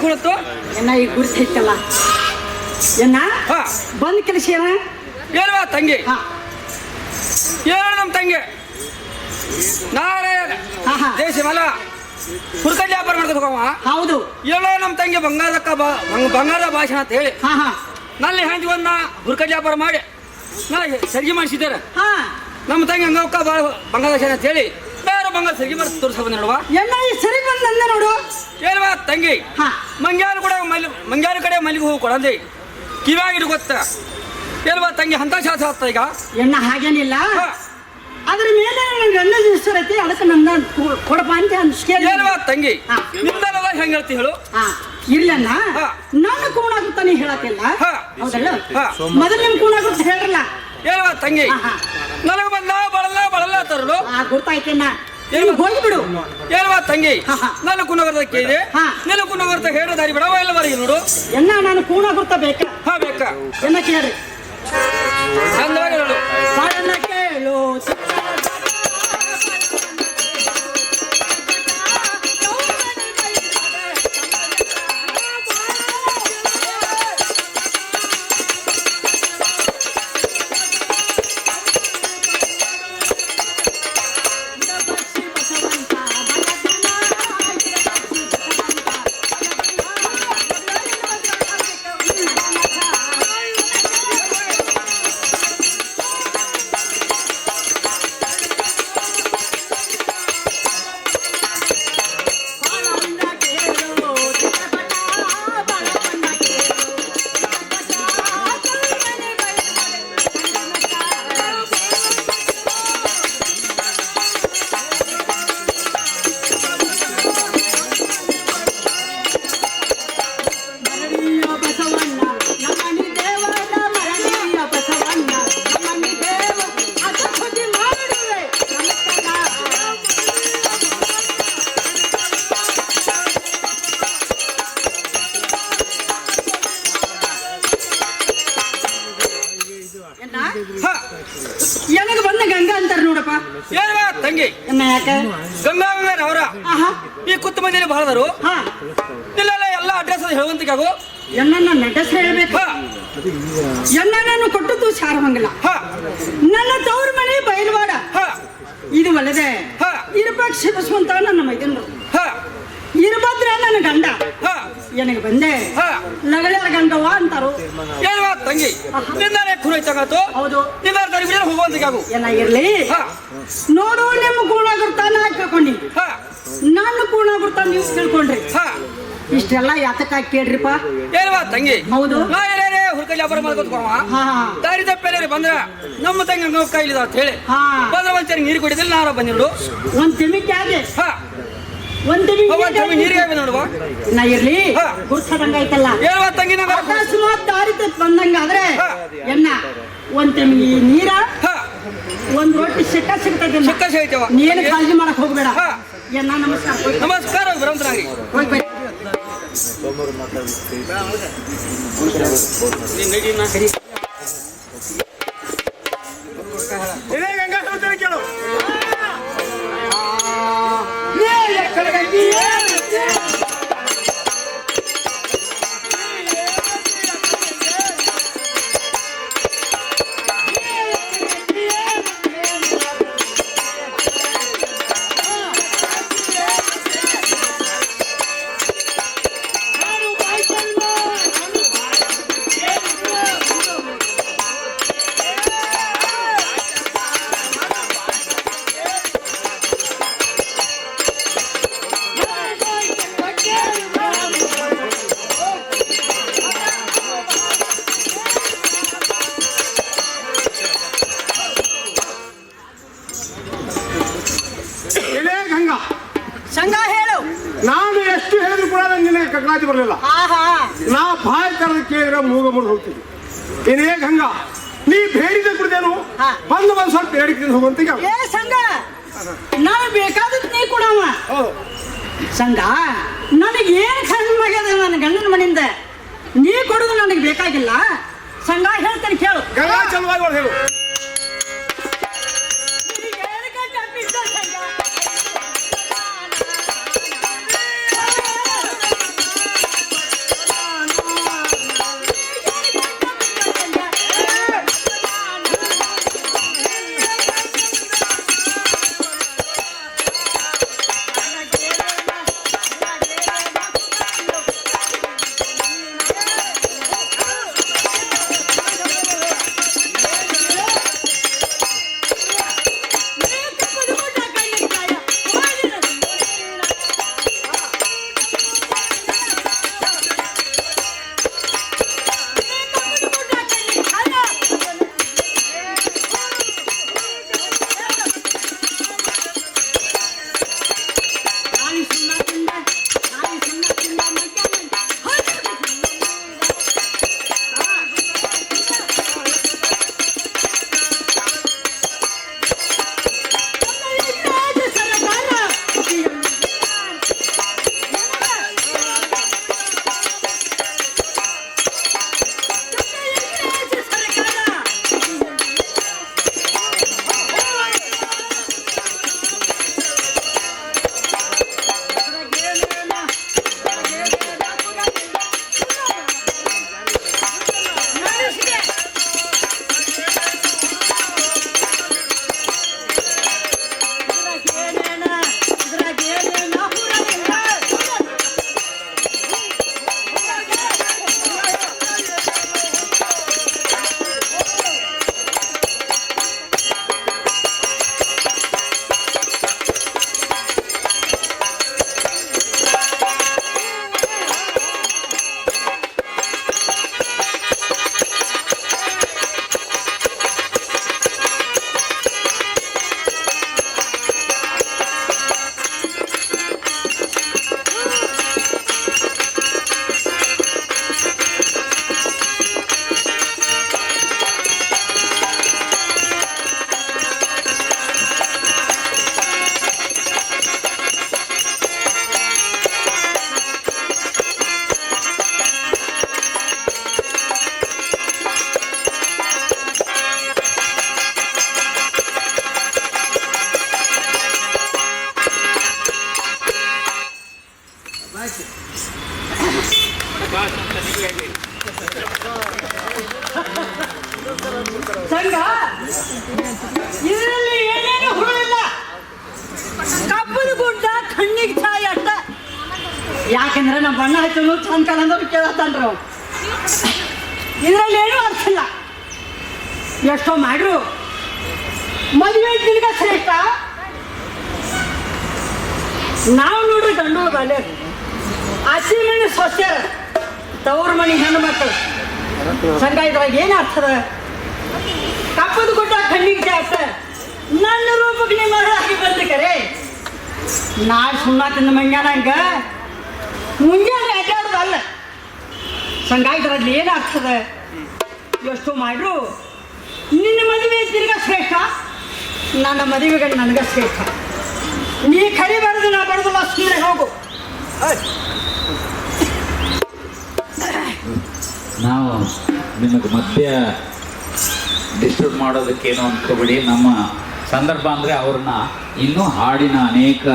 ಕೊಡುತ್ತೋ ಎನ್ನ ಈಗ ಗುರುತೈತಲ್ಲ ಎನ್ನ ಹಾ ಬಂದ್ ಕೆಲಸ ಏನ ಹೇಳ್ವಾ ತಂಗಿ ಹಾ ಹೇಳು ನಮ್ಮ ತಂಗಿ ನಾರಾಯಣ ಹಾ. ದೇಶ ಮಲ ಹುರ್ಕಡ್ಲಿ ವ್ಯಾಪಾರ ಮಾಡ್ಕೋಬೇಕವ ಹೌದು ಹೇಳೋ ನಮ್ಮ ತಂಗಿ ಬಂಗಾರದ ಭಾಷಣ ಅಂತ ಹೇಳಿ ಹಾ ಹಾ ನಲ್ಲಿ ಹಂಚಿ ಒಂದ ಹುರ್ಕಡ್ಲಿ ವ್ಯಾಪಾರ ಮಾಡಿ ನಾ ಸರಿಗೆ ಮಾಡಿಸಿದ್ದಾರೆ ಹಾ ನಮ್ಮ ತಂಗಿ ಹಂಗಕ್ಕ ಬಂಗಾರ ಭಾಷಣ ಅಂತ ಹೇಳಿ ಬೇರೆ ಬಂಗಾರ ಸರಿಗೆ ಮಾಡಿ ತೋರಿಸ ಬಂದ ನೋಡುವ ಎನ್ನ ಈ ಸರಿ ಬಂದ್ ನಂದೆ ನೋಡು ಹೇಳ್ವಾ ತಂಗಿ ಹಾ ಮಂಗ್ಯಾರ ಕಡೆ ಮಲ್ಲಿಗೆ ಹೂವು ಕೊಡಂದಿ ಕಿವಾಗಿಡು ಗೊತ್ತ ಹೇಳ್ವಾ ತಂಗಿ ಅಂತ ಶಾಸ್ತ್ರ ಆಗ್ತ ಈಗ ಎಣ್ಣ ಹಾಗೇನಿಲ್ಲ ಹಾ. ಅದ್ರ ಮೇಲೆ ನನ್ನ ಗಂಡ ಹೆಸರು ಐತಿ ಅದಕ್ಕೆ ನನ್ನ ಕೊಡಪ್ಪ ಅಂತ ಅನ್ಸ್ಕೇ ಹೇಳ್ವಾ ತಂಗಿ ಹಾ. ನಿಮ್ದೆಲ್ಲ ಹೆಂಗ್ ಹೇಳ್ತಿ ಹೇಳು ಹಾ ಇಲ್ಲಣ್ಣ ಹಾ. ನನ್ನ ಕೂಣಾಗುತ್ತ ನೀ ಹೇಳತ್ತಿಲ್ಲ ಹಾ. ಹೌದಲ್ಲ ಹಾ. ಮೊದಲು ನಿಮ್ ಕೂಣಾಗುತ್ತ ಹೇಳ್ರಲ್ಲ ಹೇಳ್ವಾ ತಂಗಿ ಹಾ, ಹಾ. ನನಗೆ ಬಂದ ಬಳಲ್ಲ ಅವಳೆಲ್ಲ ತರಲು ಗೊತ್ತಾಯ್ತೇನ ನೀನು ಹೋಗಿಬಿಡು. ಏನವಾ ತಂಗಿ ಹಾ, ಹಾ. ನಾನು ಕುನಗರದ ಕೇಳಿದೆ ಹಾ. ನೀನು ಕುನಗರದ ಹೇಳ ದಾರಿ ಬಿಡವ ಎಲ್ಲವರೆಗೆ ನೋಡು. ಎನ್ನ ನಾನು ಕೂಣ ಗುರ್ತ ಬೇಕ ಹಾ ಬೇಕಾ ಎನ್ನ ಕೇಳ್ರಿ ಚಂದವಾಗಿ ನೋಡು. ಬಾಳನ್ನ ಕೇಳು ಹಾ ನನಗೆ ಬಂದ ಗಂಗಾ ಅಂತಾರ ನೋಡಪ್ಪ. ಏನವಾ ತಂಗಿ ಎನ್ನ ಯಾಕ ಗಂಗಾಂಗರ ಅವರ ಆಹಾ ಈ ಕುತ್ತು ಮಂದಿನ ಬಹಳದರು ಹಾ ಇಲ್ಲೆಲ್ಲ ಎಲ್ಲ ಅಡ್ರೆಸ್ ಹೇಳುವಂತಿಗಾಗು. ಎನ್ನ ನಟಸ್ ಹೇಳ್ಬೇಕು. ಹಾ ಎನ್ನ ನಾನು ಕೊಟ್ಟದ್ದು ಸಾರವಂಗಿಲ್ಲ. ಹಾ ನನ್ನ ತವ್ರ ಮನೆ ಬಯಲುವಾಡ. ಹಾ ಇದು ಅಲ್ಲದೆ ಹಾ. ಇರಪಕ್ಷ ಬಸವಂತ ನನ್ನ ಮೈದನ್ನು ಹಾ ಇರಭದ್ರ ನನ್ನ ಗಂಡ. ಹಾ ನನಗೆ ಬಂದೆ ಹಾ ಲಗಳ ಗಂಗವ್ವ ಅಂತಾರು. ಏನವಾ ತಂಗಿ ನಿಂದಾನೆ ಕುರೈತಾಗತ್ತು ಹೌದು ನಿಂದ ದಾರಿ ಬಿಡಲು ಹೋಗುವಂತಿಗಾಗು. ಏನಾಗಿರ್ಲಿ ಹಾ ನೋಡು ನಿಮ್ಮ ಗುಣಗುರ್ತ ನಾ ಕೇಳ್ಕೊಂಡಿ. ಹಾ ನನ್ನ ಗುಣಗುರ್ತ ನೀವು ತಿಳ್ಕೊಂಡ್ರಿ. ಹಾ ಇಷ್ಟೆಲ್ಲ ಯಾತಕ್ಕಾಗಿ ಕೇಳ್ರಿಪ್ಪ. ಏನವಾ ತಂಗಿ ಹೌದು ನಾ ಏನೇ ಹುರ್ಕಲ್ಲಿ ವ್ಯಾಪಾರ ಮಾಡ್ಕೊತ್ಕೊವ ಹಾ ದಾರಿ ತಪ್ಪೇನೆ ಬಂದ್ರ ನಮ್ಮ ತಂಗಿ ನೋವು ಕೈಲಿದ ಅಂತ ಹೇಳಿ ಹಾ ಬಂದ್ರ ಒಂದ್ಸರಿ ನೀರು ಕುಡಿದಿಲ್ಲ ನಾರ ಬಂದಿರು. ಒಂದ್ ತೆಮಿಕೆ ಆಗಿ ಹಾ ಒಂದ್ ತೆಮಿಕೆ ನೀರಿಗೆ ನೋಡುವ ನಾ ಇರ್ಲಿ ಹಾ. ಗುರ್ಸದಂಗ ಐತಲ್ಲ. ಏನವಾ ತಂಗಿ ನಗರ ಅಕಸ್ಮಾತ್ ದಾರಿ ತಪ್ಪಿ ಬಂದಂಗಾದ್ರೆ ಹಾ. ಎನ್ನ ಒಂದ್ ತೆಮಿಗೆ ನೀರ ಹಾ ಒಂದ್ ರೊಟ್ಟಿ ಸಿಗ್ತದೆ. ಚಿಕ್ಕ ಸೇಯ್ತೇವ ನೀನು ಕಾಳಜಿ ಮಾಡಕ್ ಹೋಗ್ಬೇಡ. ಹಾ. ಎನ್ನ ನಮಸ್ಕಾರ ಹೋಗಿ ನಮಸ್ಕಾರ ಬರಂತನಾಗಿ ಹೋಗಿ ಬರ್ರಿ. ಇದೇ ಗಂಗಾ ಹೇಳ್ತೇನೆ ಕೇಳು. ಇದೇ ಗಂಗಾ ಸಂಘ ಹೇಳು. ನಾನು ಎಷ್ಟು ಹೇಳಿದ್ರು ಕೂಡ ನಿನಗೆ ಕಗ್ಲಾತಿ ಬರಲಿಲ್ಲ. ಆಹಾ ನಾ ಬಾಯಿ ಕರೆದು ಕೇಳಿದ್ರೆ ಮೂಗ ಮುಂದೆ ಹೋಗ್ತೀನಿ. ಇದೇ ಗಂಗಾ ನೀ ಬೇಡಿದ ಕುಡಿದೇನು ಹಾ. ಬಂದು ಸ್ವಲ್ಪ ಬೇಡಿಕೆ ಹೋಗುವಂತ. ಏ ಸಂಘ ನಾನು ಬೇಕಾದದ್ದು ನೀ ಕೊಡವ. ಸಂಘ ನನಗೆ ಏನ್ ಕಣ್ಮಾಗ್ಯದ ನನ್ನ ಗಂಡನ ಮನೆಯಿಂದ ನೀ ಕೊಡುದು ನನಗೆ ಬೇಕಾಗಿಲ್ಲ. ಸಂಘ ಹೇಳ್ತೇನೆ ಕೇಳು. ಗಂಗಾ ಚಲವಾಗಿ ಒಳಗೆ ಹೇಳು. ಸಂಘ ಇದರಲ್ಲಿ ಏನೇನು ಹುರುಳಿಲ್ಲ, ಕಬ್ಬದ ಗುಡ್ಡ ಕಣ್ಣಿಗೆ ಛಾಯ್ ಅಷ್ಟ. ಯಾಕಂದ್ರೆ ನಮ್ಮ ಬಣ್ಣ ಹಚ್ಚಲು ಚಂದ ಕಲಂದವ್ರು ಕೇಳತ್ತನ್ರು. ಇದರಲ್ಲಿ ಏನೂ ಅರ್ಥ ಇಲ್ಲ. ಎಷ್ಟೋ ಮಾಡ್ರು ಮದುವೆ ತಿರ್ಗ ಶ್ರೇಷ್ಠ. ನಾವು ನೋಡ್ರಿ ಗಂಡು ಬಾಲ್ಯ ಅಚ್ಚಿ ಮನೆ ಸೊಸ್ಯರ ತವ್ರ ಮನೆ ಹೆಣ್ಣು ಮಕ್ಕಳು. ಸಂಘ ಇದ್ರಾಗ ಏನು ಅರ್ಥದ? ಕಪ್ಪದ ಗುಡ್ಡ ಕಣ್ಣಿಗೆ ಜಾಸ್ತ ನನ್ನ ರೂಪಕ್ಕೆ ನಿಮ್ಮ ಹಾಕಿ ಬಂದ ಕರೆ ನಾಳೆ ಸುಣ್ಣ ತಿಂದ ಮಂಗ್ಯಾನಂಗ ಮುಂಜಾನೆ ಅಡ್ಡಾಡೋದಲ್ಲ. ಸಂಘ ಇದ್ರಲ್ಲಿ ಏನು ಆಗ್ತದ? ಎಷ್ಟು ಮಾಡ್ರು ನಿನ್ನ ಮದುವೆ ತಿರ್ಗ ಶ್ರೇಷ್ಠ, ನನ್ನ ಮದುವೆಗೆ ನನಗೆ ಶ್ರೇಷ್ಠ. ನೀ ಕರಿಬಾರ್ದು, ನಾ ಬರೋದಿಲ್ಲ, ಸುಮ್ಮನೆ ಹೋಗು. ನಾವು ನಿಮಗೆ ಮಧ್ಯ ಡಿಸ್ಟರ್ಬ್ ಮಾಡೋದಕ್ಕೇನು ಅಂದ್ಕೋಬೇಡಿ. ನಮ್ಮ ಸಂದರ್ಭ ಅಂದರೆ ಅವ್ರನ್ನ ಇನ್ನೂ ಹಾಡಿನ ಅನೇಕ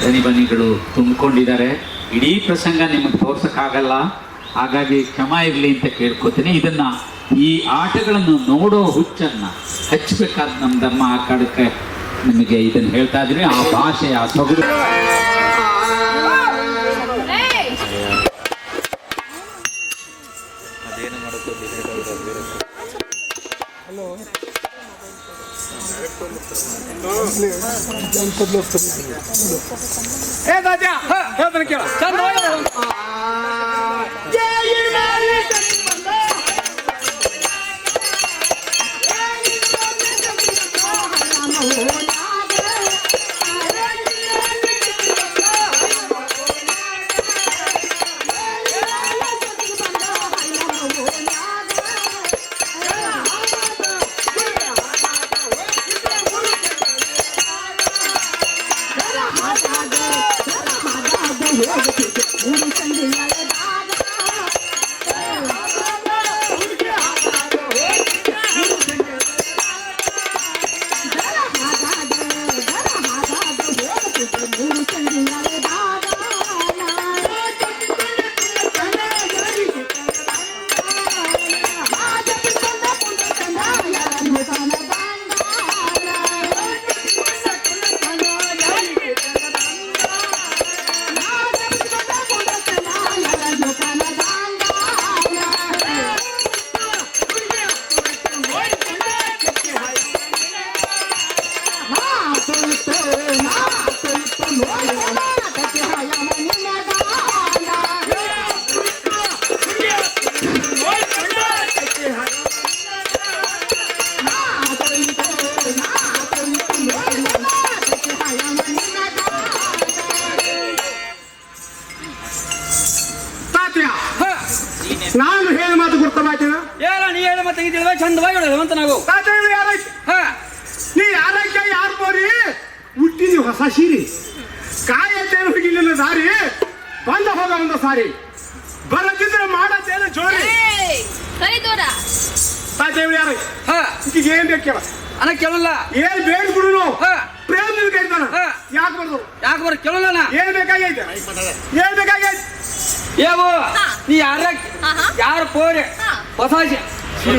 ದನಿಬನಿಗಳು ತುಂಬಿಕೊಂಡಿದ್ದಾರೆ. ಇಡೀ ಪ್ರಸಂಗ ನಿಮಗೆ ತೋರ್ಸೋಕ್ಕಾಗಲ್ಲ, ಹಾಗಾಗಿ ಕ್ಷಮ ಇರಲಿ ಅಂತ ಕೇಳ್ಕೊತೀನಿ. ಇದನ್ನು ಈ ಆಟಗಳನ್ನು ನೋಡೋ ಹುಚ್ಚನ್ನು ಹಚ್ಚಬೇಕಾದ ನಮ್ಮ ಧರ್ಮ ಆ ಕಾಡಕ್ಕೆ ನಿಮಗೆ ಇದನ್ನು ಹೇಳ್ತಾ ಇದ್ದೀನಿ. ಆ ಭಾಷೆ, ಆ ಸೊಗಡು ಏ ತಾತ್ಯ ಹೇಳ್ತಾನೆ ಕೇಳ. ಚಂದ ನಾನು ಹೇಳ ಮಾತು ಗುರ್ತಮಾಯ್ತೇನ? ಏನ ನೀ ಹೇಳ ಮತ್ತೆ ತೆಗಿತಿಲ್ವ? ಚಂದವಾಗಿ ಹೇಳೋದು ಅಂತ ನಾವು ಯಾರಾಯ್ತು? ನೀ ಯಾರಕ್ಕೆ ಯಾರು ಬೋರಿ ಹುಟ್ಟಿದಿ ಹೊಸ ಸೀರಿ ಕಾಯತ್ತೇನು ಹುಗಿಲಿಲ್ಲ ದಾರಿ ಬಂದ ಹೋಗ ಒಂದು ಸಾರಿ ಬರದಿದ್ರೆ ಮಾಡತ್ತೇನು ಜೋರಿ ತಾತೇವಿ ಯಾರ ಈಗ ಏನ್ ಬೇಕು ಕೇಳ ಅನ್ನ ಕೇಳಲ್ಲ. ಏನ್ ಬೇಡ ಬಿಡು ಪ್ರೇಮ ಕೇಳ್ತಾನ. ಯಾಕೆ ಬರ್ದು ಯಾಕೆ ಬರ ಕೇಳಲ್ಲ? ಏನ್ ಬೇಕಾಗೈತೆ? ಏನ್ ಬೇಕಾಗೈತೆ? ಏವು ನೀ ಯಾರ ಪೋರೆ ಹೊಸ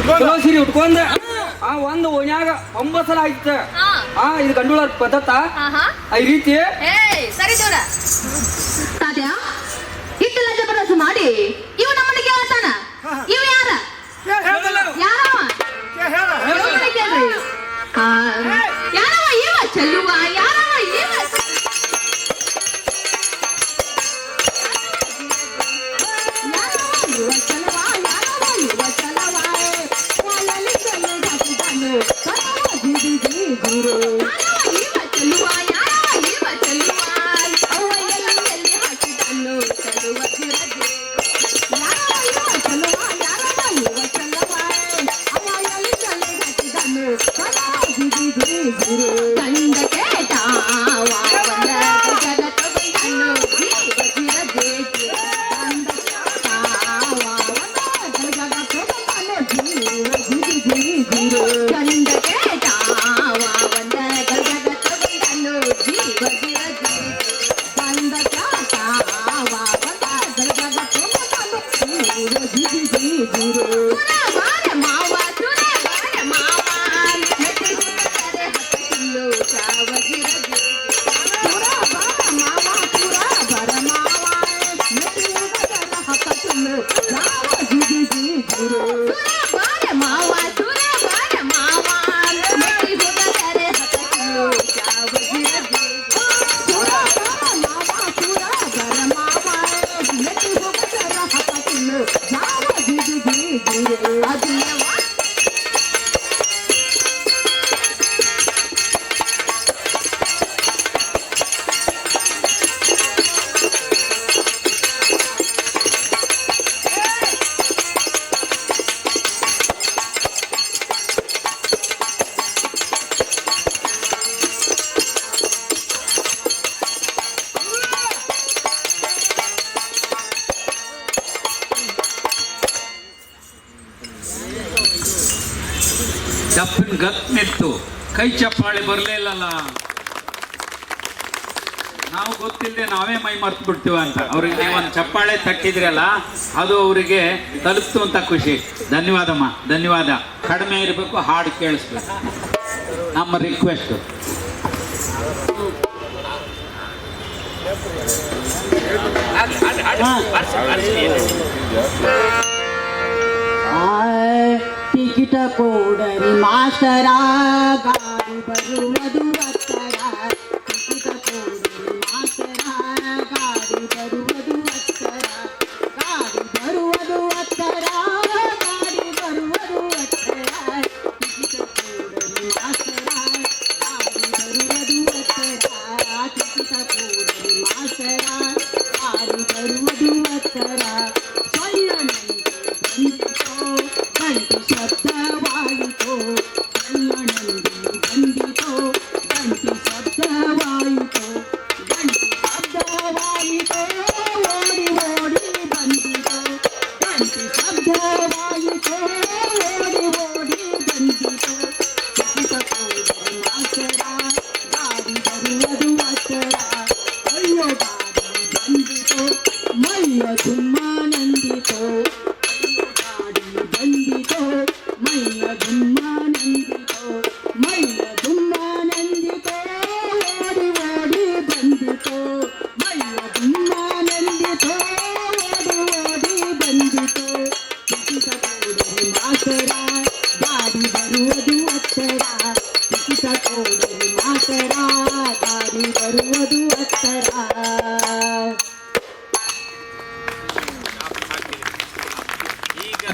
ಚಲೋ ಸೀರೆ ಉಟ್ಕೊಂಡ ಒಂದು ಓಣ್ಯಾಗ 9 ಸಲ ಆಯ್ತ. ಇದು ಗಂಡುಳ ಪದ್ಧತ ಈ ರೀತಿ ಸರಿ ಜೋರ ತಾತ್ಯ ಇಟ್ಟೆಲ್ಲ ಜಬರ್ದಸ್ತ್ ಮಾಡಿ ಇವ ನಮ್ಮನ್ನ ಕೇಳ್ತಾನ. ಇವ ಯಾರ ಯಾರವ ಯಾರವ ಇವ ಚೆಲ್ಲುವ ಯಾರವ ಇವ ಬಾರ ಮಾವ ಸುರ ಬಾರ ಮಾವ ಮೆಟ್ಟಿ ಹೋದರೆ 10 ಕಿಲೋ ಚಾವ ಗಿರಗಿ ಸುರ ಬಾರ ಮಾವ ಸುರ ಬಾರ ಮಾವ ಮೆಟ್ಟಿ ಹೋದರೆ 10 ಕಿಲೋ ಚಾವ ಗಿರಗಿ ಸುರ ಬಾರ ಮಾವ ಸುರ ಬಾರ ಮಾವ ಮೆಟ್ಟಿ ಹೋದರೆ 10 ಕಿಲೋ ಚಾವ ಗಿರಗಿ ಸುರ ಬಾರ ಮಾವ ಸುರ ಬಾರ ಮಾವ ಮೆಟ್ಟಿ ಹೋದರೆ 10 ಕಿಲೋ ಚಾವ ಗಿರಗಿ ಅದಿಯವಾ ದಪ್ಪನ ಗತ್ ನಿಂತು ಕೈ ಚಪ್ಪಾಳೆ ಬರಲೇ ಇಲ್ಲಲ್ಲ. ನಾವು ಗೊತ್ತಿಲ್ಲದೆ ನಾವೇ ಮೈ ಮರ್ತು ಬಿಡ್ತೀವ ಅಂತ ಅವ್ರಿಗೆ ನೀವೊಂದು ಚಪ್ಪಾಳೆ ತಟ್ಟಿದ್ರಲ್ಲ ಅದು ಅವರಿಗೆ ತಲುಪ್ತು ಅಂತ ಖುಷಿ. ಧನ್ಯವಾದಮ್ಮ, ಧನ್ಯವಾದ. ಕಡಿಮೆ ಇರಬೇಕು, ಹಾಡು ಕೇಳಿಸ್ಬೇಕು, ನಮ್ಮ ರಿಕ್ವೆಸ್ಟ್. ಟಿಕಿಟ ಕೊಡರಿ ಮಾಸ್ತರ ಗಾಡಿ ಬರುವುದು ಹತ್ತರ. ಟಿಕಿಟ ಕೊಡರಿ ಮಾಸ್ತರ ಗಾಡಿ ಬರುವುದು ಹತ್ತರ. ಗಾಡಿ ಬರುವುದು ಹತ್ತರ, ಗಾಡಿ ಬರುವುದು ಹತ್ತರ. ಟಿಕಿಟ ಕೊಡರಿ ಮಾಸ್ತರ ಗಾಡಿ ಬರುವುದು ಹತ್ತರ. ಟಿಕಿಟ ಕೊಡರಿ ಮಾಸ್ತರ ಗಾಡಿ ಬರುವುದು ಹತ್ತರ. ಗಂಟು ಶಬ್ದವಾಯಿತು, ಕಲ್ಲಣಂದಿ ಬಂದಿತು. ಗಂಟು ಶಬ್ದವಾಯಿತು, ಗಂಟು ಶಬ್ದವಾಯಿತು, ಓಡಿ ಓಡಿ ಬಂದಿತು. ಗಂಟು ಶಬ್ದವಾಯಿತು, ಓಡಿ ಓಡಿ ಬಂದಿತು. ಟಿಕಿಟ ಕೊಡರಿ ಮಾಸ್ತರ ಗಾಡಿ ಬರುವುದು ಹತ್ತರ. ಅಯ್ಯೋ ಗಾಡಿ ಬಂದಿತು, ಮೈಯ ಸುಮ್ಮನಂದಿತು. ಬಂದಿತು ಮೈಯ ಗುಮ್ಮನಂದಿತು, ಮೈಯ ಗುಮ್ಮನಂದಿತು. ಓಡಿ ಓಡಿ ಬಂದಿತು, ಮೈಯ ಗುಮ್ಮನಂದಿತು. ಓಡಿ ಓಡಿ ಬಂದಿತು. ಟಿಕಿಟ ಕೊಡರಿ ಮಾಸ್ತರ ಗಾಡಿ ಬರುವುದು ಹತ್ತರ. ಟಿಕಿಟ ಕೊಡರಿ ಮಾಸ್ತರ ಗಾಡಿ ಬರುವುದು ಹತ್ತರ.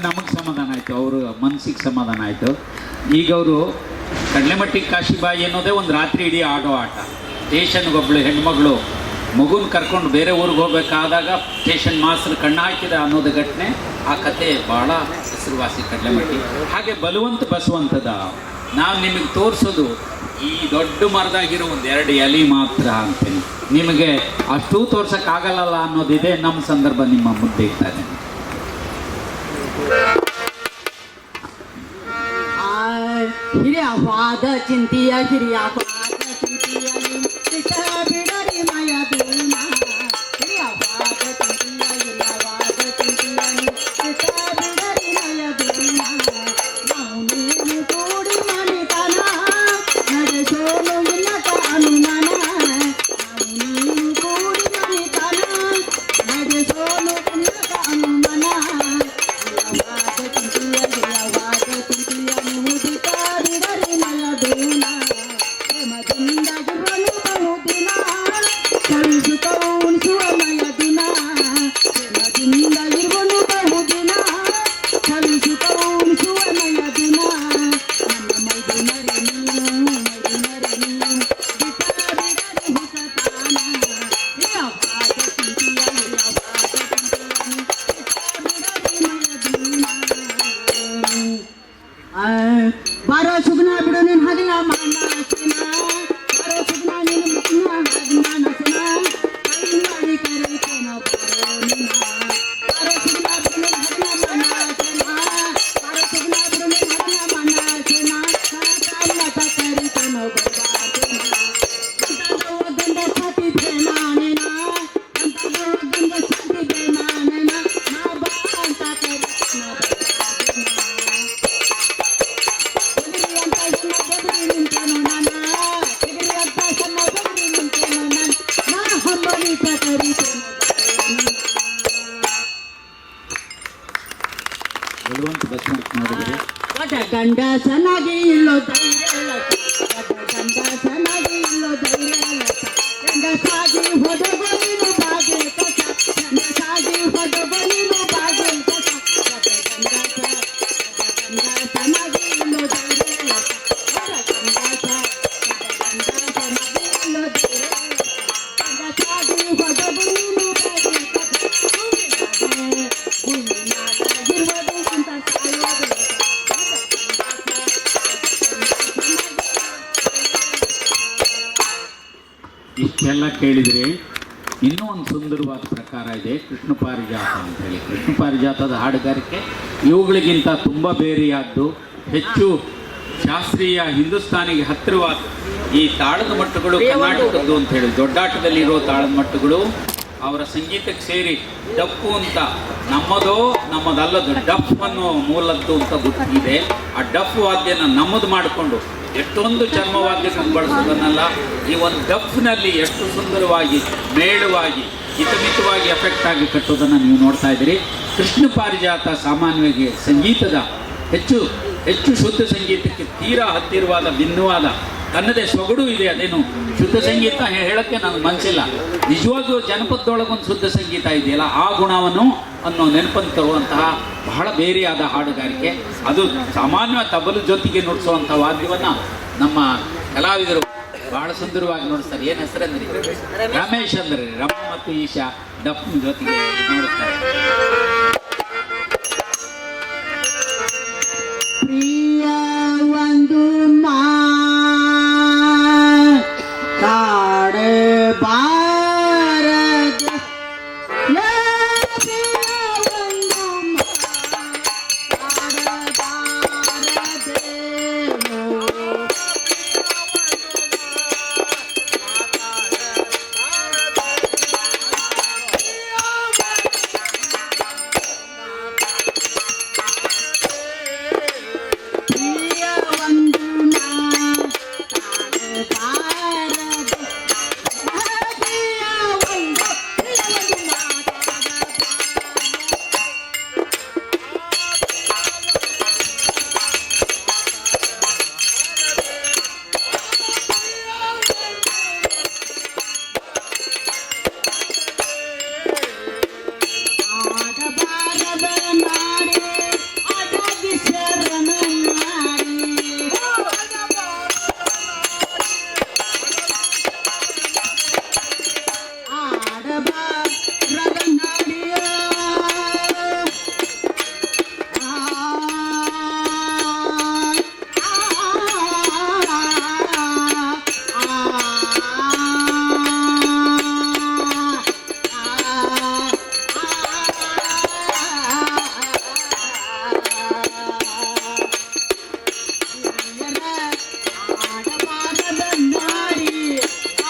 ನಮಗೆ ಸಮಾಧಾನ ಆಯಿತು, ಅವರು ಮನಸ್ಸಿಗೆ ಸಮಾಧಾನ ಆಯಿತು. ಈಗ ಅವರು ಕಡಲೆಮಟ್ಟಿ ಕಾಶಿಬಾಯಿ ಅನ್ನೋದೇ ಒಂದು ರಾತ್ರಿ ಇಡೀ ಆಡೋ ಆಟ. ಸ್ಟೇಷನ್ಗೊಬ್ಳು ಹೆಣ್ಮಗಳು ಮಗುನ ಕರ್ಕೊಂಡು ಬೇರೆ ಊರಿಗೆ ಹೋಗಬೇಕಾದಾಗ ಸ್ಟೇಷನ್ ಮಾಸ್ಟರ್ ಕಣ್ಣು ಹಾಕಿದ ಅನ್ನೋದು ಘಟನೆ. ಆ ಕತೆ ಭಾಳ ಹೆಸರುವಾಸಿ ಕಡಲೆಮಟ್ಟಿ. ಹಾಗೆ ಬಲವಂತ ಬಸವಂತದ ನಾವು ನಿಮಗೆ ತೋರಿಸೋದು ಈ ದೊಡ್ಡ ಮರದಾಗಿರೋ ಒಂದು 2 ಎಲೆ ಮಾತ್ರ ಅಂತೇನೆ. ನಿಮಗೆ ಅಷ್ಟೂ ತೋರ್ಸೋಕ್ಕಾಗಲ್ಲ ಅನ್ನೋದಿದೆ. ನಮ್ಮ ಸಂದರ್ಭ ನಿಮ್ಮ ಮುಂದೆ ಇರ್ತಾನೆ. ಹಿರಿಯವಾದ ಚಿಂತೆಯ ಹಿರಿಯವಾದ ಚಿಂತೆಯ ನಿಂತಿಟ ಬಿಡರಿ ಮಯ ದೂನ. ಹಿರಿಯವಾದ ಚಿಂತೆಯ ಹಿರಿಯವಾದ ಚಿಂತೆಯ ನಿಂತಿಟ ಬಿಡರಿ ಮಯ ದೂನ. ನಾವು ನೀನು ಕೂಡಿ ಮಣಿತನ ನಡೆಸೋನು ಇನ್ನತ ಅನುಮಾನ. ನಾವು ನೀನು ಕೂಡಿ ಮಣಿತನ ನಡೆಸೋನು ಇನ್ನತ ಅನುಮಾನ. ಹಿರಿಯವಾದ ಚಿಂತೆಯ ಹಿರಿಯವಾದ ಚಿಂತೆಯ ಮುದಿತ ಬಿಡರಿ ಮಯ ದೂನ. ಪ್ರೇಮದಿಂದ ಗುರುನು ಬಹುದಿನ ಬಲವಂತ ಬಸವಂತ ನೋಡಿದ್ರಿ. ಒಟ ಗಂಡ ಚೆನ್ನಾಗಿ ಇಲ್ಲೋ ಧೈರ್ಯ ಒಟ ಗಂಡ ಚೆನ್ನಾಗಿ ಇಲ್ಲೋ ಧೈರ್ಯ ಗಂಡ ಸಾಗಿ ಹೊಡಬಲಿನು ಬಾಗಿಲ ಕಸ ಗಂಡ ಸಾಗಿ ಹೊಡಬಲಿನು ಬಾಗಿಲ ಕಸ ಒಟ ಗಂಡ ಚೆನ್ನಾಗಿ ಇಲ್ಲೋ ಧೈರ್ಯ ಒಟ ಗಂಡ ಚೆನ್ನಾಗಿ ಇಲ್ಲೋ ಧೈರ್ಯ ಗಂಡ ಸಾಗಿ ಹೊಡಬಲಿನು ಬಾಗಿಲ ಕಸ ಭೂಮಿಯಾಗಿರುವುದು ಅಂತ ಸಾಯೋದು ಇಷ್ಟೆಲ್ಲ ಕೇಳಿದರೆ ಇನ್ನೂ ಒಂದು ಸುಂದರವಾದ ಪ್ರಕಾರ ಇದೆ, ಕೃಷ್ಣ ಪಾರಿಜಾತ ಅಂತೇಳಿ. ಕೃಷ್ಣ ಪಾರಿಜಾತದ ಹಾಡುಗಾರಿಕೆ ಇವುಗಳಿಗಿಂತ ತುಂಬ ಬೇರೆಯಾದ್ದು, ಹೆಚ್ಚು ಶಾಸ್ತ್ರೀಯ ಹಿಂದೂಸ್ತಾನಿಗೆ ಹತ್ತಿರವಾದ ಈ ತಾಳದ ಮಟ್ಟಗಳು ಕರ್ನಾಟಕದ್ದು ಅಂತ ಹೇಳಿ. ದೊಡ್ಡಾಟದಲ್ಲಿರೋ ತಾಳದ ಮಟ್ಟಗಳು ಅವರ ಸಂಗೀತಕ್ಕೆ ಸೇರಿ ಡಪ್ಪು ಅಂತ ನಮ್ಮದಲ್ಲದು ಡಫ್ ಅನ್ನೋ ಮೂಲದ್ದು ಅಂತ ಗೊತ್ತಿದೆ. ಆ ಡಫ್ ವಾದ್ಯನ ನಮ್ಮದು ಮಾಡಿಕೊಂಡು ಎಷ್ಟೊಂದು ಚರ್ಮವಾದ್ಯಗಳನ್ನು ಬಳಸೋದನ್ನಲ್ಲ, ಈ ಒಂದು ಡಫ್ನಲ್ಲಿ ಎಷ್ಟು ಸುಂದರವಾಗಿ ಮೇಳವಾಗಿ ಹಿತಮಿತವಾಗಿ ಎಫೆಕ್ಟ್ ಆಗಿ ಕಟ್ಟೋದನ್ನು ನೀವು ನೋಡ್ತಾ ಇದ್ದೀರಿ. ಕೃಷ್ಣ ಪಾರಿಜಾತ ಸಾಮಾನ್ಯವಾಗಿ ಸಂಗೀತದ ಹೆಚ್ಚು ಶುದ್ಧ ಸಂಗೀತಕ್ಕೆ ತೀರಾ ಹತ್ತಿರವಾದ ಭಿನ್ನವಾದ ತನ್ನದೇ ಸೊಗಡು ಇದೆ. ಅದೇನು ಶುದ್ಧ ಸಂಗೀತ ಹೇಳೋಕ್ಕೆ ನನಗೆ ಮನಸ್ಸಿಲ್ಲ, ನಿಜವಾಗಿಯೂ ಜನಪದದೊಳಗೊಂದು ಶುದ್ಧ ಸಂಗೀತ ಇದೆಯಲ್ಲ ಆ ಗುಣವನ್ನು ಅನ್ನೋ ನೆನಪನ್ನು ತರುವಂತಹ ಬಹಳ ಬೇರೆಯಾದ ಹಾಡುಗಾರಿಕೆ. ಅದು ಸಾಮಾನ್ಯ ತಬಲು ಜೊತೆಗೆ ನುಡಿಸುವಂಥ ವಾದ್ಯವನ್ನು ನಮ್ಮ ಕಲಾವಿದರು ಬಹಳ ಸುಂದರವಾಗಿ ನುಡಿಸ್ತಾರೆ. ಏನು ಹೆಸರಂದ್ರಿ? ರಮೇಶ್ ಅಂದ್ರೆ ರಮ ಮತ್ತು ಈಶಾ ಡಫ್ ಜೊತೆಗೆ ನುಡಿಸ್ತಾರೆ. ಪ್ರಿಯ ಒಂದು ಕಾಡೆ ಬಾರದ ಪ್ರಿಯ ಒಂದು ಕಾಡೆ ಬಾರದೇನೋ ಪ್ರಿಯ ಒಂದು ಕಾಡೆ ಬಾರದ ಪ್ರಿಯ ಒಂದು ಆಡಬಾರದ ನಾಡಿ ಅಡಗಿ ಶರಣ ನಾಡಿ ಆಡಬಾರದ ನಾಡಿಯ ಆಡಬಾರದ ನಾಡಿ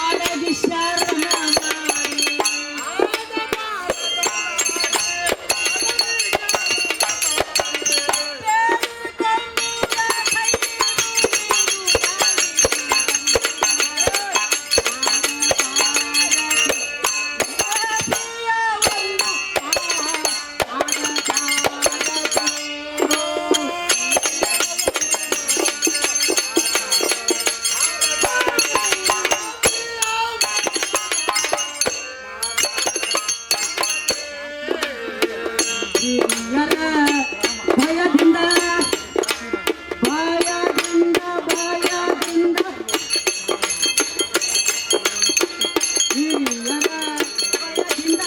ಅಡಗಿ ಶರಣ ನಾಡಿ ಹಿರಿಯರ ಭಯದಿಂದ ಭಯದಿಂದ ಭಯದಿಂದ ಹಿರಿಯರ ಭಯದಿಂದ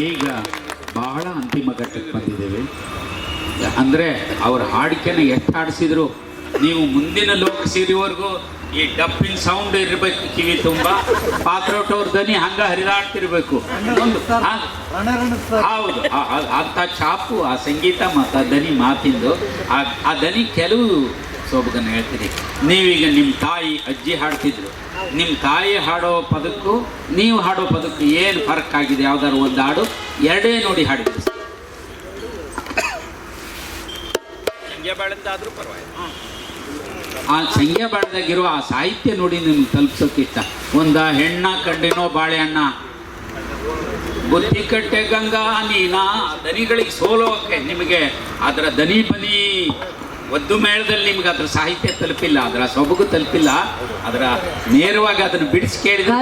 ಈಗ ಬಹಳ ಅಂತಿಮ ಘಟ್ಟಕ್ಕೆ ಬಂದಿದ್ದೇವೆ. ಅಂದರೆ ಅವ್ರ ಹಾಡಿಕೆನ ಎಷ್ಟು ಹಾಡಿಸಿದ್ರು ನೀವು ಮುಂದಿನ ಲೋಕ ಸೇರಿವರೆಗೂ ಈ ಡಪ್ಪಿನ ಸೌಂಡ್ ಇರಬೇಕು ಕಿವಿ ತುಂಬ, ಪಾತ್ರೋಟವ್ರ ದನಿ ಹಂಗ ಹರಿದಾಡ್ತಿರ್ಬೇಕು. ಹೌದು, ಅಂಥ ಛಾಪು ಆ ಸಂಗೀತ ಮತ್ತು ಆ ದನಿ ಮಾತಿಂದು ಆ ದನಿ ಕೆಲವು ಸೊಬಗನ್ನು ಹೇಳ್ತೀರಿ. ನೀವೀಗ ನಿಮ್ಮ ತಾಯಿ ಅಜ್ಜಿ ಹಾಡ್ತಿದ್ರು, ನಿಮ್ಮ ತಾಯಿ ಹಾಡೋ ಪದಕ್ಕೂ ನೀವು ಹಾಡೋ ಪದಕ್ಕೂ ಏನು ಫರ್ಕ್ ಆಗಿದೆ? ಯಾವ್ದಾದ್ರು ಒಂದು ಹಾಡು ಎರಡೇ ನೋಡಿ ಹಾಡಿದ್ರು, ಸಂಖ್ಯಾ ಬಾಳದ್ದಾದ್ರೂ ಪರವಾಗಿಲ್ಲ. ಆ ಸಂಖ್ಯಾ ಬಾಳದಾಗಿರೋ ಆ ಸಾಹಿತ್ಯ ನೋಡಿ ನಿಮ್ಗೆ ತಲುಪ್ಸೋಕೆ ಇಷ್ಟ. ಒಂದ ಹೆಣ್ಣ ಕಂಡಿನೋ ಬಾಳೆಹಣ್ಣ, ಬುದ್ಧಿ ಕಟ್ಟೆ ಗಂಗಾ ನೀನಾ, ದನಿಗಳಿಗೆ ಸೋಲೋಕೆ ನಿಮಗೆ ಅದರ ದನಿ ಬನಿ ಒದ್ದು ಮೇಳದಲ್ಲಿ ನಿಮ್ಗೆ ಅದ್ರ ಸಾಹಿತ್ಯ ತಲುಪಿಲ್ಲ, ಅದರ ಸೊಬಗು ತಲುಪಿಲ್ಲ. ಅದರ ನೇರವಾಗಿ ಅದನ್ನು ಬಿಡಿಸಿ ಕೇಳಿದ್ರೆ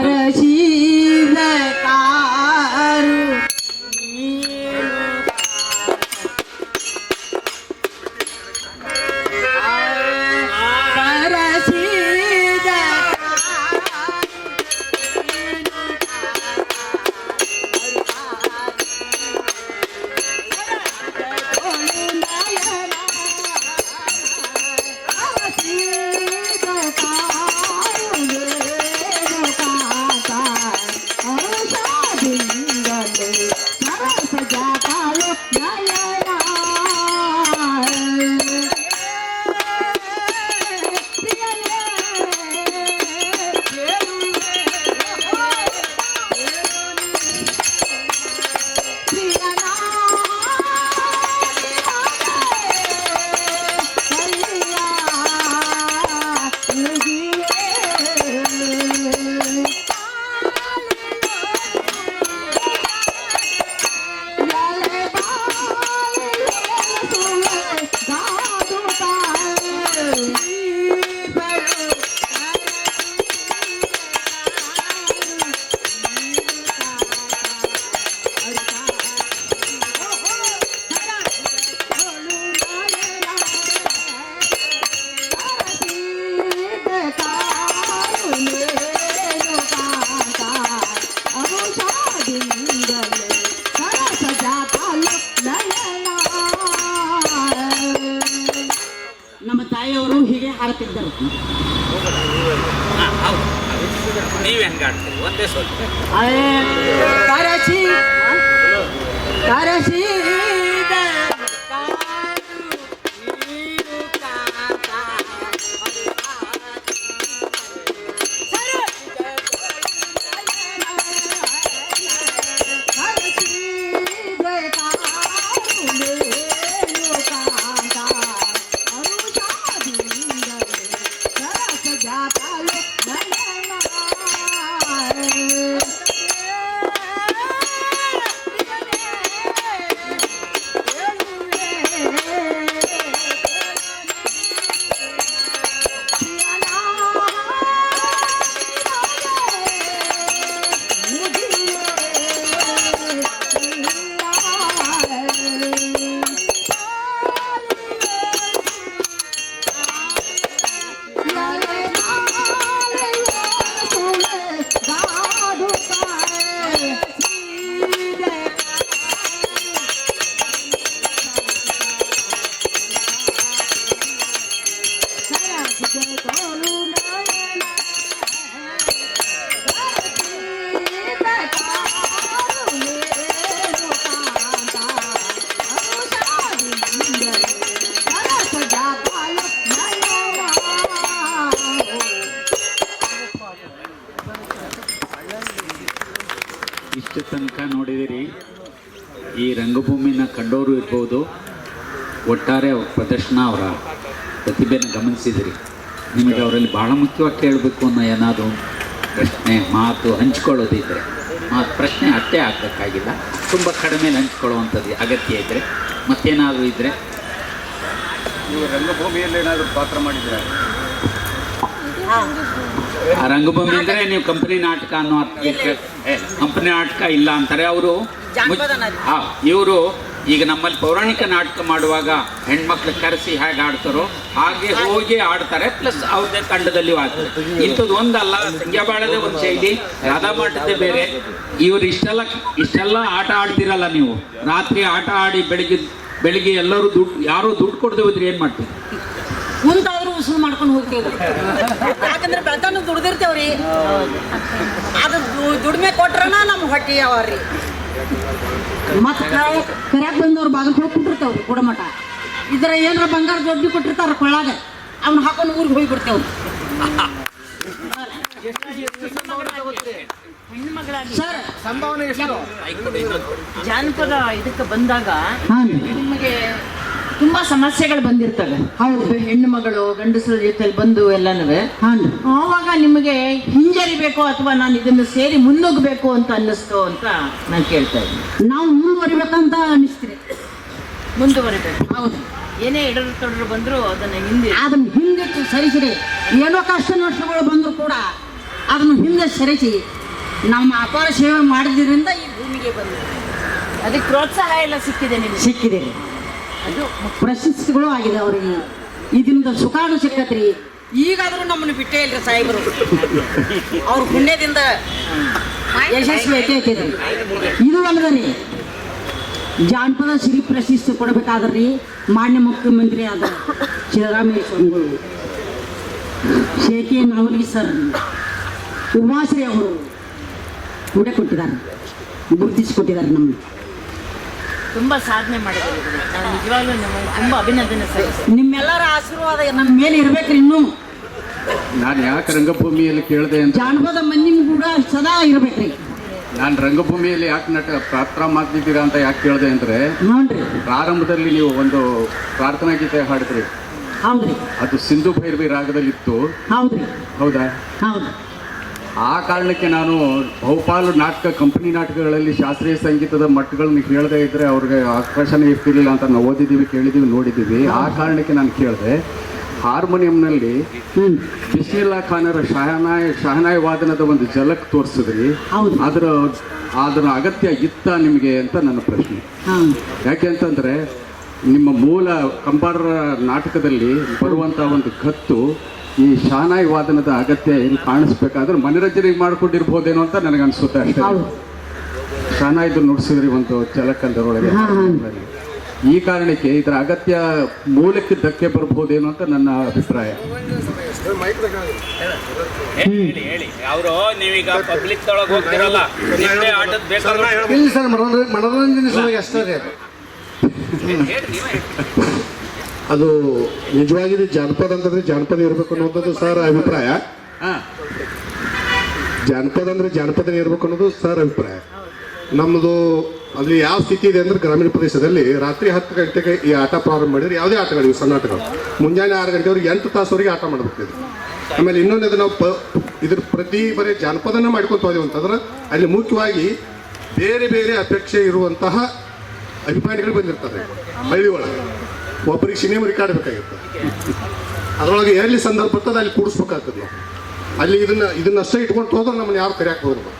ನಮ್ಮ ತಾಯಿಯವರು ಹೀಗೆ ಹಾಡುತ್ತಿದ್ದರು. ನೀವ್ ಹೆಂಗ ಆಡ್ತೀರಿ? ಒಂದೇ ಸ್ವಲ್ಪ ಕರಸಿ ಕರಸಿ ಇಷ್ಟು ತನಕ ನೋಡಿದಿರಿ. ಈ ರಂಗಭೂಮಿನ ಕಂಡವರು ಇರ್ಬೋದು, ಒಟ್ಟಾರೆ ಅವ್ರ ಪ್ರದರ್ಶನ, ಅವರ ಪ್ರತಿಭೆನ ಗಮನಿಸಿದಿರಿ. ನಿಮಗೆ ಅವರಲ್ಲಿ ಭಾಳ ಮುಖ್ಯವಾಗಿ ಕೇಳಬೇಕು ಅನ್ನೋ ಏನಾದರೂ ಪ್ರಶ್ನೆ, ಮಾತು ಹಂಚ್ಕೊಳ್ಳೋದಿದ್ದರೆ, ಪ್ರಶ್ನೆ ಅಷ್ಟೇ ಆಗಬೇಕಾಗಿಲ್ಲ, ತುಂಬ ಕಡಿಮೆ ಹಂಚ್ಕೊಳ್ಳುವಂಥದ್ದು ಅಗತ್ಯ ಇದ್ದರೆ, ಮತ್ತೇನಾದರೂ ಇದ್ದರೆ. ನೀವು ರಂಗಭೂಮಿಯಲ್ಲಿ ಏನಾದರೂ ಪಾತ್ರ ಮಾಡಿದ್ರೆ ಆ ರಂಗಭೂಮಿ ಅಂದರೆ ನೀವು ಕಂಪನಿ ನಾಟಕ ಅನ್ನೋ ಅರ್ಥಕ್ಕೆ ಕಂಪನಿ ನಾಟಕ ಇಲ್ಲ ಅಂತಾರೆ ಅವರು. ಇವರು ಈಗ ನಮ್ಮಲ್ಲಿ ಪೌರಾಣಿಕ ನಾಟಕ ಮಾಡುವಾಗ ಹೆಣ್ಮಕ್ಳು ಕರೆಸಿ ಹೇಗೆ ಆಡ್ತಾರೋ ಹಾಗೆ ಹೋಗಿ ಆಡ್ತಾರೆ, ಪ್ಲಸ್ ಅವ್ರದ್ದೇ ತಂಡದಲ್ಲಿ ಆಡ್ತಾರೆ. ಇಂಥದ್ದು ಒಂದಲ್ಲ, ಸಂಖ್ಯಾಬಾಳದೇ ಒಂದು ಶೈಲಿ, ರಾಧಾ ಮಠದ್ದೇ ಬೇರೆ. ಇವ್ರು ಇಷ್ಟೆಲ್ಲ ಆಟ ಆಡ್ತಿರಲ್ಲ ನೀವು, ರಾತ್ರಿ ಆಟ ಆಡಿ ಬೆಳಿಗ್ಗೆ ಎಲ್ಲರೂ ಯಾರೋ ದುಡ್ಡು ಕೊಡದೆ ಹೋದ್ರೆ ಏನು ಮಾಡ್ತೀವಿ? ಕುಂತಾದ್ರೂ ಉಸುಲು ಮಾಡ್ಕೊಂಡು ಹೋಗ್ತೇವ್ರಿ. ಯಾಕಂದ್ರೆ ಬೆಳ್ತಾನು ದುಡ್ದಿರ್ತೇವ್ರಿ, ಅದು ದುಡಿಮೆ ಕೊಟ್ರನ ನಮ್ಮ ಹೊಟ್ಟಿ ಅವರಿ. ಮತ್ತೆ ಕರ್ಯಾಕ್ ಬಂದವ್ರು ಬಾಗಿಲು ಹೋಗಿ ಕುಟ್ಟಿರ್ತಾವ್ರಿ ಗುಡಮಠ. ಇದ್ರ ಏನಾರ ಬಂಗಾರ ದೊಡ್ಡ ಕೊಟ್ಟಿರ್ತಾರ ಕೊಳ್ಳಾಗ, ಅವ್ನ ಹಾಕೊಂಡು ಊರಿಗೆ ಹೋಗ್ಬಿಡ್ತೇವ್ರಿ. ಸರ್ ಸಂಭಾವನೆ ಎಷ್ಟು? ಜಾನಪದ ಇದಕ್ಕೆ ಬಂದಾಗ ನಿಮಗೆ ತುಂಬಾ ಸಮಸ್ಯೆಗಳು ಬಂದಿರ್ತವೆ. ಹೌದು, ಹೆಣ್ಣು ಮಗಳು ಗಂಡಸರ ಜೊತೆಲಿ ಬಂದು ಎಲ್ಲನೂ ಆವಾಗ ನಿಮಗೆ ಹಿಂಜರಿಬೇಕು ಅಥವಾ ನಾನು ಇದನ್ನು ಸೇರಿ ಮುನ್ನುಗ್ಗಬೇಕು ಅಂತ ಅನ್ನಿಸ್ತು ಅಂತ ನಾನು ಕೇಳ್ತಾ ಇದ್ದೀನಿ. ನಾವು ಮುಂದುವರಿಬೇಕಂತ ಅನಿಸ್ತೀರಿ. ಮುಂದುವರಿಬೇಕು. ಹೌದು, ಏನೇ ತೊಡರು ಬಂದರೂ ಅದನ್ನ ಹಿಂದಿಟ್ಟು ಸರಿಸಿರಿ. ಏನೋ ಕಷ್ಟ ನಷ್ಟಗಳು ಬಂದರೂ ಕೂಡ ಅದನ್ನು ಹಿಂದೆ ಸರಿಸಿ ನಮ್ಮ ಅಪಾರ ಸೇವೆ ಮಾಡಿದ್ರಿಂದ ಈ ಭೂಮಿಗೆ ಬಂದಿದೆ. ಅದಕ್ಕೆ ಪ್ರೋತ್ಸಾಹ ಎಲ್ಲ ಸಿಕ್ಕಿದೆ ನಿಮಗೆ? ಸಿಕ್ಕಿದೆ, ಅದು ಪ್ರಶಸ್ತಿಗಳು ಆಗಿದೆ ಅವರಿಗೆ. ಇದರಿಂದ ಸುಖಾನು ಸಿಕ್ಕತ್ರಿ. ಈಗಾದರೂ ನಮ್ಮನ್ನು ಬಿಟ್ಟೇ ಇಲ್ರಿ ಸಾಹೇಬರು. ಅವ್ರ ಪುಣ್ಯದಿಂದ ಯಶಸ್ವಿ ಐತೆ. ಇದು ಅಲ್ಲದರಿ ಜಾನಪದ ಸಿರಿ ಪ್ರಶಸ್ತಿ ಕೊಡಬೇಕಾದ್ರಿ ಮಾನ್ಯ ಮುಖ್ಯಮಂತ್ರಿ ಆದ ಸಿದ್ದರಾಮಯ್ಯ ಸ್ವಾಮಿಗಳು, ಶೇಖಿ ನಾವಲ್ಗಿ ಸರ್, ಉಮಾಶ್ರೀ ಅವರು ಕೂಡ ಕೊಟ್ಟಿದ್ದಾರೆ, ಗುರುತಿಸಿಕೊಟ್ಟಿದ್ದಾರೆ. ನಮ್ಮನ್ನು ತುಂಬಾ ಸಾಧನೆ ಮಾಡಿದ್ದಾರೆ. ನಾನು ನಿಜವಾಗ್ಲೂ ನಿಮಗೆ ತುಂಬಾ ಅಭಿನಂದನೆ ಸಲ್ಲಿಸ್ತೀನಿ. ನಿಮ್ಮೆಲ್ಲರ ಆಶೀರ್ವಾದ ನಮ್ಮ ಮೇಲೆ ಇರ್ಬೇಕ್ರಿ. ಇನ್ನೂ ನಾನು ಯಾಕೆ ರಂಗಭೂಮಿಯಲ್ಲಿ ಕೇಳಿದೆ ಅಂತ, ಜಾನಪದ ಮಂದಿ ಕೂಡ ಸದಾ ಇರ್ಬೇಕ್ರಿ. ನಾನು ರಂಗಭೂಮಿಯಲ್ಲಿ ಯಾಕೆ ಪಾತ್ರ ಮಾಡ್ತಿದ್ದೀರಾ ಅಂತ ಯಾಕೆ ಕೇಳಿದೆ ಅಂದರೆ, ನೋಡ್ರಿ, ಪ್ರಾರಂಭದಲ್ಲಿ ನೀವು ಒಂದು ಪ್ರಾರ್ಥನಾ ಗೀತೆ ಹಾಡಿದ್ರಿ, ಹೌದ್ರಿ, ಅದು ಸಿಂಧು ಭೈರವಿ ರಾಗದಲ್ಲಿತ್ತು. ಹೌದ್ರಿ, ಹೌದಾ? ಹೌದು. ಆ ಕಾರಣಕ್ಕೆ ನಾನು ಬಹುಪಾಲು ಕಂಪನಿ ನಾಟಕಗಳಲ್ಲಿ ಶಾಸ್ತ್ರೀಯ ಸಂಗೀತದ ಮಟ್ಟಗಳನ್ನ ಕೇಳದೇ ಇದ್ದರೆ ಅವ್ರಿಗೆ ಅವಕಾಶನೇ ಇರ್ತಿರ್ಲಿಲ್ಲ ಅಂತ ನಾವು ಓದಿದ್ದೀವಿ, ಕೇಳಿದ್ದೀವಿ, ನೋಡಿದ್ದೀವಿ. ಆ ಕಾರಣಕ್ಕೆ ನಾನು ಕೇಳಿದೆ. ಹಾರ್ಮೋನಿಯಂನಲ್ಲಿ ಬಿಸ್ಮಿಲ್ಲಾ ಖಾನರ ಶಹನಾಯಿ ವಾದನದ ಒಂದು ಝಲಕ್ ತೋರಿಸಿದ್ರಿ, ಅದರ ಅಗತ್ಯ ಇತ್ತ ನಿಮಗೆ ಅಂತ ನನ್ನ ಪ್ರಶ್ನೆ. ಯಾಕೆ ಅಂತಂದರೆ ನಿಮ್ಮ ಮೂಲ ಕಂಬಾರರ ನಾಟಕದಲ್ಲಿ ಬರುವಂಥ ಒಂದು ಗತ್ತು ಈ ಶಹನಾಯಿ ವಾದನದ ಅಗತ್ಯ ಏನು ಕಾಣಿಸ್ಬೇಕಾದ್ರೆ ಮನರಂಜನೆಗೆ ಮಾಡ್ಕೊಂಡಿರ್ಬೋದೇನೋ ಅಂತ ನನಗನ್ಸುತ್ತೆ ಅಷ್ಟೇ. ಶಹನಾಯಿದು ನುಡಿಸಿದ್ರಿ ಒಂದು ಝಲಕ್ಕಂದರೊಳಗೆ. ಈ ಕಾರಣಕ್ಕೆ ಇದರ ಅಗತ್ಯ ಮೂಲಕ್ಕೆ ಧಕ್ಕೆ ಬರ್ಬೋದೇನೋ ಅಂತ ನನ್ನ ಅಭಿಪ್ರಾಯ. ಅವರು ನೀವೀಗ ಪಬ್ಲಿಕ್ ತೊಳಗೆ ಹೋಗ್ತಿರಲ್ಲ, ಆಟದ ಬೇಕಾದ್ರೆ ಇಲ್ಲ ಸರ್, ಮನೋರಂಜನೆ ಸಲುವಾಗಿ ಅಷ್ಟೇ. ಅದು ನಿಜವಾಗಿ ಜಾನಪದ ಅಂತಂದ್ರೆ ಜಾನಪದ ಇರಬೇಕು ಅನ್ನೋದು ಸರ್ ಅಭಿಪ್ರಾಯ. ಜಾನಪದ ಅಂದ್ರೆ ಜಾನಪದನೇ ಇರಬೇಕು ಅನ್ನೋದು ಸರ್ ಅಭಿಪ್ರಾಯ. ನಮ್ಮದು ಅಲ್ಲಿ ಯಾವ ಸ್ಥಿತಿ ಇದೆ ಅಂದ್ರೆ, ಗ್ರಾಮೀಣ ಪ್ರದೇಶದಲ್ಲಿ ರಾತ್ರಿ 10 ಗಂಟೆಗೆ ಈ ಆಟ ಪ್ರಾರಂಭ ಮಾಡಿದ್ರೆ ಯಾವುದೇ ಆಟಗಳು, ಸಣ್ಣ ಆಟಗಳು, ಮುಂಜಾನೆ 6 ಗಂಟೆವರೆಗೆ 8 ತಾಸುವರೆಗೆ ಆಟ ಮಾಡಬೇಕು. ಆಮೇಲೆ ಇನ್ನೊಂದು ನಾವು ಇದ್ರ ಬರೀ ಜಾನಪದನ ಮಾಡ್ಕೊತ ಹೋದೆವು ಅಂತಂದ್ರೆ ಅಲ್ಲಿ ಮುಖ್ಯವಾಗಿ ಬೇರೆ ಬೇರೆ ಅಪೇಕ್ಷೆ ಇರುವಂತಹ ಅಭಿಮಾನಿಗಳು ಬಂದಿರ್ತಾರೆ. ಹಳ್ಳಿ ಒಳಗೆ ಒಬ್ಬರಿಗೆ ಸಿನಿಮಾ ರೆಕಾರ್ಡ್ ಬೇಕಾಗಿರ್ತದೆ, ಅದರೊಳಗೆ ಎಲ್ಲಿ ಸಂದರ್ಭ ಬರ್ತದೆ ಅಲ್ಲಿ ಕೂಡಿಸ್ಬೇಕಾಗ್ತದೆ. ನಾವು ಅಲ್ಲಿ ಇದನ್ನಷ್ಟೇ ಇಟ್ಕೊಂಡು ಹೋದ್ರೆ ನಮ್ಮನ್ನು ಯಾರು ಕರೆಯಕ್ಕೆ ಹೋಗೋದು.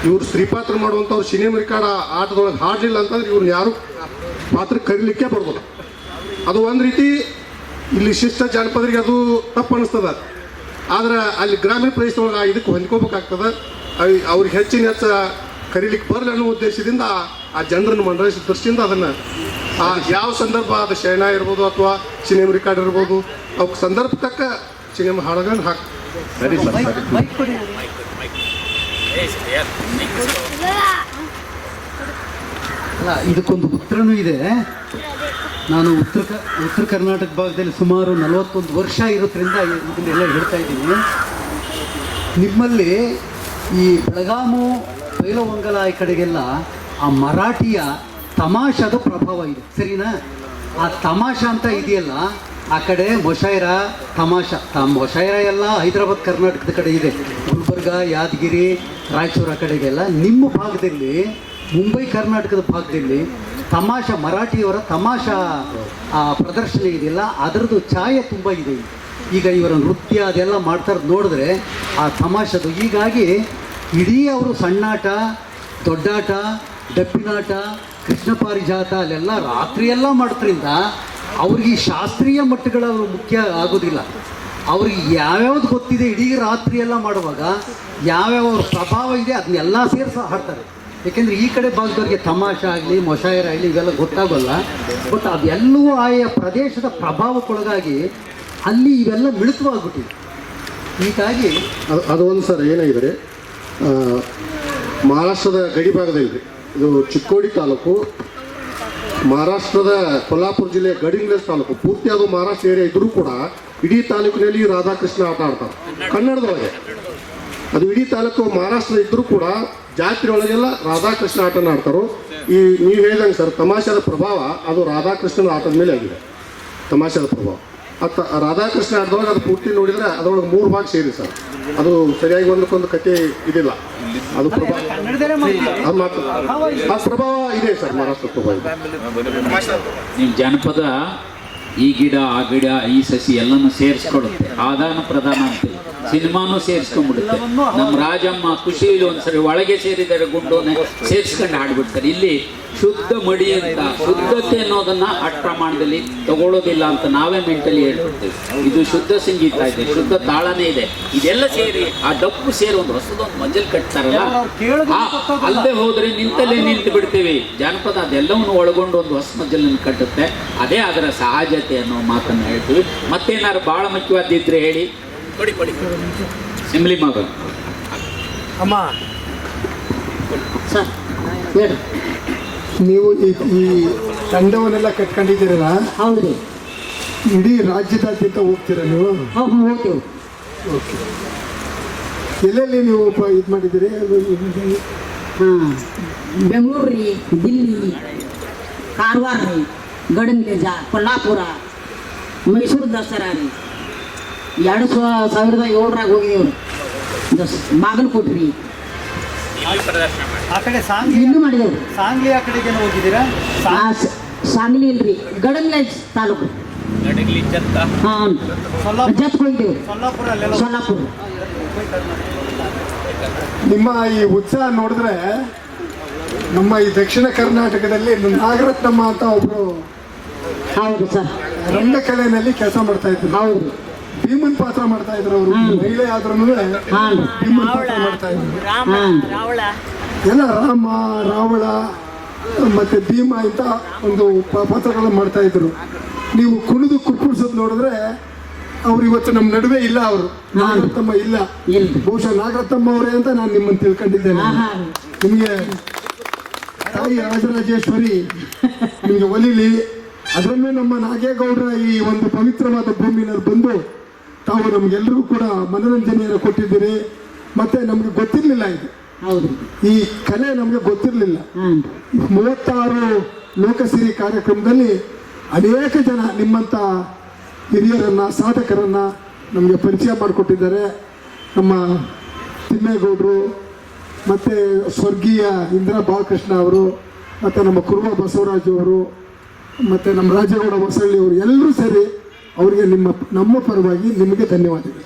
ಇವ್ರು ಸ್ತ್ರೀಪಾತ್ರ ಮಾಡುವಂಥವ್ರು ಸಿನಿಮಾ ರೆಕಾರ್ಡ್ ಆಟದೊಳಗೆ ಹಾಡಲಿಲ್ಲ ಅಂತಂದ್ರೆ ಇವ್ರನ್ನ ಯಾರು ಪಾತ್ರ ಕರೀಲಿಕ್ಕೆ ಬರ್ಬೋದು. ಅದು ಒಂದು ರೀತಿ ಇಲ್ಲಿ ಶಿಷ್ಟ ಜಾನಪದರಿಗೆ ಅದು ತಪ್ಪು ಅನಿಸ್ತದ. ಆದ್ರೆ ಅಲ್ಲಿ ಗ್ರಾಮೀಣ ಪ್ರದೇಶದೊಳಗೆ ಇದಕ್ಕೆ ಹೊಂದ್ಕೋಬೇಕಾಗ್ತದೆ. ಅವ್ರಿಗೆ ಹೆಚ್ಚಿನ ಕರೀಲಿಕ್ಕೆ ಬರಲಿ ಅನ್ನೋ ಉದ್ದೇಶದಿಂದ ಆ ಜನರನ್ನು ಮನರಂಜಿಸಿದ ದೃಷ್ಟಿಯಿಂದ ಅದನ್ನು ಯಾವ ಸಂದರ್ಭ, ಅದು ಶಯನ ಇರ್ಬೋದು ಅಥವಾ ಸಿನಿಮಾ ರೆಕಾರ್ಡ್ ಇರ್ಬೋದು, ಅವಕ್ಕೆ ಸಂದರ್ಭ ತಕ್ಕ ಸಿನಿಮಾ ಹಾಡೋದನ್ನು ಸರಿ ಸರ್, ಸರಿ. ಅಲ್ಲ, ಇದಕ್ಕೊಂದು ಉತ್ತರನೂ ಇದೆ. ನಾನು ಉತ್ತರ ಕರ್ನಾಟಕ ಭಾಗದಲ್ಲಿ ಸುಮಾರು 41 ವರ್ಷ ಇರೋದ್ರಿಂದ ಇದನ್ನೆಲ್ಲ ಹೇಳ್ತಾ ಇದ್ದೀನಿ. ನಿಮ್ಮಲ್ಲಿ ಈ ಬೆಳಗಾಮು, ಬೈಲಹೊಂಗಲ ಈ ಕಡೆಗೆಲ್ಲ ಆ ಮರಾಠಿಯ ತಮಾಷದ ಪ್ರಭಾವ ಇದೆ, ಸರಿನಾ? ಆ ತಮಾಷಾ ಅಂತ ಇದೆಯಲ್ಲ, ಆ ಕಡೆ ಮೊಶಾಯಿರ ಮೊಶಾಯಿರ ಎಲ್ಲ ಹೈದರಾಬಾದ್ ಕರ್ನಾಟಕದ ಕಡೆ ಇದೆ, ಗುಲ್ಬರ್ಗ, ಯಾದಗಿರಿ, ರಾಯಚೂರು ಆ ಕಡೆಗೆಲ್ಲ. ನಿಮ್ಮ ಭಾಗದಲ್ಲಿ, ಮುಂಬೈ ಕರ್ನಾಟಕದ ಭಾಗದಲ್ಲಿ ಮರಾಠಿಯವರ ತಮಾಷಾ ಪ್ರದರ್ಶನ ಇದೆಯಲ್ಲ, ಅದರದ್ದು ಛಾಯೆ ತುಂಬ ಇದೆ. ಈಗ ಇವರ ನೃತ್ಯ ಅದೆಲ್ಲ ಮಾಡ್ತಾರೆ ನೋಡಿದ್ರೆ ಆ ತಮಾಷದು. ಹೀಗಾಗಿ ಇಡೀ ಅವರು ಸಣ್ಣಾಟ, ದೊಡ್ಡಾಟ, ಡಪ್ಪಿನಾಟ, ಕೃಷ್ಣ ಪಾರಿಜಾತ ಅಲ್ಲೆಲ್ಲ ರಾತ್ರಿಯೆಲ್ಲ ಮಾಡೋದ್ರಿಂದ ಅವ್ರಿಗೆ ಈ ಶಾಸ್ತ್ರೀಯ ಮಟ್ಟಗಳ ಮುಖ್ಯ ಆಗೋದಿಲ್ಲ. ಅವ್ರಿಗೆ ಯಾವ್ಯಾವ್ದು ಗೊತ್ತಿದೆ ಇಡೀ ರಾತ್ರಿ ಎಲ್ಲ ಮಾಡುವಾಗ ಯಾವ್ಯಾವ ಅವ್ರ ಪ್ರಭಾವ ಇದೆ ಅದನ್ನೆಲ್ಲ ಸೇರಿಸಿ ಹಾಡ್ತಾರೆ. ಯಾಕೆಂದರೆ ಈ ಕಡೆ ಭಾಗದವ್ರಿಗೆ ತಮಾಷೆ ಆಗಲಿ ಮೊಶಾಯರ ಆಗಲಿ ಇವೆಲ್ಲ ಗೊತ್ತಾಗೋಲ್ಲ. ಬಟ್ ಅದೆಲ್ಲವೂ ಆಯಾ ಪ್ರದೇಶದ ಪ್ರಭಾವಕ್ಕೊಳಗಾಗಿ ಅಲ್ಲಿ ಇವೆಲ್ಲ ಮಿಳಿತವಾಗ್ಬಿಟ್ಟಿದೆ. ಹೀಗಾಗಿ ಅದು ಒಂದು ಸರ್ ಏನಾಗಿದೆ, ಮಹಾರಾಷ್ಟ್ರದ ಗಡಿ ಭಾಗದಲ್ಲಿ ಇದು ಚಿಕ್ಕೋಡಿ ತಾಲೂಕು, ಮಹಾರಾಷ್ಟ್ರದ ಕೊಲ್ಹಾಪುರ ಜಿಲ್ಲೆಯ ಗಡಿಂಗ್ಲೇಸ್ ತಾಲೂಕು, ಪೂರ್ತಿ ಅದು ಮಹಾರಾಷ್ಟ್ರ ಏರಿಯಾ ಇದ್ರೂ ಕೂಡ ಇಡೀ ತಾಲೂಕಿನಲ್ಲಿ ರಾಧಾಕೃಷ್ಣ ಆಟ ಆಡ್ತಾರೆ ಕನ್ನಡದೊಳಗೆ. ಅದು ಇಡೀ ತಾಲೂಕು ಮಹಾರಾಷ್ಟ್ರ ಇದ್ದರೂ ಕೂಡ ಜಾತ್ರೆ ಒಳಗೆಲ್ಲ ರಾಧಾಕೃಷ್ಣ ಆಟನ ಆಡ್ತಾರೋ. ಈ ನೀವು ಹೇಳಿದಂಗೆ ಸರ್ ತಮಾಷೆದ ಪ್ರಭಾವ ಅದು ರಾಧಾಕೃಷ್ಣನ ಆಟದ ಮೇಲೆ ಆಗಿದೆ. ತಮಾಷೆದ ಪ್ರಭಾವ ರಾಧಾಕೃಷ್ಣ ಆಟದೊಳಗೆ ಅದು ಪೂರ್ತಿ ನೋಡಿದರೆ ಅದರೊಳಗೆ 3 ಭಾಗ ಸೇರಿ ಸರ್. ಅದು ಸರಿಯಾಗಿ ಒಂದಕ್ಕೊಂದು ಕತೆ ಇದಿಲ್ಲ. ಅದು ಪ್ರಭಾವ ಅದು ಮಾತ್ರ ಆ ಪ್ರಭಾವ ಇದೆ ಸರ್, ಮಹಾರಾಷ್ಟ್ರ ಪ್ರಭಾವ ಇದೆ. ನಿಮ್ಮ ಜನಪದ ಈ ಗಿಡ ಆ ಗಿಡ ಈ ಸಸಿ ಎಲ್ಲನೂ ಸೇರಿಸ್ಕೊಡುತ್ತೆ. ಆದಾನ ಪ್ರದಾನ ಅಂತೀವಿ. ಸಿನಿಮಾನು ಸೇರಿಸ್ಕೊಂಡ್ಬಿಡುತ್ತೆ. ನಮ್ಮ ರಾಜಮ್ಮ ಖುಷಿಯಲ್ಲಿ ಒಂದ್ಸರಿ ಒಳಗೆ ಸೇರಿದರೆ ಗುಂಡೋನೆ ಸೇರಿಸ್ಕೊಂಡು ಹಾಡ್ಬಿಡ್ತಾರೆ. ಇಲ್ಲಿ ಶುದ್ಧ ಮಡಿ ಅಂತ ಶುದ್ಧತೆ ಅನ್ನೋದನ್ನ ಅಟ್ ಪ್ರಮಾಣದಲ್ಲಿ ತಗೊಳ್ಳೋದಿಲ್ಲ ಅಂತ ನಾವೇ ಮೆಂಟಲಿ ಹೇಳ್ಬಿಡ್ತೀವಿ. ಇದು ಶುದ್ಧ ಸಂಗೀತ ಇದೆ, ಶುದ್ಧ ತಾಳನೇ ಇದೆ. ಇದೆಲ್ಲ ಸೇರಿ ಆ ಡಪ್ಪು ಸೇರಿ ಒಂದು ಹೊಸದೊಂದು ಮಜಲ್ ಕಟ್ತಾರಲ್ಲ, ಅಲ್ಲದೆ ಹೋದ್ರೆ ನಿಂತಲ್ಲೇ ನಿಂತು ಬಿಡ್ತೀವಿ. ಜಾನಪದ ಅದೆಲ್ಲವನ್ನು ಒಳಗೊಂಡು ಒಂದು ಹೊಸ ಮಜಲನ್ನು ಕಟ್ಟುತ್ತೆ. ಅದೇ ಅದರ ಸಹಜತೆ ಅನ್ನೋ ಮಾತನ್ನು ಹೇಳ್ತೀವಿ. ಮತ್ತೇನಾದ್ರು ಬಹಳ ಮುಖ್ಯವಾದಿದ್ರೆ ಹೇಳಿ. ಸಿಮ್ಲಿ ಮಗ ಅಮ್ಮ ಸರ್ ಹೇಳಿ. ನೀವು ಈ ತಂಡವನ್ನೆಲ್ಲ ಕಟ್ಕೊಂಡಿದ್ದೀರಲ್ಲ, ಹೌದು ಇಡೀ ರಾಜ್ಯದಾದ್ಯಂತ ಹೋಗ್ತೀರಾ ನೀವು? ಹೋಗ್ತೀವಿ. ಓಕೆ. ಎಲ್ಲೆಲ್ಲಿ ನೀವು ಇದು ಮಾಡಿದ್ದೀರಿ? ಹಾಂ, ಬೆಂಗಳೂರು ರೀ, ದಿಲ್ಲಿ, ಕಾರವಾರ ರೀ, ಗಡಂಗೇಜ, ಕೊಲ್ಲಾಪುರ, ಮೈಸೂರು ದಸರಾ ರೀ, 2007ರಾಗ ಹೋಗಿದ್ದೇವ್ರಿ. ಬಾಗಲಕೋಟೆ ರೀ, ಆ ಕಡೆ ಸಾಂಗ್ಲಿ ಇಲ್ಲೂ ಮಾಡಿದೇವ್ರಿ. ಸಾಂಗ್ಲಿ ಆ ಕಡೆಗೆ ಹೋಗಿದ್ದೀರಾ? ಸಾಂಗ್ಲಿ ಇಲ್ರಿ, ಗಡಂಗ್ಲೇಜ್ ತಾಲೂಕು. ಹಾಂ, ಜತ್ಗೆ ಹೋಗಿದ್ದೇವ್ರಿ. ಸೊಲ್ಲಾಪುರ ಅಲ್ಲೆಲ್ಲ ಸೊಲ್ಲಾಪುರ. ನಿಮ್ಮ ಈ ಉತ್ಸಾಹ ನೋಡಿದ್ರೆ ನಮ್ಮ ಈ ದಕ್ಷಿಣ ಕರ್ನಾಟಕದಲ್ಲಿ ನಾಗರತ್ನಮ್ಮ ಅಂತ ಒಬ್ರು ಹೌದು ಸರ್, ರಂಗಕಲೆಯಲ್ಲಿ ಕೆಲಸ ಮಾಡ್ತಾ ಇದ್ರು. ಹೌದು, ಭೀಮನ್ ಪಾತ್ರ ಮಾಡ್ತಾ ಇದ್ರು. ಅವರು ಮಹಿಳೆ ಆದ್ರೂ ಹಾಂ ಭೀಮನ್ ಪಾತ್ರ ಮಾಡ್ತಾ ಇದ್ರು. ಹಾಂ, ಎಲ್ಲ ರಾಮ, ರಾವಣ ಮತ್ತೆ ಭೀಮ ಅಂತ ಒಂದು ಪಾತ್ರಗಳನ್ನ ಮಾಡ್ತಾ ಇದ್ರು. ನೀವು ಕುಣಿದು ಕುಪ್ಪಳಿಸೋದು ನೋಡಿದ್ರೆ ಅವ್ರು ಇವತ್ತು ನಮ್ಮ ನಡುವೆ ಇಲ್ಲ. ಅವರು ನಾಗರತ್ನಮ್ಮ ಇಲ್ಲ. ಬಹುಶಃ ನಾಗರತ್ನಮ್ಮ ಅವರೇ ಅಂತ ನಾನು ನಿಮ್ಮನ್ನು ತಿಳ್ಕೊಂಡಿದ್ದೇನೆ. ನಿಮಗೆ ತಾಯಿ ರಾಜರಾಜೇಶ್ವರಿ ನಿಮಗೆ ಒಲಿಲಿ. ಅದರಲ್ಲೂ ನಮ್ಮ ನಾಗೇಗೌಡರ ಈ ಒಂದು ಪವಿತ್ರವಾದ ಭೂಮಿನಲ್ಲಿ ಬಂದು ತಾವು ನಮಗೆಲ್ಲರಿಗೂ ಕೂಡ ಮನೋರಂಜನೆಯನ್ನು ಕೊಟ್ಟಿದ್ದೀರಿ. ಮತ್ತೆ ನಮಗೆ ಗೊತ್ತಿರಲಿಲ್ಲ ಇದು, ಈ ಕಲೆ ನಮಗೆ ಗೊತ್ತಿರಲಿಲ್ಲ. 36 ಲೋಕಸಿರಿ ಕಾರ್ಯಕ್ರಮದಲ್ಲಿ ಅನೇಕ ಜನ ನಿಮ್ಮಂಥ ಹಿರಿಯರನ್ನು, ಸಾಧಕರನ್ನು ನಮಗೆ ಪರಿಚಯ ಮಾಡಿಕೊಟ್ಟಿದ್ದಾರೆ. ನಮ್ಮ ತಿಮ್ಮೇಗೌಡರು, ಮತ್ತು ಸ್ವರ್ಗೀಯ ಇಂದಿರಾ ಬಾಲಕೃಷ್ಣ ಅವರು, ಮತ್ತು ನಮ್ಮ ಕುರುಬ ಬಸವರಾಜು ಅವರು, ಮತ್ತು ನಮ್ಮ ರಾಜೇಗೌಡ ಹೊಸಳ್ಳಿ ಅವರು ಎಲ್ಲರೂ ಸೇರಿ ಅವರಿಗೆ ನಮ್ಮ ಪರವಾಗಿ ನಿಮಗೆ ಧನ್ಯವಾದಗಳು.